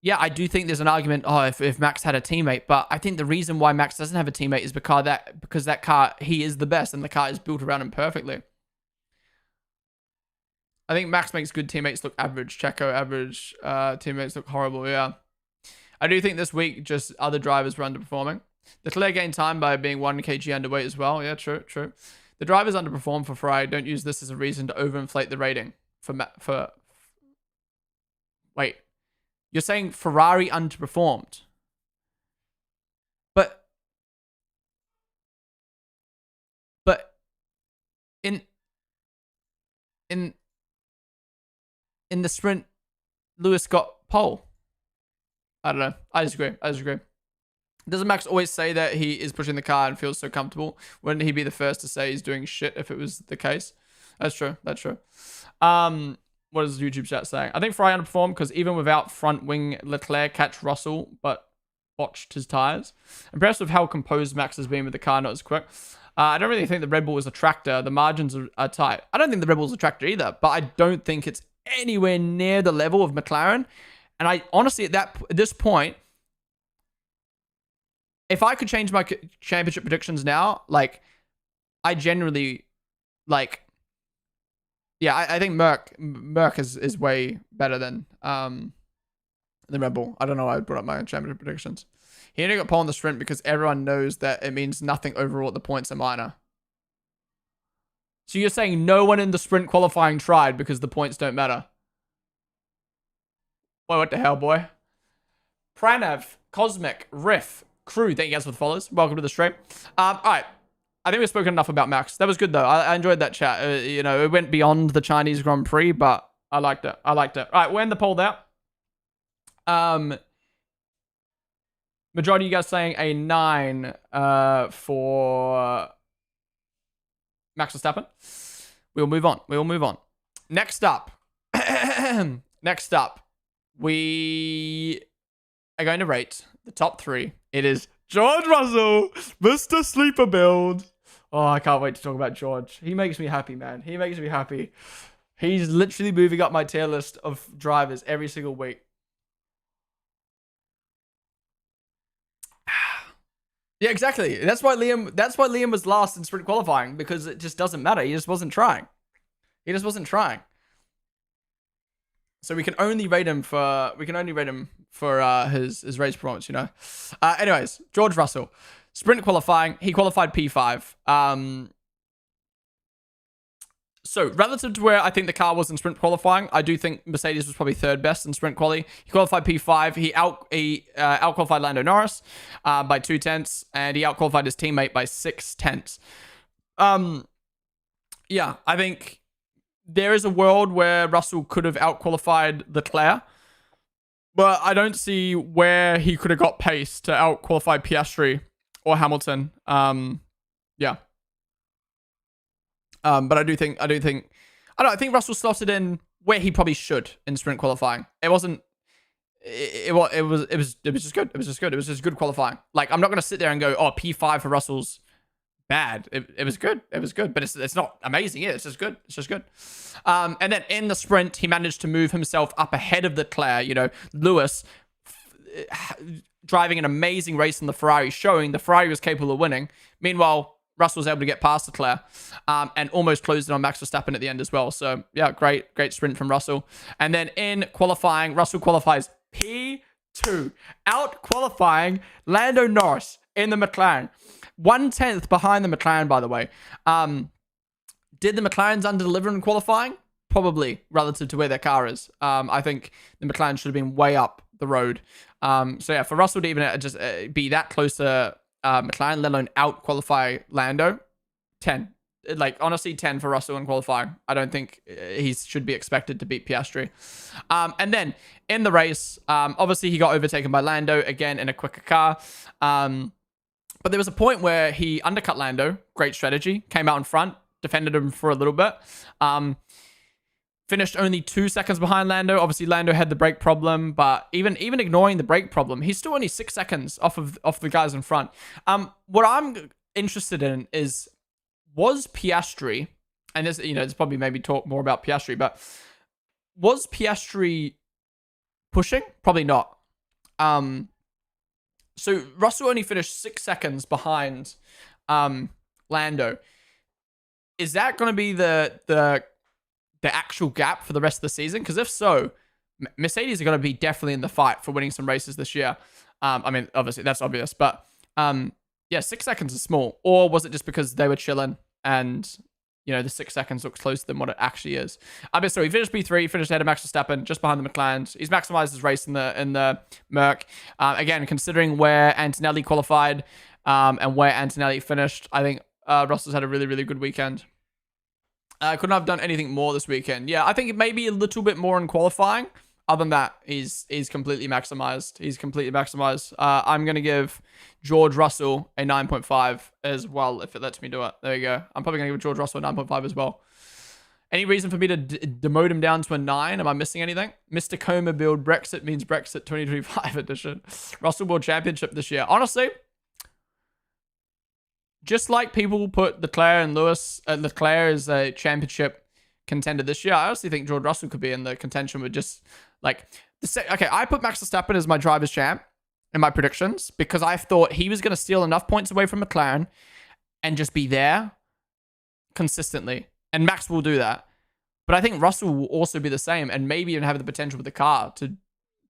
yeah, I do think there's an argument, if Max had a teammate. But I think the reason why Max doesn't have a teammate is because that car, he is the best and the car is built around him perfectly. I think Max makes good teammates look average. Checo average. Teammates look horrible, yeah. I do think this week just other drivers were underperforming. Leclerc gained time by being 1 kg underweight as well. Yeah, true. The drivers underperformed for Ferrari. Don't use this as a reason to overinflate the rating. Wait, you're saying Ferrari underperformed, but in the sprint, Lewis got pole. I don't know. I disagree. Doesn't Max always say that he is pushing the car and feels so comfortable? Wouldn't he be the first to say he's doing shit if it was the case? That's true. What is the YouTube chat saying? I think Ferrari underperformed because even without front wing Leclerc catch Russell, but botched his tires. Impressed with how composed Max has been with the car, not as quick. I don't really think the Red Bull is a tractor. The margins are tight. I don't think the Red Bull is a tractor either, but I don't think it's anywhere near the level of McLaren. And I honestly, at this point, if I could change my championship predictions now, like, I generally, like, yeah, I think Merc is way better than Red Bull. I don't know why I brought up my championship predictions. He only got pole in the sprint because everyone knows that it means nothing overall at the points are minor. So you're saying no one in the sprint qualifying tried because the points don't matter? Boy, what the hell, boy? Pranav, Cosmic, Riff, Crew, thank you guys for the follows. Welcome to the stream. All right. I think we've spoken enough about Max. That was good, though. I enjoyed that chat. It went beyond the Chinese Grand Prix, but I liked it. All right, we're in the poll there. Majority of you guys saying a 9 for Max Verstappen. We'll move on. Next up. We are going to rate the top 3. It is George Russell, Mr. Sleeper Build. Oh, I can't wait to talk about George. He makes me happy, man. He makes me happy. He's literally moving up my tier list of drivers every single week. Yeah, exactly. That's why Liam was last in sprint qualifying, because it just doesn't matter. He just wasn't trying. So we can only rate him for his race performance, Anyways, George Russell, sprint qualifying, he qualified P5. So relative to where I think the car was in sprint qualifying, I do think Mercedes was probably third best in sprint quali. He qualified P5. He out-qualified Lando Norris by 2 tenths, and he out-qualified his teammate by 6 tenths. Yeah, I think there is a world where Russell could have out-qualified Leclerc, but I don't see where he could have got pace to out-qualify Piastri or Hamilton. Yeah. But I think Russell slotted in where he probably should in sprint qualifying. It was just good. It was just good qualifying. Like, I'm not going to sit there and go, oh, P5 for Russell's bad. It was good. It was good, but it's not amazing. Yeah, it's just good. It's just good. And then in the sprint, he managed to move himself up ahead of Leclerc. You know, Lewis driving an amazing race in the Ferrari, showing the Ferrari was capable of winning. Meanwhile, Russell was able to get past Leclerc and almost closed it on Max Verstappen at the end as well. So yeah, great sprint from Russell. And then in qualifying, Russell qualifies P2, out qualifying Lando Norris in the McLaren. 1/10 behind the McLaren, by the way. Did the McLarens under-deliver in qualifying? Probably, relative to where their car is. I think the McLaren should have been way up the road. So yeah, for Russell to even just be that close to McLaren, let alone out-qualify Lando, 10. Like, honestly, 10 for Russell in qualifying. I don't think he should be expected to beat Piastri. And then, in the race, obviously he got overtaken by Lando, again, in a quicker car. But there was a point where he undercut Lando. Great strategy. Came out in front. Defended him for a little bit. Finished only 2 seconds behind Lando. Obviously, Lando had the brake problem. But even ignoring the brake problem, he's still only 6 seconds off the guys in front. What I'm interested in is, was Piastri, and this, there's probably maybe talk more about Piastri, but was Piastri pushing? Probably not. So Russell only finished 6 seconds behind Lando. Is that going to be the actual gap for the rest of the season? Because if so, Mercedes are going to be definitely in the fight for winning some races this year. I mean, obviously that's obvious, but yeah, 6 seconds is small. Or was it just because they were chilling and the 6 seconds looks closer than what it actually is? So he finished P3, he finished ahead of Max Verstappen, just behind the McLarens. He's maximized his race in the Merc. Again, considering where Antonelli qualified and where Antonelli finished, I think Russell's had a really, really good weekend. Couldn't have done anything more this weekend. Yeah, I think maybe a little bit more in qualifying. Other than that, he's completely maximized. He's completely maximized. I'm going to give George Russell a 9.5 as well, if it lets me do it. There you go. I'm probably going to give George Russell a 9.5 as well. Any reason for me to demote him down to a 9? Am I missing anything? Mr. Coma build Brexit means Brexit 2025 edition. Russell World Championship this year. Honestly, just like people put Leclerc and Lewis, Leclerc as a championship contender this year, I honestly think George Russell could be in the contention with just like okay, I put Max Verstappen as my driver's champ in my predictions because I thought he was going to steal enough points away from McLaren and just be there consistently. And Max will do that. But I think Russell will also be the same and maybe even have the potential with the car to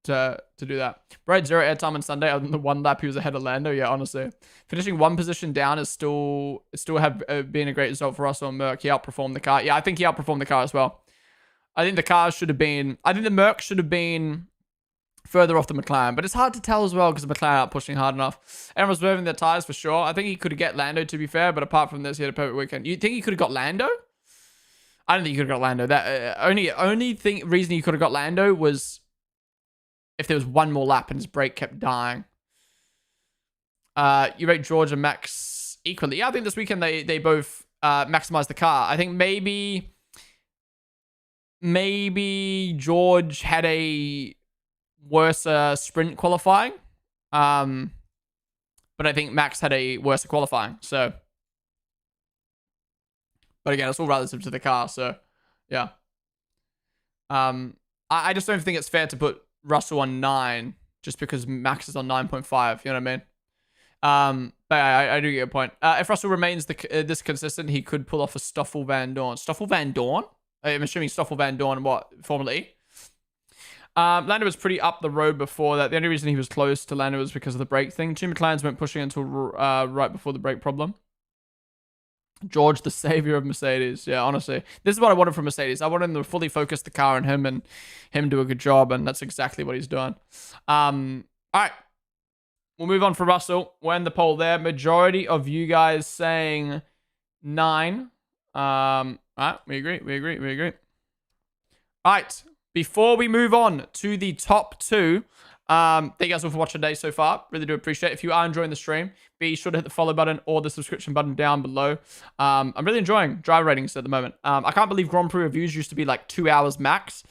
do that. Bro had 0 airtime on Sunday other than the one lap he was ahead of Lando. Yeah, honestly. Finishing one position down is still have been a great result for Russell and Merc. He outperformed the car. Yeah, I think he outperformed the car as well. I think the Merc should have been further off the McLaren, but it's hard to tell as well because the McLaren aren't pushing hard enough. Everyone was moving their tires for sure. I think he could have got Lando, to be fair, but apart from this, he had a perfect weekend. You think he could have got Lando? I don't think he could have got Lando. That reason he could have got Lando was if there was one more lap and his brake kept dying. You rate George and Max equally. Yeah, I think this weekend they both maximized the car. I think maybe George had a worse sprint qualifying. But I think Max had a worse qualifying. So, but again, it's all relative to the car. So, yeah. I just don't think it's fair to put Russell on 9 just because Max is on 9.5. You know what I mean? But I do get your point. If Russell remains this consistent, he could pull off a Stoffel Van Dorn. Stoffel Van Dorn? I'm assuming Stoffel Van Dorn, what? Formula E? Lando was pretty up the road before that. The only reason he was close to Lando was because of the brake thing. Two McLarens weren't pushing until right before the brake problem. George, the savior of Mercedes. Yeah, honestly. This is what I wanted from Mercedes. I wanted them to fully focus the car on him and him do a good job, and that's exactly what he's doing. All right. We'll move on for Russell. We're in the poll there. Majority of you guys saying 9. All right, we agree. All right, before we move on to the top 2, thank you guys all for watching today so far. Really do appreciate it. If you are enjoying the stream, be sure to hit the follow button or the subscription button down below. I'm really enjoying driver ratings at the moment. I can't believe Grand Prix reviews used to be like 2 hours max,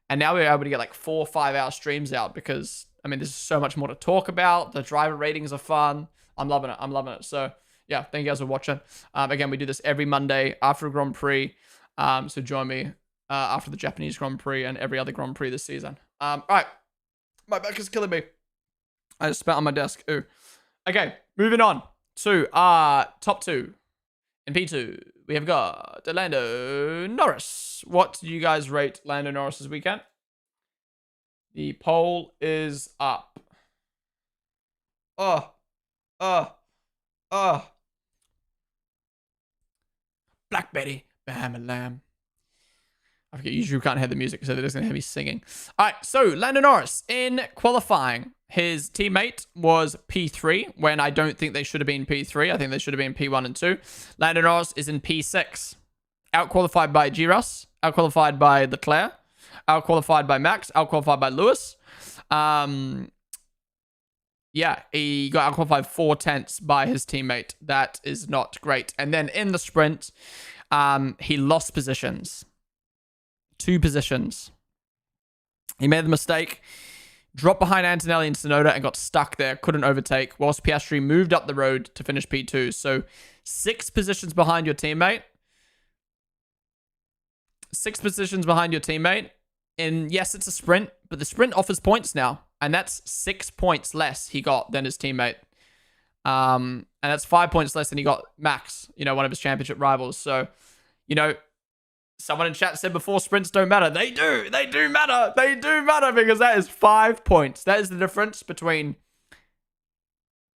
and now we're able to get like 4 or 5 hour streams out because, I mean, there's so much more to talk about. The driver ratings are fun. I'm loving it. So, yeah, thank you guys for watching. Again, we do this every Monday after a Grand Prix. So join me after the Japanese Grand Prix and every other Grand Prix this season. All right. My back is killing me. I just spat on my desk. Ooh. Okay, moving on to top 2. In P2, we have got Lando Norris. What do you guys rate Lando Norris this weekend? The poll is up. Black Betty, bam and lamb. I forget, usually you can't hear the music, so they're just going to hear me singing. All right, so Lando Norris, in qualifying, his teammate was P3, when I don't think they should have been P3. I think they should have been P1 and 2. Lando Norris is in P6. Out-qualified by G-Russ, out-qualified by Leclerc, out-qualified by Max, out-qualified by Lewis. Yeah, he got out-qualified 4/10 by his teammate. That is not great. And then in the sprint, he lost positions. 2 positions. He made the mistake, dropped behind Antonelli and Tsunoda and got stuck there, couldn't overtake, whilst Piastri moved up the road to finish P2. So 6 positions behind your teammate. 6 positions behind your teammate. And yes, it's a sprint, but the sprint offers points now. And that's 6 points less he got than his teammate. And that's 5 points less than he got Max, one of his championship rivals. So, someone in chat said before sprints don't matter. They do. They do matter. They do matter because that is 5 points. That is the difference between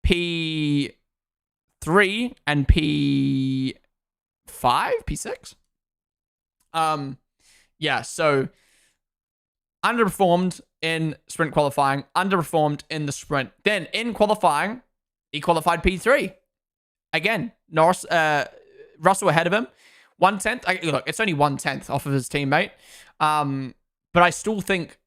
P3 and P5, P6. Yeah, so underperformed in sprint qualifying, underperformed in the sprint. Then in qualifying, he qualified P3. Again, Norris, Russell ahead of him. 1/10. Look, it's only 1/10 off of his teammate. But I still think,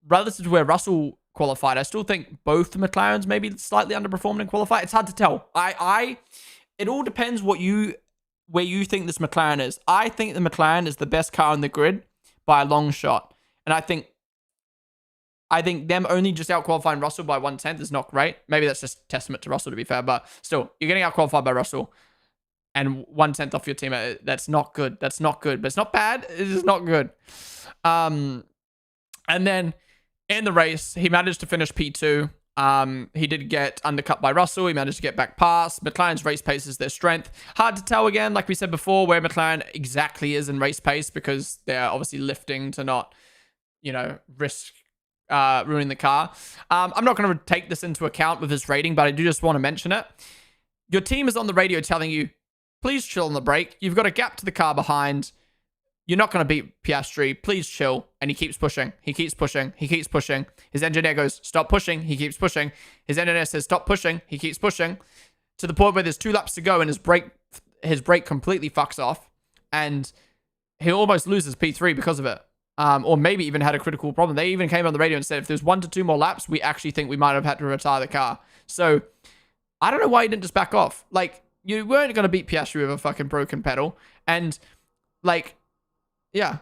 relative to where Russell qualified, I still think both the McLarens maybe slightly underperformed in qualify. It's hard to tell. It all depends where you think this McLaren is. I think the McLaren is the best car on the grid by a long shot. And I think them only just out-qualifying Russell by 1/10 is not great. Maybe that's just testament to Russell, to be fair. But still, you're getting out-qualified by Russell. And 1/10 off your teammate. That's not good. That's not good. But it's not bad. It's just not good. And then in the race, he managed to finish P2. He did get undercut by Russell. He managed to get back past. McLaren's race pace is their strength. Hard to tell again, like we said before, where McLaren exactly is in race pace because they're obviously lifting to not, risk ruining the car. I'm not going to take this into account with his rating, but I do just want to mention it. Your team is on the radio telling you, please chill on the brake. You've got a gap to the car behind. You're not going to beat Piastri. Please chill. And he keeps pushing. He keeps pushing. He keeps pushing. His engineer goes, stop pushing. He keeps pushing. His engineer says, stop pushing. He keeps pushing. To the point where there's 2 laps to go and his brake completely fucks off. And he almost loses P3 because of it. Or maybe even had a critical problem. They even came on the radio and said, if there's 1 to 2 more laps, we actually think we might have had to retire the car. So I don't know why he didn't just back off. Like, you weren't going to beat Piastri with a fucking broken pedal. And, yeah.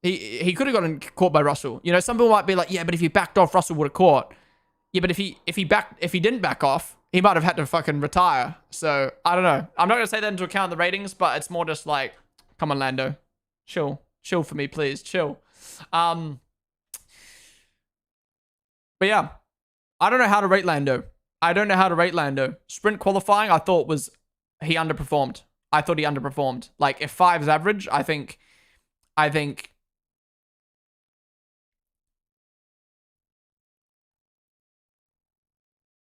He could have gotten caught by Russell. Some people might be like, yeah, but if he backed off, Russell would have caught. Yeah, but if he didn't back off, he might have had to fucking retire. So, I don't know. I'm not going to say that into account the ratings, but it's more just like, come on, Lando. Chill. Chill for me, please. Chill. But yeah. I don't know how to rate Lando. Sprint qualifying, I thought he underperformed. I thought he underperformed. Like, if 5 is average, I think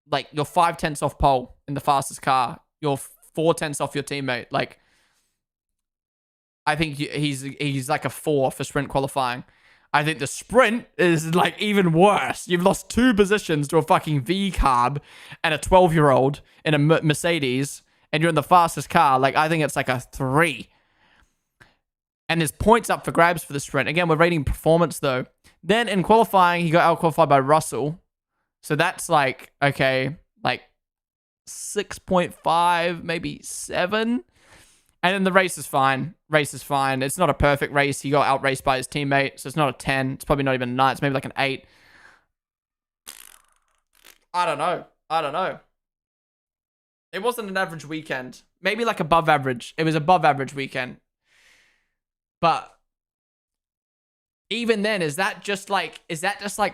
like, you're 5/10 off pole in the fastest car. You're 4/10 off your teammate. Like, I think he's like a 4 for sprint qualifying. I think the sprint is like even worse. You've lost 2 positions to a fucking V carb and a 12-year-old in a Mercedes, and you're in the fastest car. Like, I think it's like a 3. And there's points up for grabs for the sprint. Again, we're rating performance though. Then in qualifying, he got out-qualified by Russell. So that's like, okay, like 6.5, maybe 7. And then the race is fine. It's not a perfect race. He got outraced by his teammate, so it's not a 10. It's probably not even a 9. It's maybe like an 8. I don't know. It wasn't an average weekend. Maybe like above average. It was above average weekend. But even then, is that just like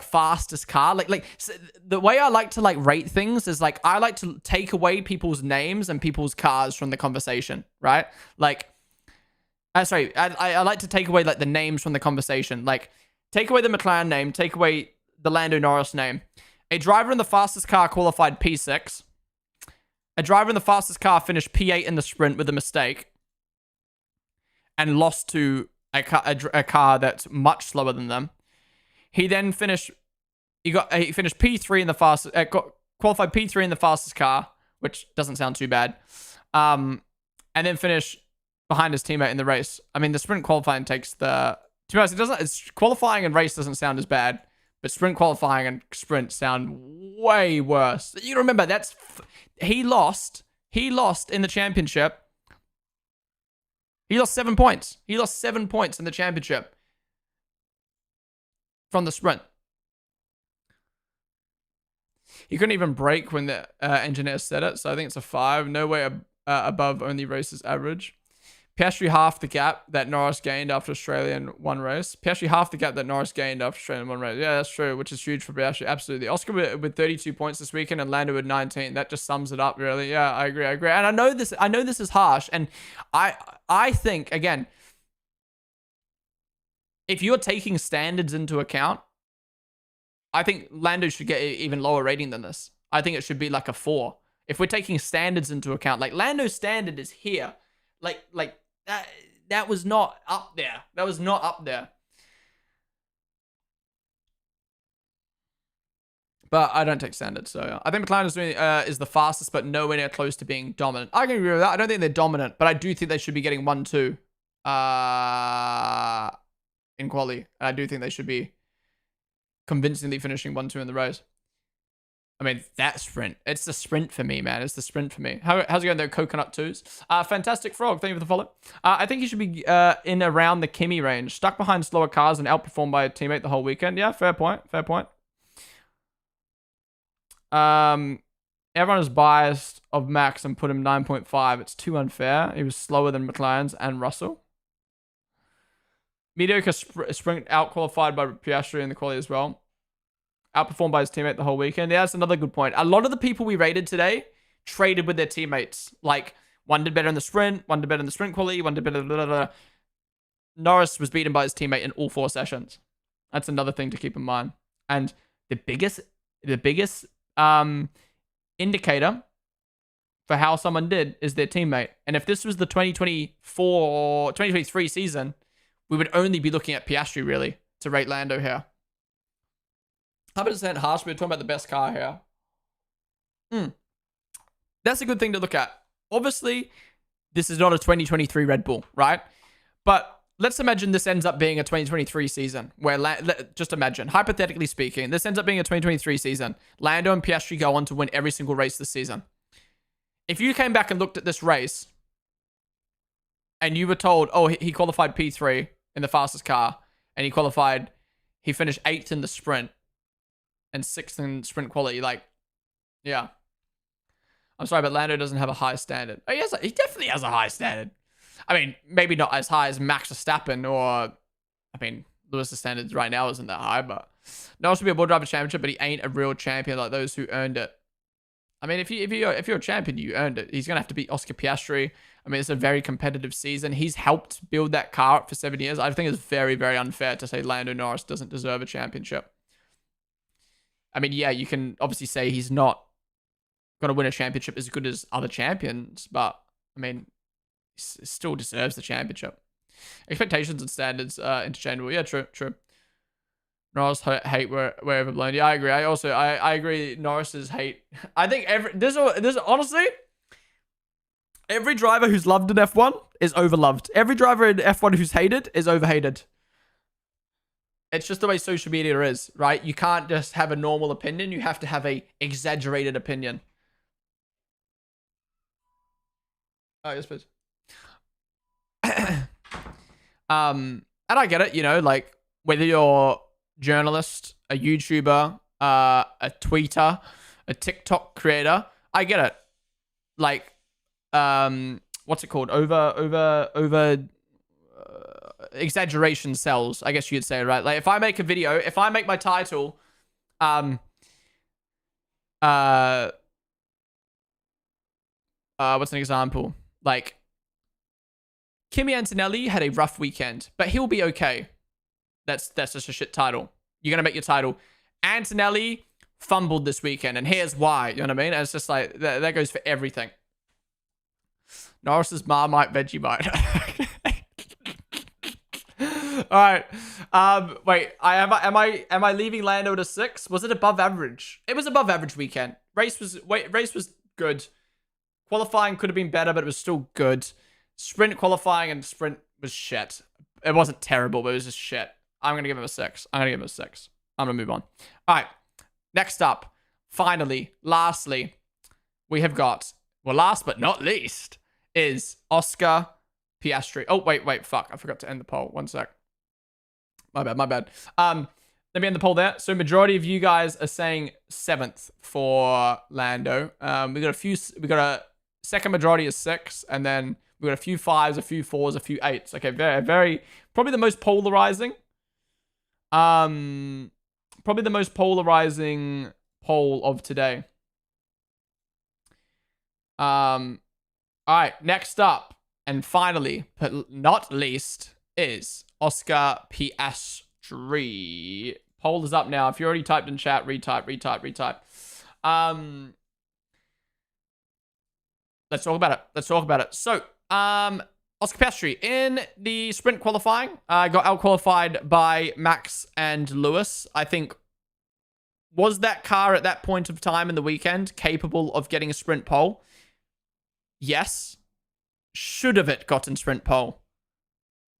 fastest car? Like so the way I like to like rate things is like I like to take away people's names and people's cars from the conversation, right? Like, sorry, I like to take away like the names from the conversation. Like, take away the McLaren name, take away the Lando Norris name. A driver in the fastest car qualified P6. A driver in the fastest car finished P8 in the sprint with a mistake and lost to a car that's much slower than them. He then finished. He finished P3 in the fastest. Qualified P3 in the fastest car, which doesn't sound too bad. And then finished behind his teammate in the race. I mean, the sprint qualifying takes the. To be honest, it doesn't. It's qualifying and race doesn't sound as bad, but sprint qualifying and sprint sound way worse. You remember he lost. He lost in the championship. He lost 7 points. He lost 7 points in the championship from the sprint. He couldn't even brake when the engineer said it, so I think it's a 5. No way above only races average. Piastri half the gap that Norris gained after Australian one race. Piastri half the gap that Norris gained after Australian one race. Yeah, that's true, which is huge for Piastri. Absolutely. Oscar with 32 points this weekend and Lando with 19. That just sums it up, really. Yeah, I agree. And I know this is harsh, and I think, again, if you're taking standards into account, I think Lando should get an even lower rating than this. I think it should be like a 4. If we're taking standards into account, like Lando's standard is here. Like that was not up there. That was not up there. But I don't take standards, so yeah. I think McLaren is the fastest, but nowhere near close to being dominant. I can agree with that. I don't think they're dominant, but I do think they should be getting 1-2 in quali. And I do think they should be convincingly finishing 1-2 in the race. I mean, that sprint. It's the sprint for me, man. It's the sprint for me. How's it going there, Coconut 2s? Fantastic Frog. Thank you for the follow. I think he should be in around the Kimi range. Stuck behind slower cars and outperformed by a teammate the whole weekend. Yeah, fair point. Fair point. Everyone is biased of Max and put him 9.5. It's too unfair. He was slower than McLaren's and Russell. Mediocre sprint out-qualified by Piastri in the quali as well. Outperformed by his teammate the whole weekend. Yeah, that's another good point. A lot of the people we rated today traded with their teammates. Like, one did better in the sprint, one did better in the sprint quality, one did better. Blah, blah, blah. Norris was beaten by his teammate in all 4 sessions. That's another thing to keep in mind. And the biggest indicator for how someone did is their teammate. And if this was the 2023 season, we would only be looking at Piastri, really, to rate Lando here. 100% harsh. We're talking about the best car here. That's a good thing to look at. Obviously, this is not a 2023 Red Bull, right? But let's imagine this ends up being a 2023 season where, just imagine, hypothetically speaking, this ends up being a 2023 season. Lando and Piastri go on to win every single race this season. If you came back and looked at this race and you were told, oh, he qualified P3 in the fastest car and he finished 8th in the sprint and 6th in sprint quality, like, yeah. I'm sorry, but Lando doesn't have a high standard. Oh, he definitely has a high standard. I mean, maybe not as high as Max Verstappen or, I mean, Lewis's standards right now isn't that high, but Norris should be a World Driver Championship, but he ain't a real champion like those who earned it. I mean, if you're a champion, you earned it. He's gonna have to beat Oscar Piastri. I mean, it's a very competitive season. He's helped build that car up for 7 years. I think it's very, very unfair to say Lando Norris doesn't deserve a championship. I mean, yeah, you can obviously say he's not going to win a championship as good as other champions, but, I mean, he still deserves the championship. Expectations and standards interchangeable. Yeah, true. Norris hate wherever blown. Yeah, I agree. I agree Norris's hate. I think honestly, every driver who's loved in F1 is overloved. Every driver in F1 who's hated is overhated. It's just the way social media is, right? You can't just have a normal opinion. You have to have a exaggerated opinion. Oh, yes, please. And I get it, you know, like, whether you're a journalist, a YouTuber, a tweeter, a TikTok creator, I get it. like, what's it called? Exaggeration sells, I guess you'd say, right? Like, if I make a video, if I make my title, what's an example? Like, Kimi Antonelli had a rough weekend, but he'll be okay. That's just a shit title. You're gonna make your title. Antonelli fumbled this weekend, and here's why. You know what I mean? And it's just like that goes for everything. Norris's Marmite Vegemite. All right. Wait. Am I leaving Lando at a 6? Was it above average? It was above average weekend. Race was good. Qualifying could have been better, but it was still good. Sprint qualifying and sprint was shit. It wasn't terrible, but it was just shit. I'm gonna give him a 6. I'm gonna move on. All right. Next up, finally, lastly, we have got, well, last but not least, is Oscar Piastri. Oh, wait, fuck. I forgot to end the poll. 1 sec. My bad. Let me end the poll there. So majority of you guys are saying 7th for Lando. We got a second majority is 6, and then we got a few 5s, a few 4s, a few 8s. Okay, very, probably the most polarizing. Probably the most polarizing poll of today. All right, next up, and finally, but not least, is Oscar Piastri. Poll is up now. If you already typed in chat, retype. Let's talk about it. So, Oscar Piastri in the sprint qualifying got out-qualified by Max and Lewis. I think, was that car at that point of time in the weekend capable of getting a sprint pole? Yes. Should have it gotten sprint pole?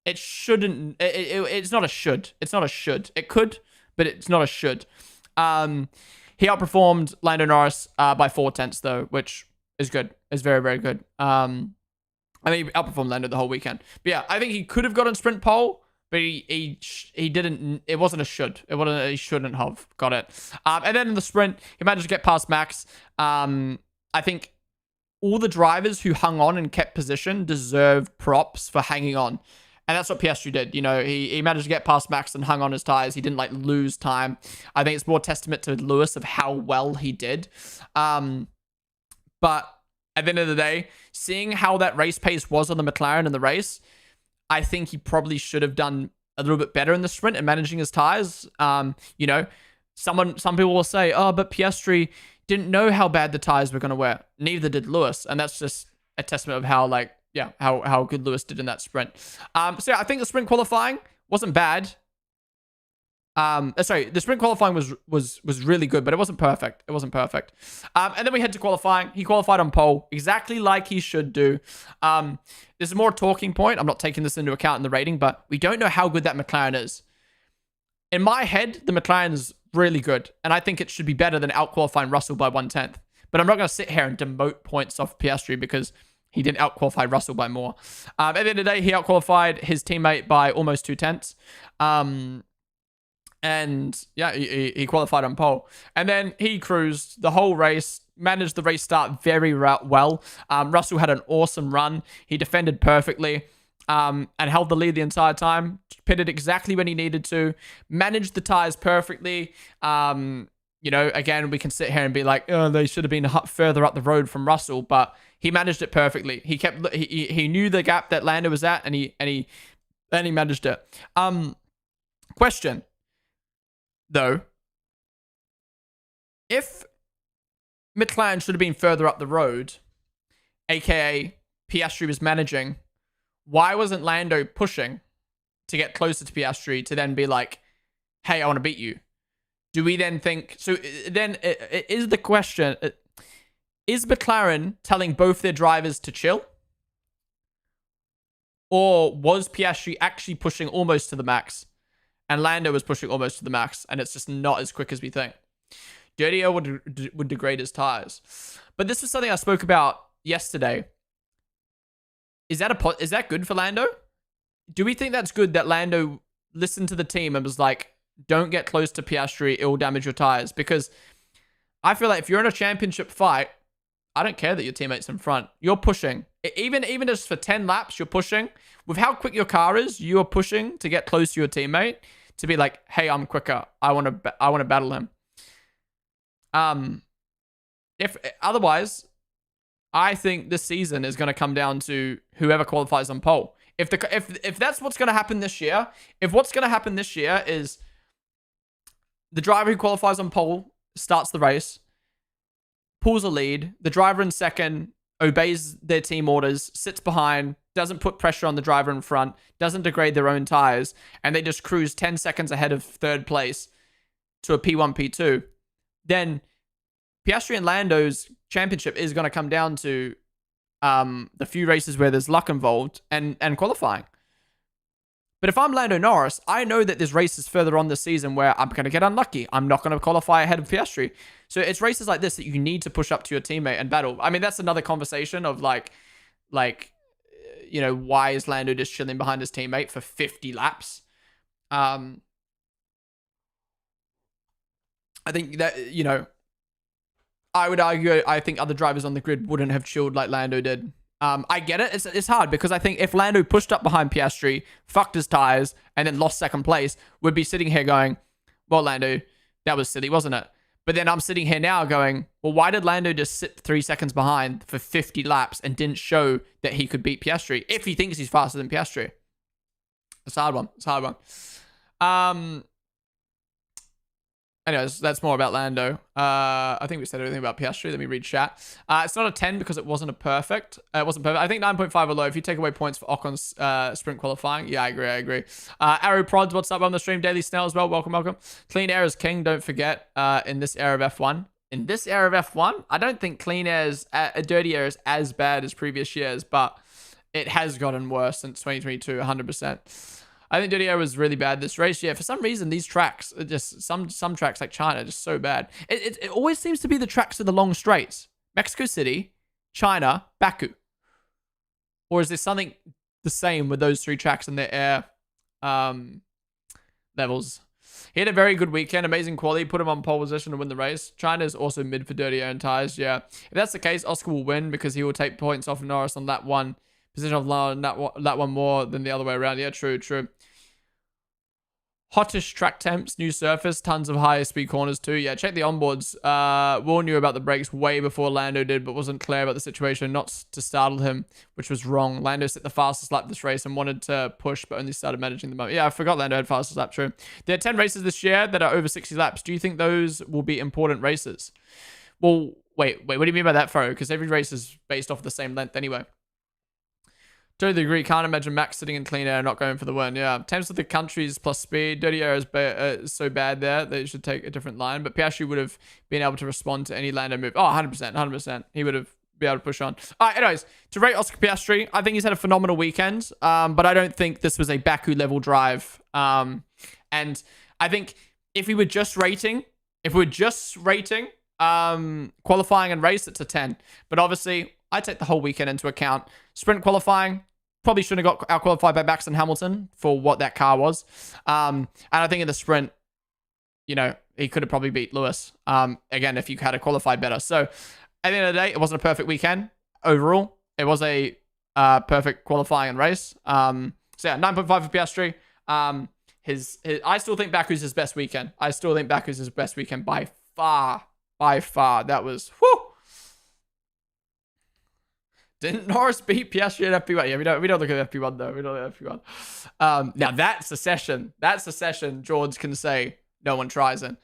It shouldn't. It's not a should. It's not a should. It could, but it's not a should. He outperformed Lando Norris by 4/10 though, which is good. It's very, very good. I mean, he outperformed Lando the whole weekend. But yeah, I think he could have gotten sprint pole, but he didn't. It wasn't a should. He shouldn't have got it. And then in the sprint, he managed to get past Max. I think all the drivers who hung on and kept position deserve props for hanging on. And that's what Piastri did. You know, he managed to get past Max and hung on his tires. He didn't, like, lose time. I think it's more testament to Lewis of how well he did. But at the end of the day, seeing how that race pace was on the McLaren in the race, I think he probably should have done a little bit better in the sprint and managing his tires. You know, some people will say, oh, but Piastri didn't know how bad the tires were going to wear. Neither did Lewis. And that's just a testament of how, like, yeah, how good Lewis did in that sprint. So yeah, I think the sprint qualifying wasn't bad. Sorry, the sprint qualifying was really good, but it wasn't perfect. And then we head to qualifying. He qualified on pole, exactly like he should do. This is more a talking point. I'm not taking this into account in the rating, but we don't know how good that McLaren is. In my head, the McLaren is really good, and I think it should be better than out-qualifying Russell by 1/10. But I'm not going to sit here and demote points off Piastri because he didn't out-qualify Russell by more. At the end of the day, he out-qualified his teammate by almost 2/10. And yeah, he qualified on pole. And then he cruised the whole race, managed the race start very well. Russell had an awesome run. He defended perfectly and held the lead the entire time. Pitted exactly when he needed to. Managed the tires perfectly. You know, again, we can sit here and be like, oh, they should have been further up the road from Russell, but he managed it perfectly. He knew the gap that Lando was at, and he managed it. Question, though, if McLaren should have been further up the road, aka Piastri was managing, why wasn't Lando pushing to get closer to Piastri to then be like, hey, I want to beat you? Do we then think... So then is the question... Is McLaren telling both their drivers to chill? Or was Piastri actually pushing almost to the max? And Lando was pushing almost to the max, and it's just not as quick as we think. Dirty air would degrade his tires. But this was something I spoke about yesterday. Is that good for Lando? Do we think that's good that Lando listened to the team and was like, don't get close to Piastri, it will damage your tires? Because I feel like if you're in a championship fight I don't care that your teammate's in front. You're pushing. Even just for 10 laps, you're pushing. With how quick your car is, you are pushing to get close to your teammate to be like, hey, I'm quicker. I want to battle him. If otherwise, I think this season is going to come down to whoever qualifies on pole. If that's what's going to happen this year, if what's going to happen this year is the driver who qualifies on pole starts the race, pulls a lead, the driver in second obeys their team orders, sits behind, doesn't put pressure on the driver in front, doesn't degrade their own tires, and they just cruise 10 seconds ahead of third place to a P1, P2, then Piastri and Lando's championship is going to come down to the few races where there's luck involved and qualifying. But if I'm Lando Norris, I know that there's races further on this season where I'm going to get unlucky. I'm not going to qualify ahead of Piastri. So it's races like this that you need to push up to your teammate and battle. I mean, that's another conversation of like, you know, why is Lando just chilling behind his teammate for 50 laps? I think that, you know, I would argue, I think other drivers on the grid wouldn't have chilled like Lando did. I get it. It's hard because I think if Lando pushed up behind Piastri, fucked his tires, and then lost second place, we'd be sitting here going, well, Lando, that was silly, wasn't it? But then I'm sitting here now going, well, why did Lando just sit 3 seconds behind for 50 laps and didn't show that he could beat Piastri if he thinks he's faster than Piastri? It's a hard one. It's a hard one. Anyways, that's more about Lando. I think we said everything about Piastri. Let me read chat. It's not a 10 because it wasn't a perfect. It wasn't perfect. I think 9.5 or low. If you take away points for Ocon's sprint qualifying. Yeah, I agree. Arrow Prods, what's up on the stream? Daily Snail as well. Welcome. Clean air is king. Don't forget in this era of F1. In this era of F1, I don't think clean air is, dirty air is as bad as previous years, but it has gotten worse since 2022, 100%. I think Dirty Air was really bad this race. Yeah, for some reason, these tracks, are just some tracks like China, are just so bad. It always seems to be the tracks of the long straights. Mexico City, China, Baku. Or is there something the same with those three tracks in their air levels? He had a very good weekend, amazing quality, put him on pole position to win the race. China is also mid for Dirty Air and tires, yeah. If that's the case, Oscar will win because he will take points off Norris on that one. Position of that one more than the other way around. Yeah, true. Hottest track temps, new surface, tons of higher speed corners too. Yeah, check the onboards. Will knew about the brakes way before Lando did, but wasn't clear about the situation, not to startle him, which was wrong. Lando set the fastest lap this race and wanted to push, but only started managing the moment. Yeah, I forgot Lando had fastest lap, true. There are 10 races this year that are over 60 laps. Do you think those will be important races? Well, wait, what do you mean by that, Fro? Because every race is based off the same length anyway. Totally agree. Can't imagine Max sitting in clean air and not going for the win. Yeah. Temps of the countries plus speed. Dirty air is so bad there. They should take a different line. But Piastri would have been able to respond to any Lando move. Oh, 100%. He would have been able to push on. All right, anyways. To rate Oscar Piastri, I think he's had a phenomenal weekend. But I don't think this was a Baku level drive. And I think if we were just rating, qualifying and race, it's a 10. But obviously, I take the whole weekend into account. Sprint qualifying, probably shouldn't have got out-qualified by Max and Hamilton for what that car was. And I think in the sprint, you know, he could have probably beat Lewis. Again, if you had qualified better. So at the end of the day, it wasn't a perfect weekend overall. It was a perfect qualifying and race. So yeah, 9.5 for Piastri. I still think Baku's his best weekend. By far. That was, whew. Didn't Norris beat Piastri at FP1? Yeah, we don't look at FP1 though. We don't look at FP1. Now that's a session. George can say no one tries in.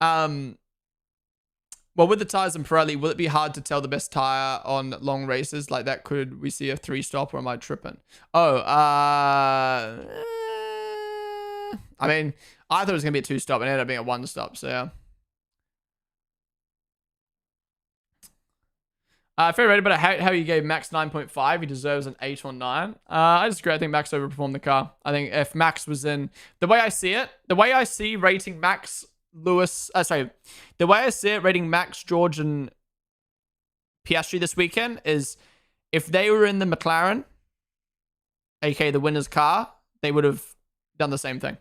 Well, with the tires and Pirelli, will it be hard to tell the best tire on long races like that? Could we see a 3-stop or am I tripping? I mean, I thought it was gonna be a 2-stop and it ended up being a 1-stop. So yeah. Fair rated, but I hate how you gave Max 9.5. He deserves an 8 or 9. I just agree. I think Max overperformed the car. I think if Max was in... The way I see rating Max, Lewis... the way I see it, rating Max, George, and Piastri this weekend is if they were in the McLaren, aka the winner's car, they would have done the same thing.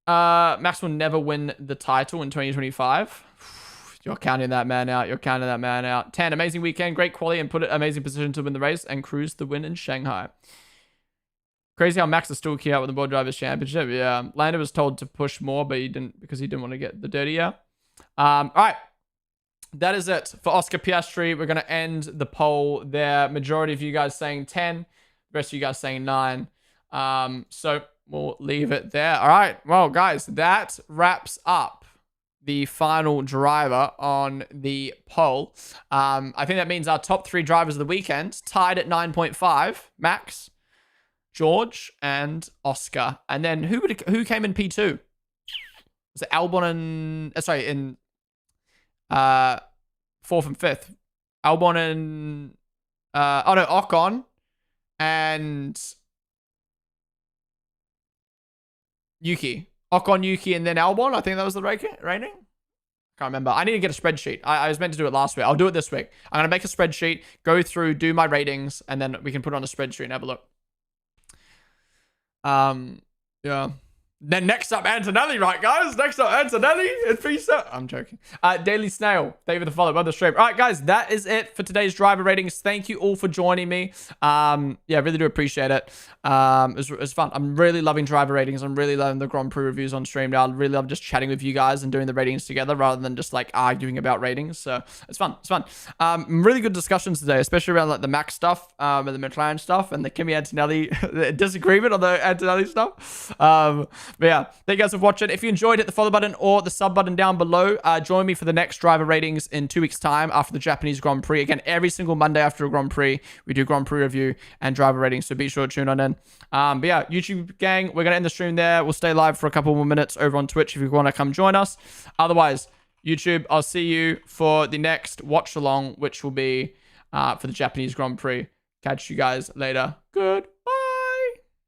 Max will never win the title in 2025. You're counting that man out. You're counting that man out. 10, amazing weekend. Great quality and put it amazing position to win the race and cruise the win in Shanghai. Crazy how Max is still key out with the World Drivers' Championship. Yeah. Lando was told to push more, but he didn't because he didn't want to get the dirty air. All right. That is it for Oscar Piastri. We're going to end the poll there. Majority of you guys saying 10. The rest of you guys saying 9. So we'll leave it there. All right. Well, guys, that wraps up the final driver on the poll. I think that means our top 3 drivers of the weekend tied at 9.5. Max, George, and Oscar. And then who came in P2? Was it Albon and... in 4th and 5th. Albon and... Ocon and... Yuki. Ocon, Yuki, and then Albon. I think that was the rating. Can't remember. I need to get a spreadsheet. I was meant to do it last week. I'll do it this week. I'm going to make a spreadsheet, go through, do my ratings, and then we can put it on a spreadsheet and have a look. Yeah. Then next up, Antonelli, right, guys? Next up, Antonelli and Pisa. I'm joking. Daily Snail, thank you for the follow on the stream. All right, guys, that is it for today's driver ratings. Thank you all for joining me. Yeah, really do appreciate it. It was fun. I'm really loving driver ratings. I'm really loving the Grand Prix reviews on stream now. I really love just chatting with you guys and doing the ratings together rather than just like arguing about ratings. So it's fun. It's fun. Really good discussions today, especially around like the Max stuff and the McLaren stuff and the Kimi Antonelli disagreement on the Antonelli stuff. But yeah, thank you guys for watching. If you enjoyed, hit the follow button or the sub button down below. Join me for the next driver ratings in 2 weeks' time after the Japanese Grand Prix. Again, every single Monday after a Grand Prix, we do Grand Prix review and driver ratings, so be sure to tune on in. But yeah, YouTube gang, we're going to end the stream there. We'll stay live for a couple more minutes over on Twitch if you want to come join us. Otherwise, YouTube, I'll see you for the next watch along, which will be for the Japanese Grand Prix. Catch you guys later. Good.